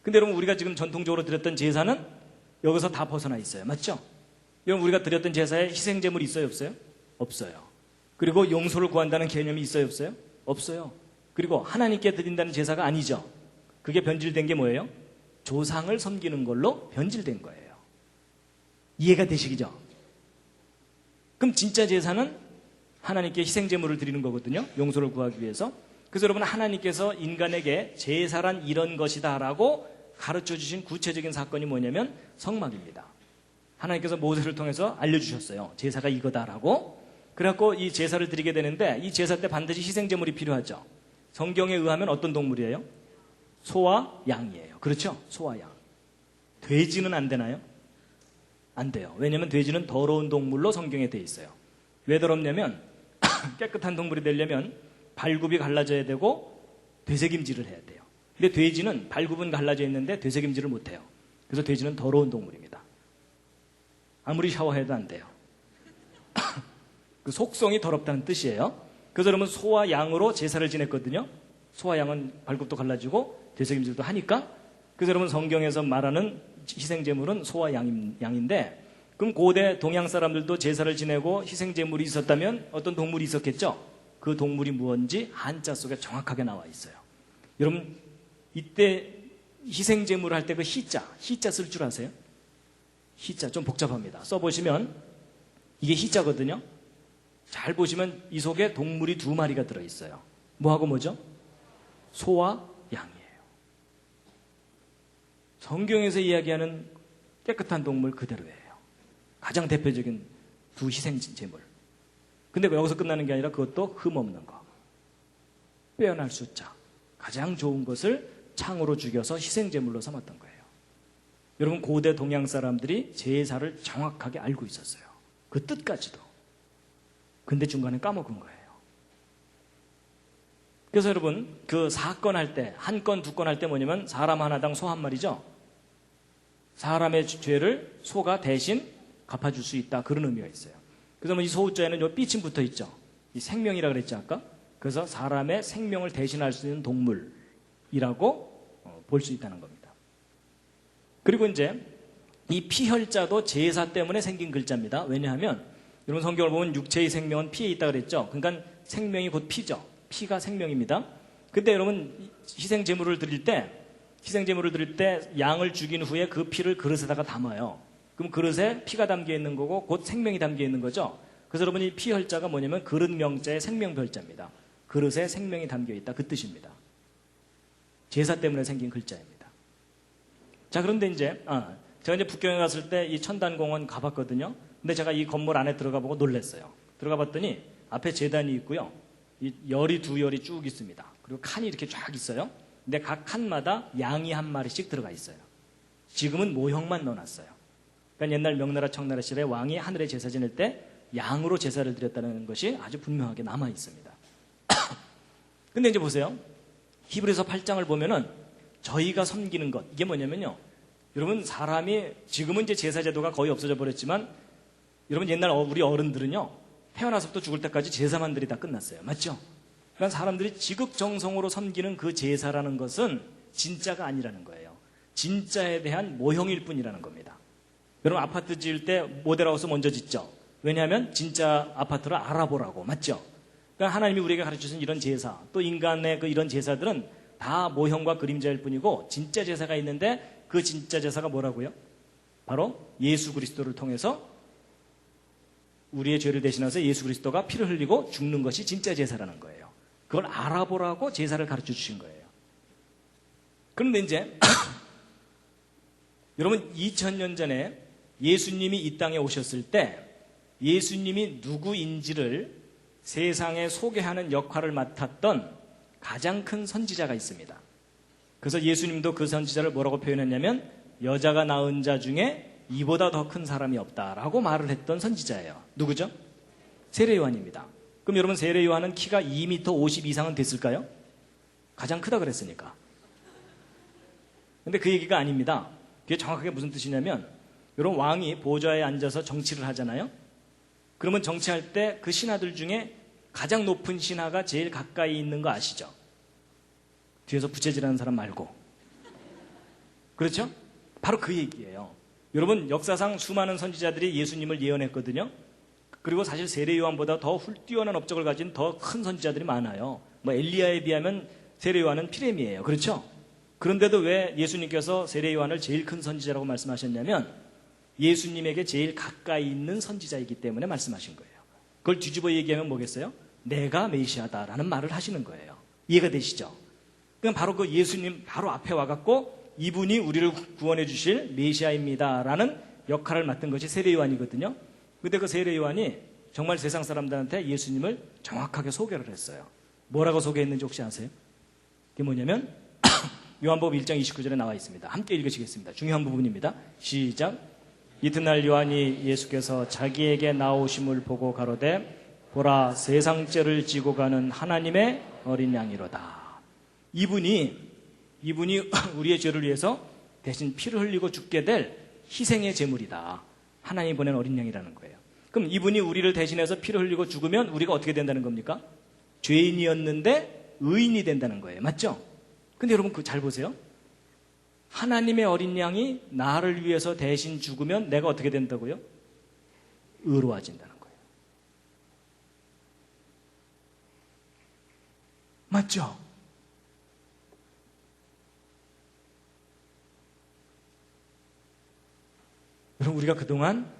근데 여러분, 우리가 지금 전통적으로 드렸던 제사는 여기서 다 벗어나 있어요. 맞죠? 여러분, 우리가 드렸던 제사에 희생제물이 있어요, 없어요? 없어요. 그리고 용서를 구한다는 개념이 있어요, 없어요? 없어요. 그리고 하나님께 드린다는 제사가 아니죠. 그게 변질된 게 뭐예요? 조상을 섬기는 걸로 변질된 거예요. 이해가 되시죠? 그럼 진짜 제사는 하나님께 희생제물을 드리는 거거든요. 용서를 구하기 위해서. 그래서 여러분, 하나님께서 인간에게 제사란 이런 것이다 라고 가르쳐 주신 구체적인 사건이 뭐냐면 성막입니다. 하나님께서 모세를 통해서 알려주셨어요. 제사가 이거다라고. 그래갖고 이 제사를 드리게 되는데 이 제사 때 반드시 희생제물이 필요하죠. 성경에 의하면 어떤 동물이에요? 소와 양이에요. 그렇죠? 소와 양. 돼지는 안 되나요? 안 돼요. 왜냐하면 돼지는 더러운 동물로 성경에 돼 있어요. 왜 더럽냐면 깨끗한 동물이 되려면 발굽이 갈라져야 되고 되새김질을 해야 돼요. 근데 돼지는 발굽은 갈라져 있는데 되새김질을 못해요. 그래서 돼지는 더러운 동물입니다. 아무리 샤워해도 안 돼요. 그 속성이 더럽다는 뜻이에요. 그래서 여러분, 소와 양으로 제사를 지냈거든요. 소와 양은 발굽도 갈라지고 되새김질도 하니까. 그래서 여러분, 성경에서 말하는 희생제물은 소와 양인데, 그럼 고대 동양 사람들도 제사를 지내고 희생제물이 있었다면 어떤 동물이 있었겠죠? 그 동물이 무엇인지 한자 속에 정확하게 나와 있어요. 여러분, 이때 희생제물을 할 때 그 희자 쓸 줄 아세요? 희자 좀 복잡합니다. 써보시면 이게 희자거든요. 잘 보시면 이 속에 동물이 2마리가 들어있어요. 뭐하고 뭐죠? 소와 양이에요. 성경에서 이야기하는 깨끗한 동물 그대로예요. 가장 대표적인 두 희생제물. 근데 여기서 끝나는 게 아니라 그것도 흠없는 거. 빼어날 숫자. 가장 좋은 것을 창으로 죽여서 희생제물로 삼았던 거예요. 여러분, 고대 동양 사람들이 제사를 정확하게 알고 있었어요. 그 뜻까지도. 근데 중간에 까먹은 거예요. 그래서 여러분, 그 사건 할 때, 한 건, 2건 할 때 뭐냐면 사람 하나당 소 한 마리죠. 사람의 죄를 소가 대신 갚아줄 수 있다. 그런 의미가 있어요. 그래서 이 소자에는 요 삐침 붙어 있죠. 이 생명이라 그랬죠, 아까? 그래서 사람의 생명을 대신할 수 있는 동물이라고 볼 수 있다는 겁니다. 그리고 이제 이 피혈자도 제사 때문에 생긴 글자입니다. 왜냐하면 여러분, 성경을 보면 육체의 생명은 피에 있다 그랬죠. 그러니까 생명이 곧 피죠. 피가 생명입니다. 근데 여러분, 희생제물을 드릴 때 양을 죽인 후에 그 피를 그릇에다가 담아요. 그럼 그릇에 피가 담겨 있는 거고 곧 생명이 담겨 있는 거죠. 그래서 여러분, 이 피혈자가 뭐냐면 그릇 명자의 생명별자입니다. 그릇에 생명이 담겨 있다, 그 뜻입니다. 제사 때문에 생긴 글자입니다. 자, 그런데 이제 제가 이제 북경에 갔을 때 이 천단공원 가봤거든요. 근데 제가 이 건물 안에 들어가 보고 놀랐어요. 들어가 봤더니 앞에 제단이 있고요. 이 열이 2열이 쭉 있습니다. 그리고 칸이 이렇게 쫙 있어요. 근데 각 칸마다 양이 한 마리씩 들어가 있어요. 지금은 모형만 넣어놨어요. 그러니까 옛날 명나라 청나라 시절에 왕이 하늘에 제사 지낼 때 양으로 제사를 드렸다는 것이 아주 분명하게 남아 있습니다. 근데 이제 보세요. 히브리서 8장을 보면은 저희가 섬기는 것, 이게 뭐냐면요. 여러분, 사람이 지금은 이제 제사 제도가 거의 없어져 버렸지만 여러분, 옛날 우리 어른들은요, 태어나서부터 죽을 때까지 제사만 들이 다 끝났어요. 맞죠? 그러니까 사람들이 지극정성으로 섬기는 그 제사라는 것은 진짜가 아니라는 거예요. 진짜에 대한 모형일 뿐이라는 겁니다. 여러분, 아파트 지을 때 모델하우스 먼저 짓죠. 왜냐하면 진짜 아파트를 알아보라고. 맞죠? 그러니까 하나님이 우리에게 가르쳐준 이런 제사, 또 인간의 이런 제사들은 다 모형과 그림자일 뿐이고 진짜 제사가 있는데 그 진짜 제사가 뭐라고요? 바로 예수 그리스도를 통해서 우리의 죄를 대신해서 예수 그리스도가 피를 흘리고 죽는 것이 진짜 제사라는 거예요. 그걸 알아보라고 제사를 가르쳐 주신 거예요. 그런데 이제 여러분, 2000년 전에 예수님이 이 땅에 오셨을 때 예수님이 누구인지를 세상에 소개하는 역할을 맡았던 가장 큰 선지자가 있습니다. 그래서 예수님도 그 선지자를 뭐라고 표현했냐면 여자가 낳은 자 중에 이보다 더 큰 사람이 없다라고 말을 했던 선지자예요. 누구죠? 세례 요한입니다. 그럼 여러분, 세례 요한은 키가 2m 50 이상은 됐을까요? 가장 크다 그랬으니까. 근데 그 얘기가 아닙니다. 그게 정확하게 무슨 뜻이냐면 여러분, 왕이 보좌에 앉아서 정치를 하잖아요. 그러면 정치할 때 그 신하들 중에 가장 높은 신하가 제일 가까이 있는 거 아시죠? 뒤에서 부채질하는 사람 말고. 그렇죠? 바로 그 얘기예요. 여러분, 역사상 수많은 선지자들이 예수님을 예언했거든요. 그리고 사실 세례 요한보다 더 뛰어난 업적을 가진 더 큰 선지자들이 많아요. 뭐 엘리야에 비하면 세례 요한은 피레미예요. 그렇죠? 그런데도 왜 예수님께서 세례 요한을 제일 큰 선지자라고 말씀하셨냐면 예수님에게 제일 가까이 있는 선지자이기 때문에 말씀하신 거예요. 그걸 뒤집어 얘기하면 뭐겠어요? 내가 메시아다라는 말을 하시는 거예요. 이해가 되시죠? 그럼 바로 그 예수님 바로 앞에 와갖고 이분이 우리를 구원해 주실 메시아입니다라는 역할을 맡은 것이 세례 요한이거든요. 근데 그 세례 요한이 정말 세상 사람들한테 예수님을 정확하게 소개를 했어요. 뭐라고 소개했는지 혹시 아세요? 그게 뭐냐면 요한복음 1장 29절에 나와 있습니다. 함께 읽으시겠습니다. 중요한 부분입니다. 시작. 이튿날 요한이 예수께서 자기에게 나오심을 보고 가로되 보라, 세상 죄를 지고 가는 하나님의 어린 양이로다. 이분이 우리의 죄를 위해서 대신 피를 흘리고 죽게 될 희생의 제물이다. 하나님이 보낸 어린 양이라는 거예요. 그럼 이분이 우리를 대신해서 피를 흘리고 죽으면 우리가 어떻게 된다는 겁니까? 죄인이었는데 의인이 된다는 거예요. 맞죠? 근데 여러분, 그 잘 보세요. 하나님의 어린 양이 나를 위해서 대신 죽으면 내가 어떻게 된다고요? 의로워진다는 거예요. 맞죠? 여러분, 우리가 그동안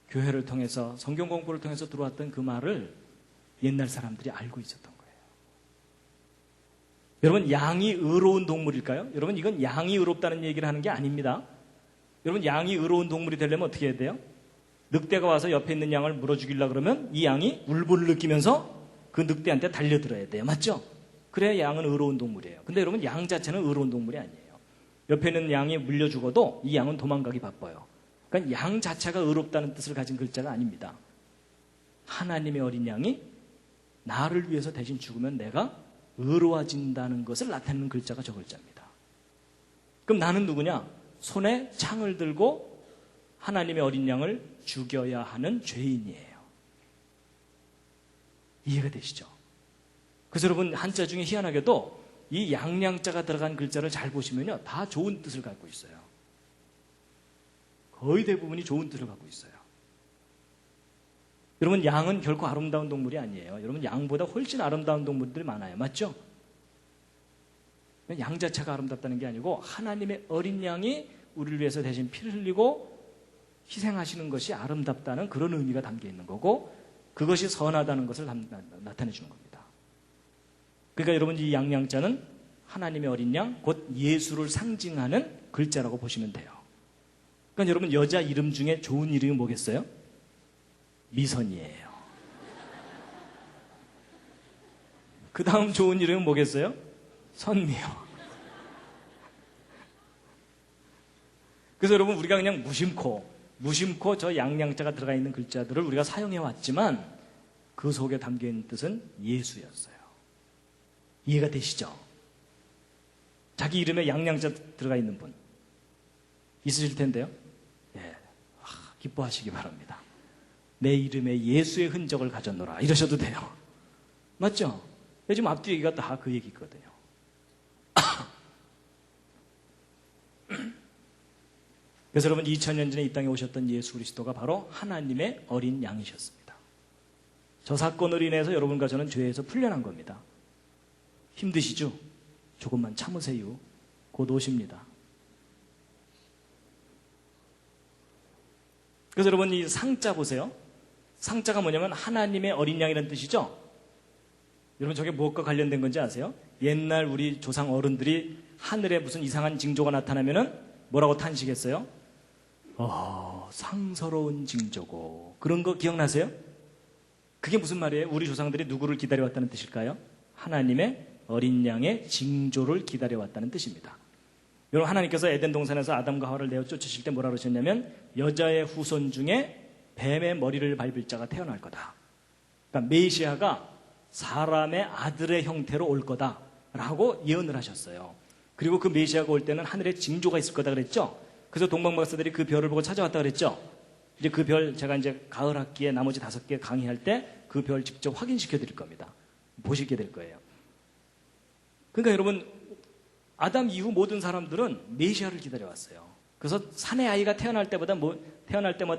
교회를 통해서 성경 공부를 통해서 들어왔던 그 말을 옛날 사람들이 알고 있었던 거예요. 여러분, 양이 의로운 동물일까요? 여러분, 이건 양이 의롭다는 얘기를 하는 게 아닙니다. 여러분, 양이 의로운 동물이 되려면 어떻게 해야 돼요? 늑대가 와서 옆에 있는 양을 물어 죽이려고 그러면 이 양이 울분을 느끼면서 그 늑대한테 달려들어야 돼요. 맞죠? 그래야 양은 의로운 동물이에요. 근데 여러분, 양 자체는 의로운 동물이 아니에요. 옆에 있는 양이 물려 죽어도 이 양은 도망가기 바빠요. 그러니까 양 자체가 의롭다는 뜻을 가진 글자가 아닙니다. 하나님의 어린 양이 나를 위해서 대신 죽으면 내가 의로워진다는 것을 나타내는 글자가 저 글자입니다. 그럼 나는 누구냐? 손에 창을 들고 하나님의 어린 양을 죽여야 하는 죄인이에요. 이해가 되시죠? 그래서 여러분, 한자 중에 희한하게도 이 양양자가 들어간 글자를 잘 보시면요, 다 좋은 뜻을 갖고 있어요. 거의 대부분이 좋은 뜻을 갖고 있어요. 여러분, 양은 결코 아름다운 동물이 아니에요. 여러분, 양보다 훨씬 아름다운 동물들이 많아요. 맞죠? 양 자체가 아름답다는 게 아니고 하나님의 어린 양이 우리를 위해서 대신 피를 흘리고 희생하시는 것이 아름답다는 그런 의미가 담겨 있는 거고, 그것이 선하다는 것을 나타내 주는 겁니다. 그러니까 여러분, 이 양양자는 하나님의 어린 양, 곧 예수를 상징하는 글자라고 보시면 돼요. 그러니까 여러분, 여자 이름 중에 좋은 이름이 뭐겠어요? 미선이에요. 그 다음 좋은 이름은 뭐겠어요? 선미요. 그래서 여러분, 우리가 그냥 무심코 무심코 저 양양자가 들어가 있는 글자들을 우리가 사용해 왔지만 그 속에 담겨있는 뜻은 예수였어요. 이해가 되시죠? 자기 이름에 양양자 들어가 있는 분 있으실 텐데요. 예, 기뻐하시기 바랍니다. 내 이름에 예수의 흔적을 가졌노라 이러셔도 돼요. 맞죠? 지금 앞뒤 얘기가 다 그 얘기거든요. 그래서 여러분 2000년 전에 이 땅에 오셨던 예수 그리스도가 바로 하나님의 어린 양이셨습니다. 저 사건으로 인해서 여러분과 저는 죄에서 풀려난 겁니다. 힘드시죠? 조금만 참으세요. 곧 오십니다. 그래서 여러분 이 상자 보세요. 상자가 뭐냐면 하나님의 어린 양이라는 뜻이죠. 여러분 저게 무엇과 관련된 건지 아세요? 옛날 우리 조상 어른들이 하늘에 무슨 이상한 징조가 나타나면은 뭐라고 탄식했어요? 상서로운 징조고. 그런 거 기억나세요? 그게 무슨 말이에요? 우리 조상들이 누구를 기다려왔다는 뜻일까요? 하나님의 어린 양의 징조를 기다려왔다는 뜻입니다. 여러분 하나님께서 에덴 동산에서 아담과 하와를 내어 쫓으실 때 뭐라 그러셨냐면 여자의 후손 중에 뱀의 머리를 밟을 자가 태어날 거다. 그러니까 메시아가 사람의 아들의 형태로 올 거다라고 예언을 하셨어요. 그리고 그 메시아가 올 때는 하늘에 징조가 있을 거다 그랬죠. 그래서 동방박사들이 그 별을 보고 찾아왔다 그랬죠. 이제 그 별 제가 이제 가을 학기에 나머지 5개 강의할 때 그 별 직접 확인시켜 드릴 겁니다. 보시게 될 거예요. 그러니까 여러분 아담 이후 모든 사람들은 메시아를 기다려왔어요. 그래서 사내 아이가 태어날 때마다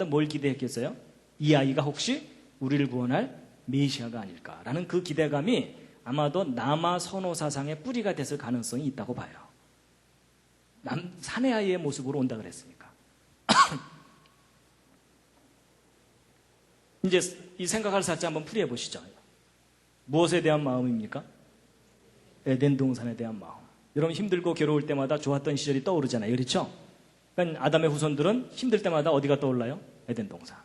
뭘 기대했겠어요? 이 아이가 혹시 우리를 구원할 메시아가 아닐까라는 그 기대감이 아마도 남아 선호 사상의 뿌리가 됐을 가능성이 있다고 봐요. 사내 아이의 모습으로 온다 그랬으니까. 이제 이 생각할 살짝 한번 풀이해 보시죠. 무엇에 대한 마음입니까? 에덴 동산에 대한 마음. 여러분 힘들고 괴로울 때마다 좋았던 시절이 떠오르잖아요. 그렇죠? 그러니까 아담의 후손들은 힘들 때마다 어디가 떠올라요? 에덴 동산.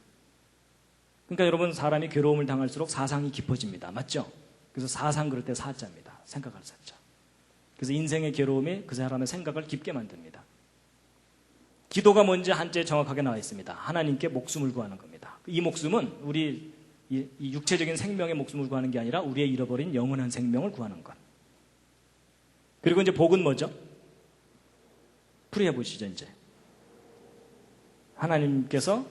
그러니까 여러분 사람이 괴로움을 당할수록 사상이 깊어집니다. 맞죠? 그래서 사상 그럴 때 사자입니다. 생각할 사자. 그래서 인생의 괴로움이 그 사람의 생각을 깊게 만듭니다. 기도가 뭔지 한자에 정확하게 나와 있습니다. 하나님께 목숨을 구하는 겁니다. 이 목숨은 우리 이 육체적인 생명의 목숨을 구하는 게 아니라 우리의 잃어버린 영원한 생명을 구하는 것. 그리고 이제 복은 뭐죠? 풀이해 보시죠. 이제 하나님께서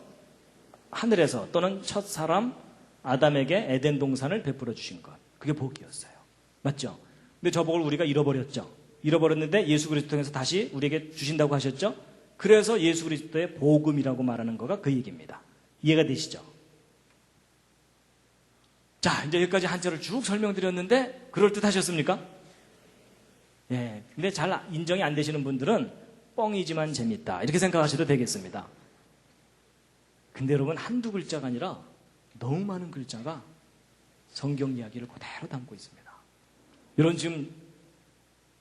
하늘에서 또는 첫 사람 아담에게 에덴 동산을 베풀어 주신 것. 그게 복이었어요. 맞죠? 근데 저 복을 우리가 잃어버렸죠. 잃어버렸는데 예수 그리스도 통해서 다시 우리에게 주신다고 하셨죠. 그래서 예수 그리스도의 복음이라고 말하는 거가 그 얘기입니다. 이해가 되시죠? 자, 이제 여기까지 한자를 쭉 설명드렸는데 그럴듯 하셨습니까? 예. 근데 잘 인정이 안 되시는 분들은 뻥이지만 재밌다 이렇게 생각하셔도 되겠습니다. 근데 여러분 한두 글자가 아니라 너무 많은 글자가 성경 이야기를 그대로 담고 있습니다. 여러분 지금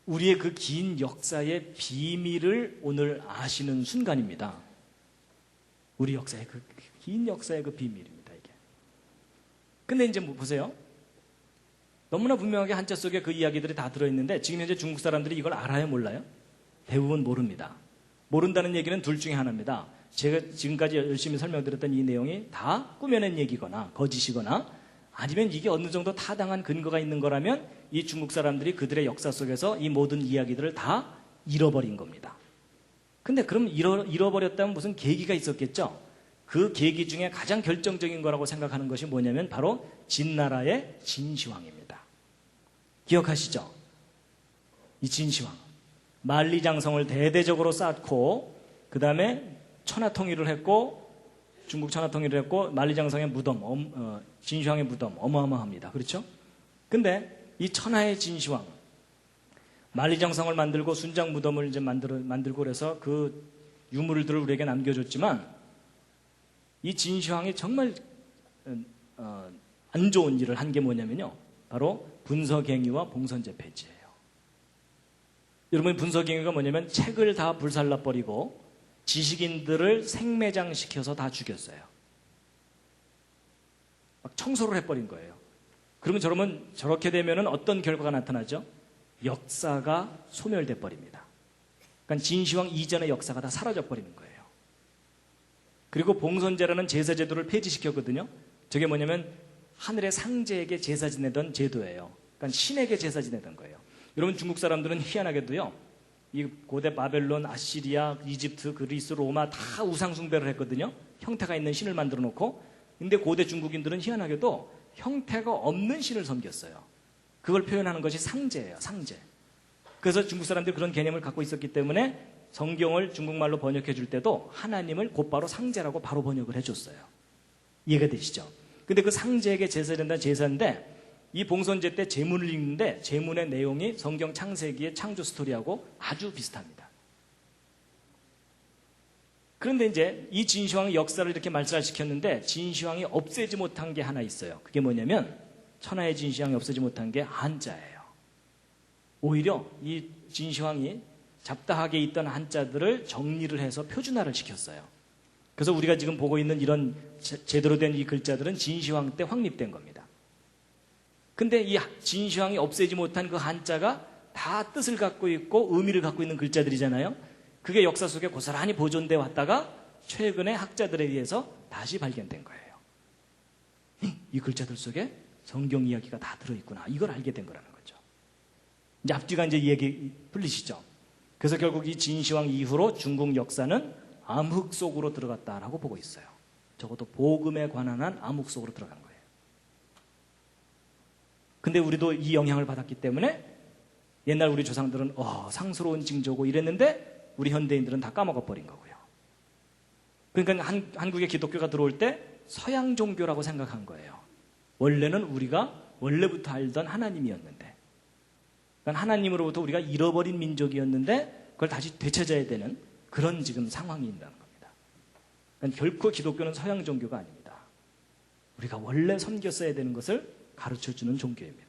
우리의 그 긴 역사의 비밀을 오늘 아시는 순간입니다. 우리 역사의 그 긴 역사의 그 비밀입니다, 이게. 근데 이제 뭐 보세요. 너무나 분명하게 한자 속에 그 이야기들이 다 들어있는데 지금 현재 중국 사람들이 이걸 알아요, 몰라요? 대부분 모릅니다. 모른다는 얘기는 둘 중에 하나입니다. 제가 지금까지 열심히 설명드렸던 이 내용이 다 꾸며낸 얘기거나 거짓이거나 아니면 이게 어느 정도 타당한 근거가 있는 거라면 이 중국 사람들이 그들의 역사 속에서 이 모든 이야기들을 다 잃어버린 겁니다. 근데 그럼 잃어버렸다면 무슨 계기가 있었겠죠? 그 계기 중에 가장 결정적인 거라고 생각하는 것이 뭐냐면 바로 진나라의 진시황입니다. 기억하시죠? 이 진시황. 만리장성을 대대적으로 쌓고 그 다음에 천하통일을 했고 중국 천하통일을 했고 만리장성의 무덤, 진시황의 무덤 어마어마합니다. 그렇죠? 근데 이 천하의 진시황 만리장성을 만들고 순장 무덤을 이제 만들고 그래서 그 유물들을 우리에게 남겨줬지만 이 진시황이 정말 안 좋은 일을 한 게 뭐냐면요. 바로 분서갱유와 봉선제 폐지예요. 여러분 분서갱유가 뭐냐면 책을 다 불살라버리고 지식인들을 생매장시켜서 다 죽였어요. 막 청소를 해버린 거예요. 그러면 저렇게 되면 어떤 결과가 나타나죠? 역사가 소멸돼 버립니다. 그러니까 진시황 이전의 역사가 다 사라져 버리는 거예요. 그리고 봉선제라는 제사 제도를 폐지시켰거든요. 저게 뭐냐면 하늘의 상제에게 제사 지내던 제도예요. 그러니까 신에게 제사 지내던 거예요. 여러분 중국 사람들은 희한하게도요. 이 고대 바벨론, 아시리아, 이집트, 그리스, 로마 다 우상 숭배를 했거든요. 형태가 있는 신을 만들어 놓고. 근데 고대 중국인들은 희한하게도 형태가 없는 신을 섬겼어요. 그걸 표현하는 것이 상제예요. 상제. 그래서 중국 사람들이 그런 개념을 갖고 있었기 때문에 성경을 중국말로 번역해 줄 때도 하나님을 곧바로 상제라고 바로 번역을 해줬어요. 이해가 되시죠? 근데 그 상제에게 제사를 한다는 제사인데 이 봉선제 때 제문을 읽는데 제문의 내용이 성경 창세기의 창조 스토리하고 아주 비슷합니다. 그런데 이제 이 진시황의 역사를 이렇게 말살시켰는데 진시황이 없애지 못한 게 하나 있어요. 그게 뭐냐면 천하의 진시황이 없애지 못한 게 한자예요. 오히려 이 진시황이 잡다하게 있던 한자들을 정리를 해서 표준화를 시켰어요. 그래서 우리가 지금 보고 있는 이런 제대로 된 이 글자들은 진시황 때 확립된 겁니다. 근데 이 진시황이 없애지 못한 그 한자가 다 뜻을 갖고 있고 의미를 갖고 있는 글자들이잖아요. 그게 역사 속에 고스란히 보존돼 왔다가 최근에 학자들에 의해서 다시 발견된 거예요. 이 글자들 속에 성경 이야기가 다 들어있구나. 이걸 알게 된 거라는 거죠. 이제 앞뒤가 이제 이 얘기 풀리시죠? 그래서 결국 이 진시황 이후로 중국 역사는 암흑 속으로 들어갔다라고 보고 있어요. 적어도 복음에 관한 한 암흑 속으로 들어간 거예요. 근데 우리도 이 영향을 받았기 때문에 옛날 우리 조상들은 상스러운 징조고 이랬는데 우리 현대인들은 다 까먹어버린 거고요. 그러니까 한국에 기독교가 들어올 때 서양 종교라고 생각한 거예요. 원래는 우리가 원래부터 알던 하나님이었는데, 그러니까 하나님으로부터 우리가 잃어버린 민족이었는데 그걸 다시 되찾아야 되는 그런 지금 상황이 있다는 겁니다. 그러니까 결코 기독교는 서양 종교가 아닙니다. 우리가 원래 섬겼어야 되는 것을 가르쳐주는 종교입니다.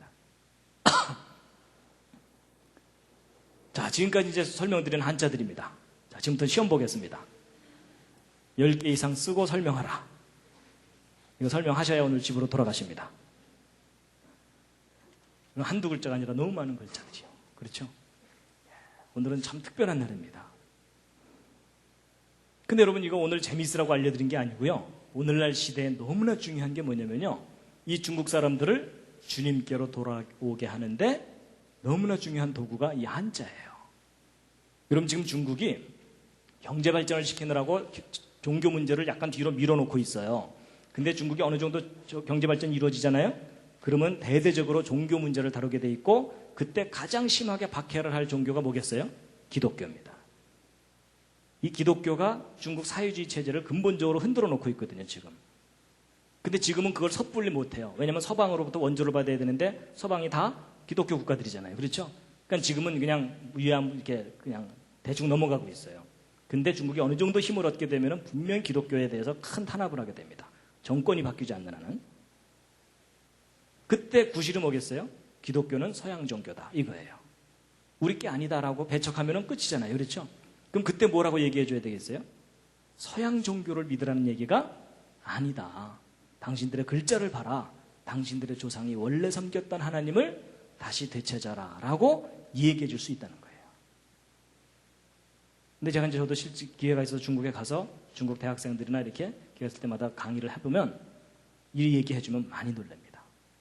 자, 지금까지 이제 설명드린 한자들입니다. 자, 지금부터 시험 보겠습니다. 10개 이상 쓰고 설명하라. 이거 설명하셔야 오늘 집으로 돌아가십니다. 한두 글자가 아니라 너무 많은 글자들이요. 그렇죠? 오늘은 참 특별한 날입니다. 근데 여러분 이거 오늘 재미있으라고 알려드린 게 아니고요. 오늘날 시대에 너무나 중요한 게 뭐냐면요. 이 중국 사람들을 주님께로 돌아오게 하는데 너무나 중요한 도구가 이 한자예요. 여러분 지금 중국이 경제 발전을 시키느라고 종교 문제를 약간 뒤로 밀어놓고 있어요. 근데 중국이 어느 정도 경제 발전이 이루어지잖아요. 그러면 대대적으로 종교 문제를 다루게 돼 있고 그때 가장 심하게 박해를 할 종교가 뭐겠어요? 기독교입니다. 이 기독교가 중국 사회주의 체제를 근본적으로 흔들어 놓고 있거든요, 지금. 근데 지금은 그걸 섣불리 못해요. 왜냐하면 서방으로부터 원조를 받아야 되는데 서방이 다 기독교 국가들이잖아요. 그렇죠? 그러니까 지금은 그냥 이렇게 그냥 대충 넘어가고 있어요. 근데 중국이 어느 정도 힘을 얻게 되면 분명히 기독교에 대해서 큰 탄압을 하게 됩니다. 정권이 바뀌지 않는 한은. 그때 구실은 뭐겠어요? 기독교는 서양 종교다. 이거예요. 우리 게 아니다라고 배척하면 끝이잖아요. 그렇죠? 그럼 그때 뭐라고 얘기해 줘야 되겠어요? 서양 종교를 믿으라는 얘기가 아니다. 당신들의 글자를 봐라. 당신들의 조상이 원래 섬겼던 하나님을 다시 되찾아라 라고 얘기해 줄 수 있다는 거예요. 근데 제가 이제 저도 실제 기회가 있어서 중국에 가서 중국 대학생들이나 이렇게 기회가 있을 때마다 강의를 해보면 이 얘기해 주면 많이 놀랍니다.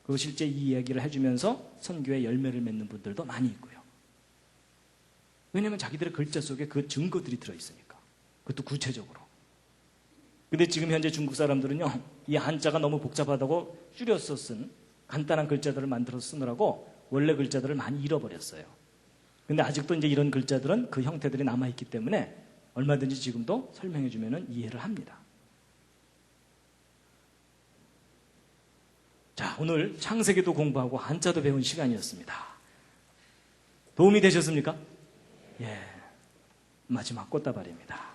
그리고 실제 이 이야기를 해주면서 선교의 열매를 맺는 분들도 많이 있고요. 왜냐하면 자기들의 글자 속에 그 증거들이 들어있으니까. 그것도 구체적으로. 근데 지금 현재 중국 사람들은요, 이 한자가 너무 복잡하다고 줄여서 쓴 간단한 글자들을 만들어서 쓰느라고 원래 글자들을 많이 잃어버렸어요. 근데 아직도 이제 이런 글자들은 그 형태들이 남아있기 때문에 얼마든지 지금도 설명해주면 이해를 합니다. 자, 오늘 창세기도 공부하고 한자도 배운 시간이었습니다. 도움이 되셨습니까? 예, 마지막 꽃다발입니다.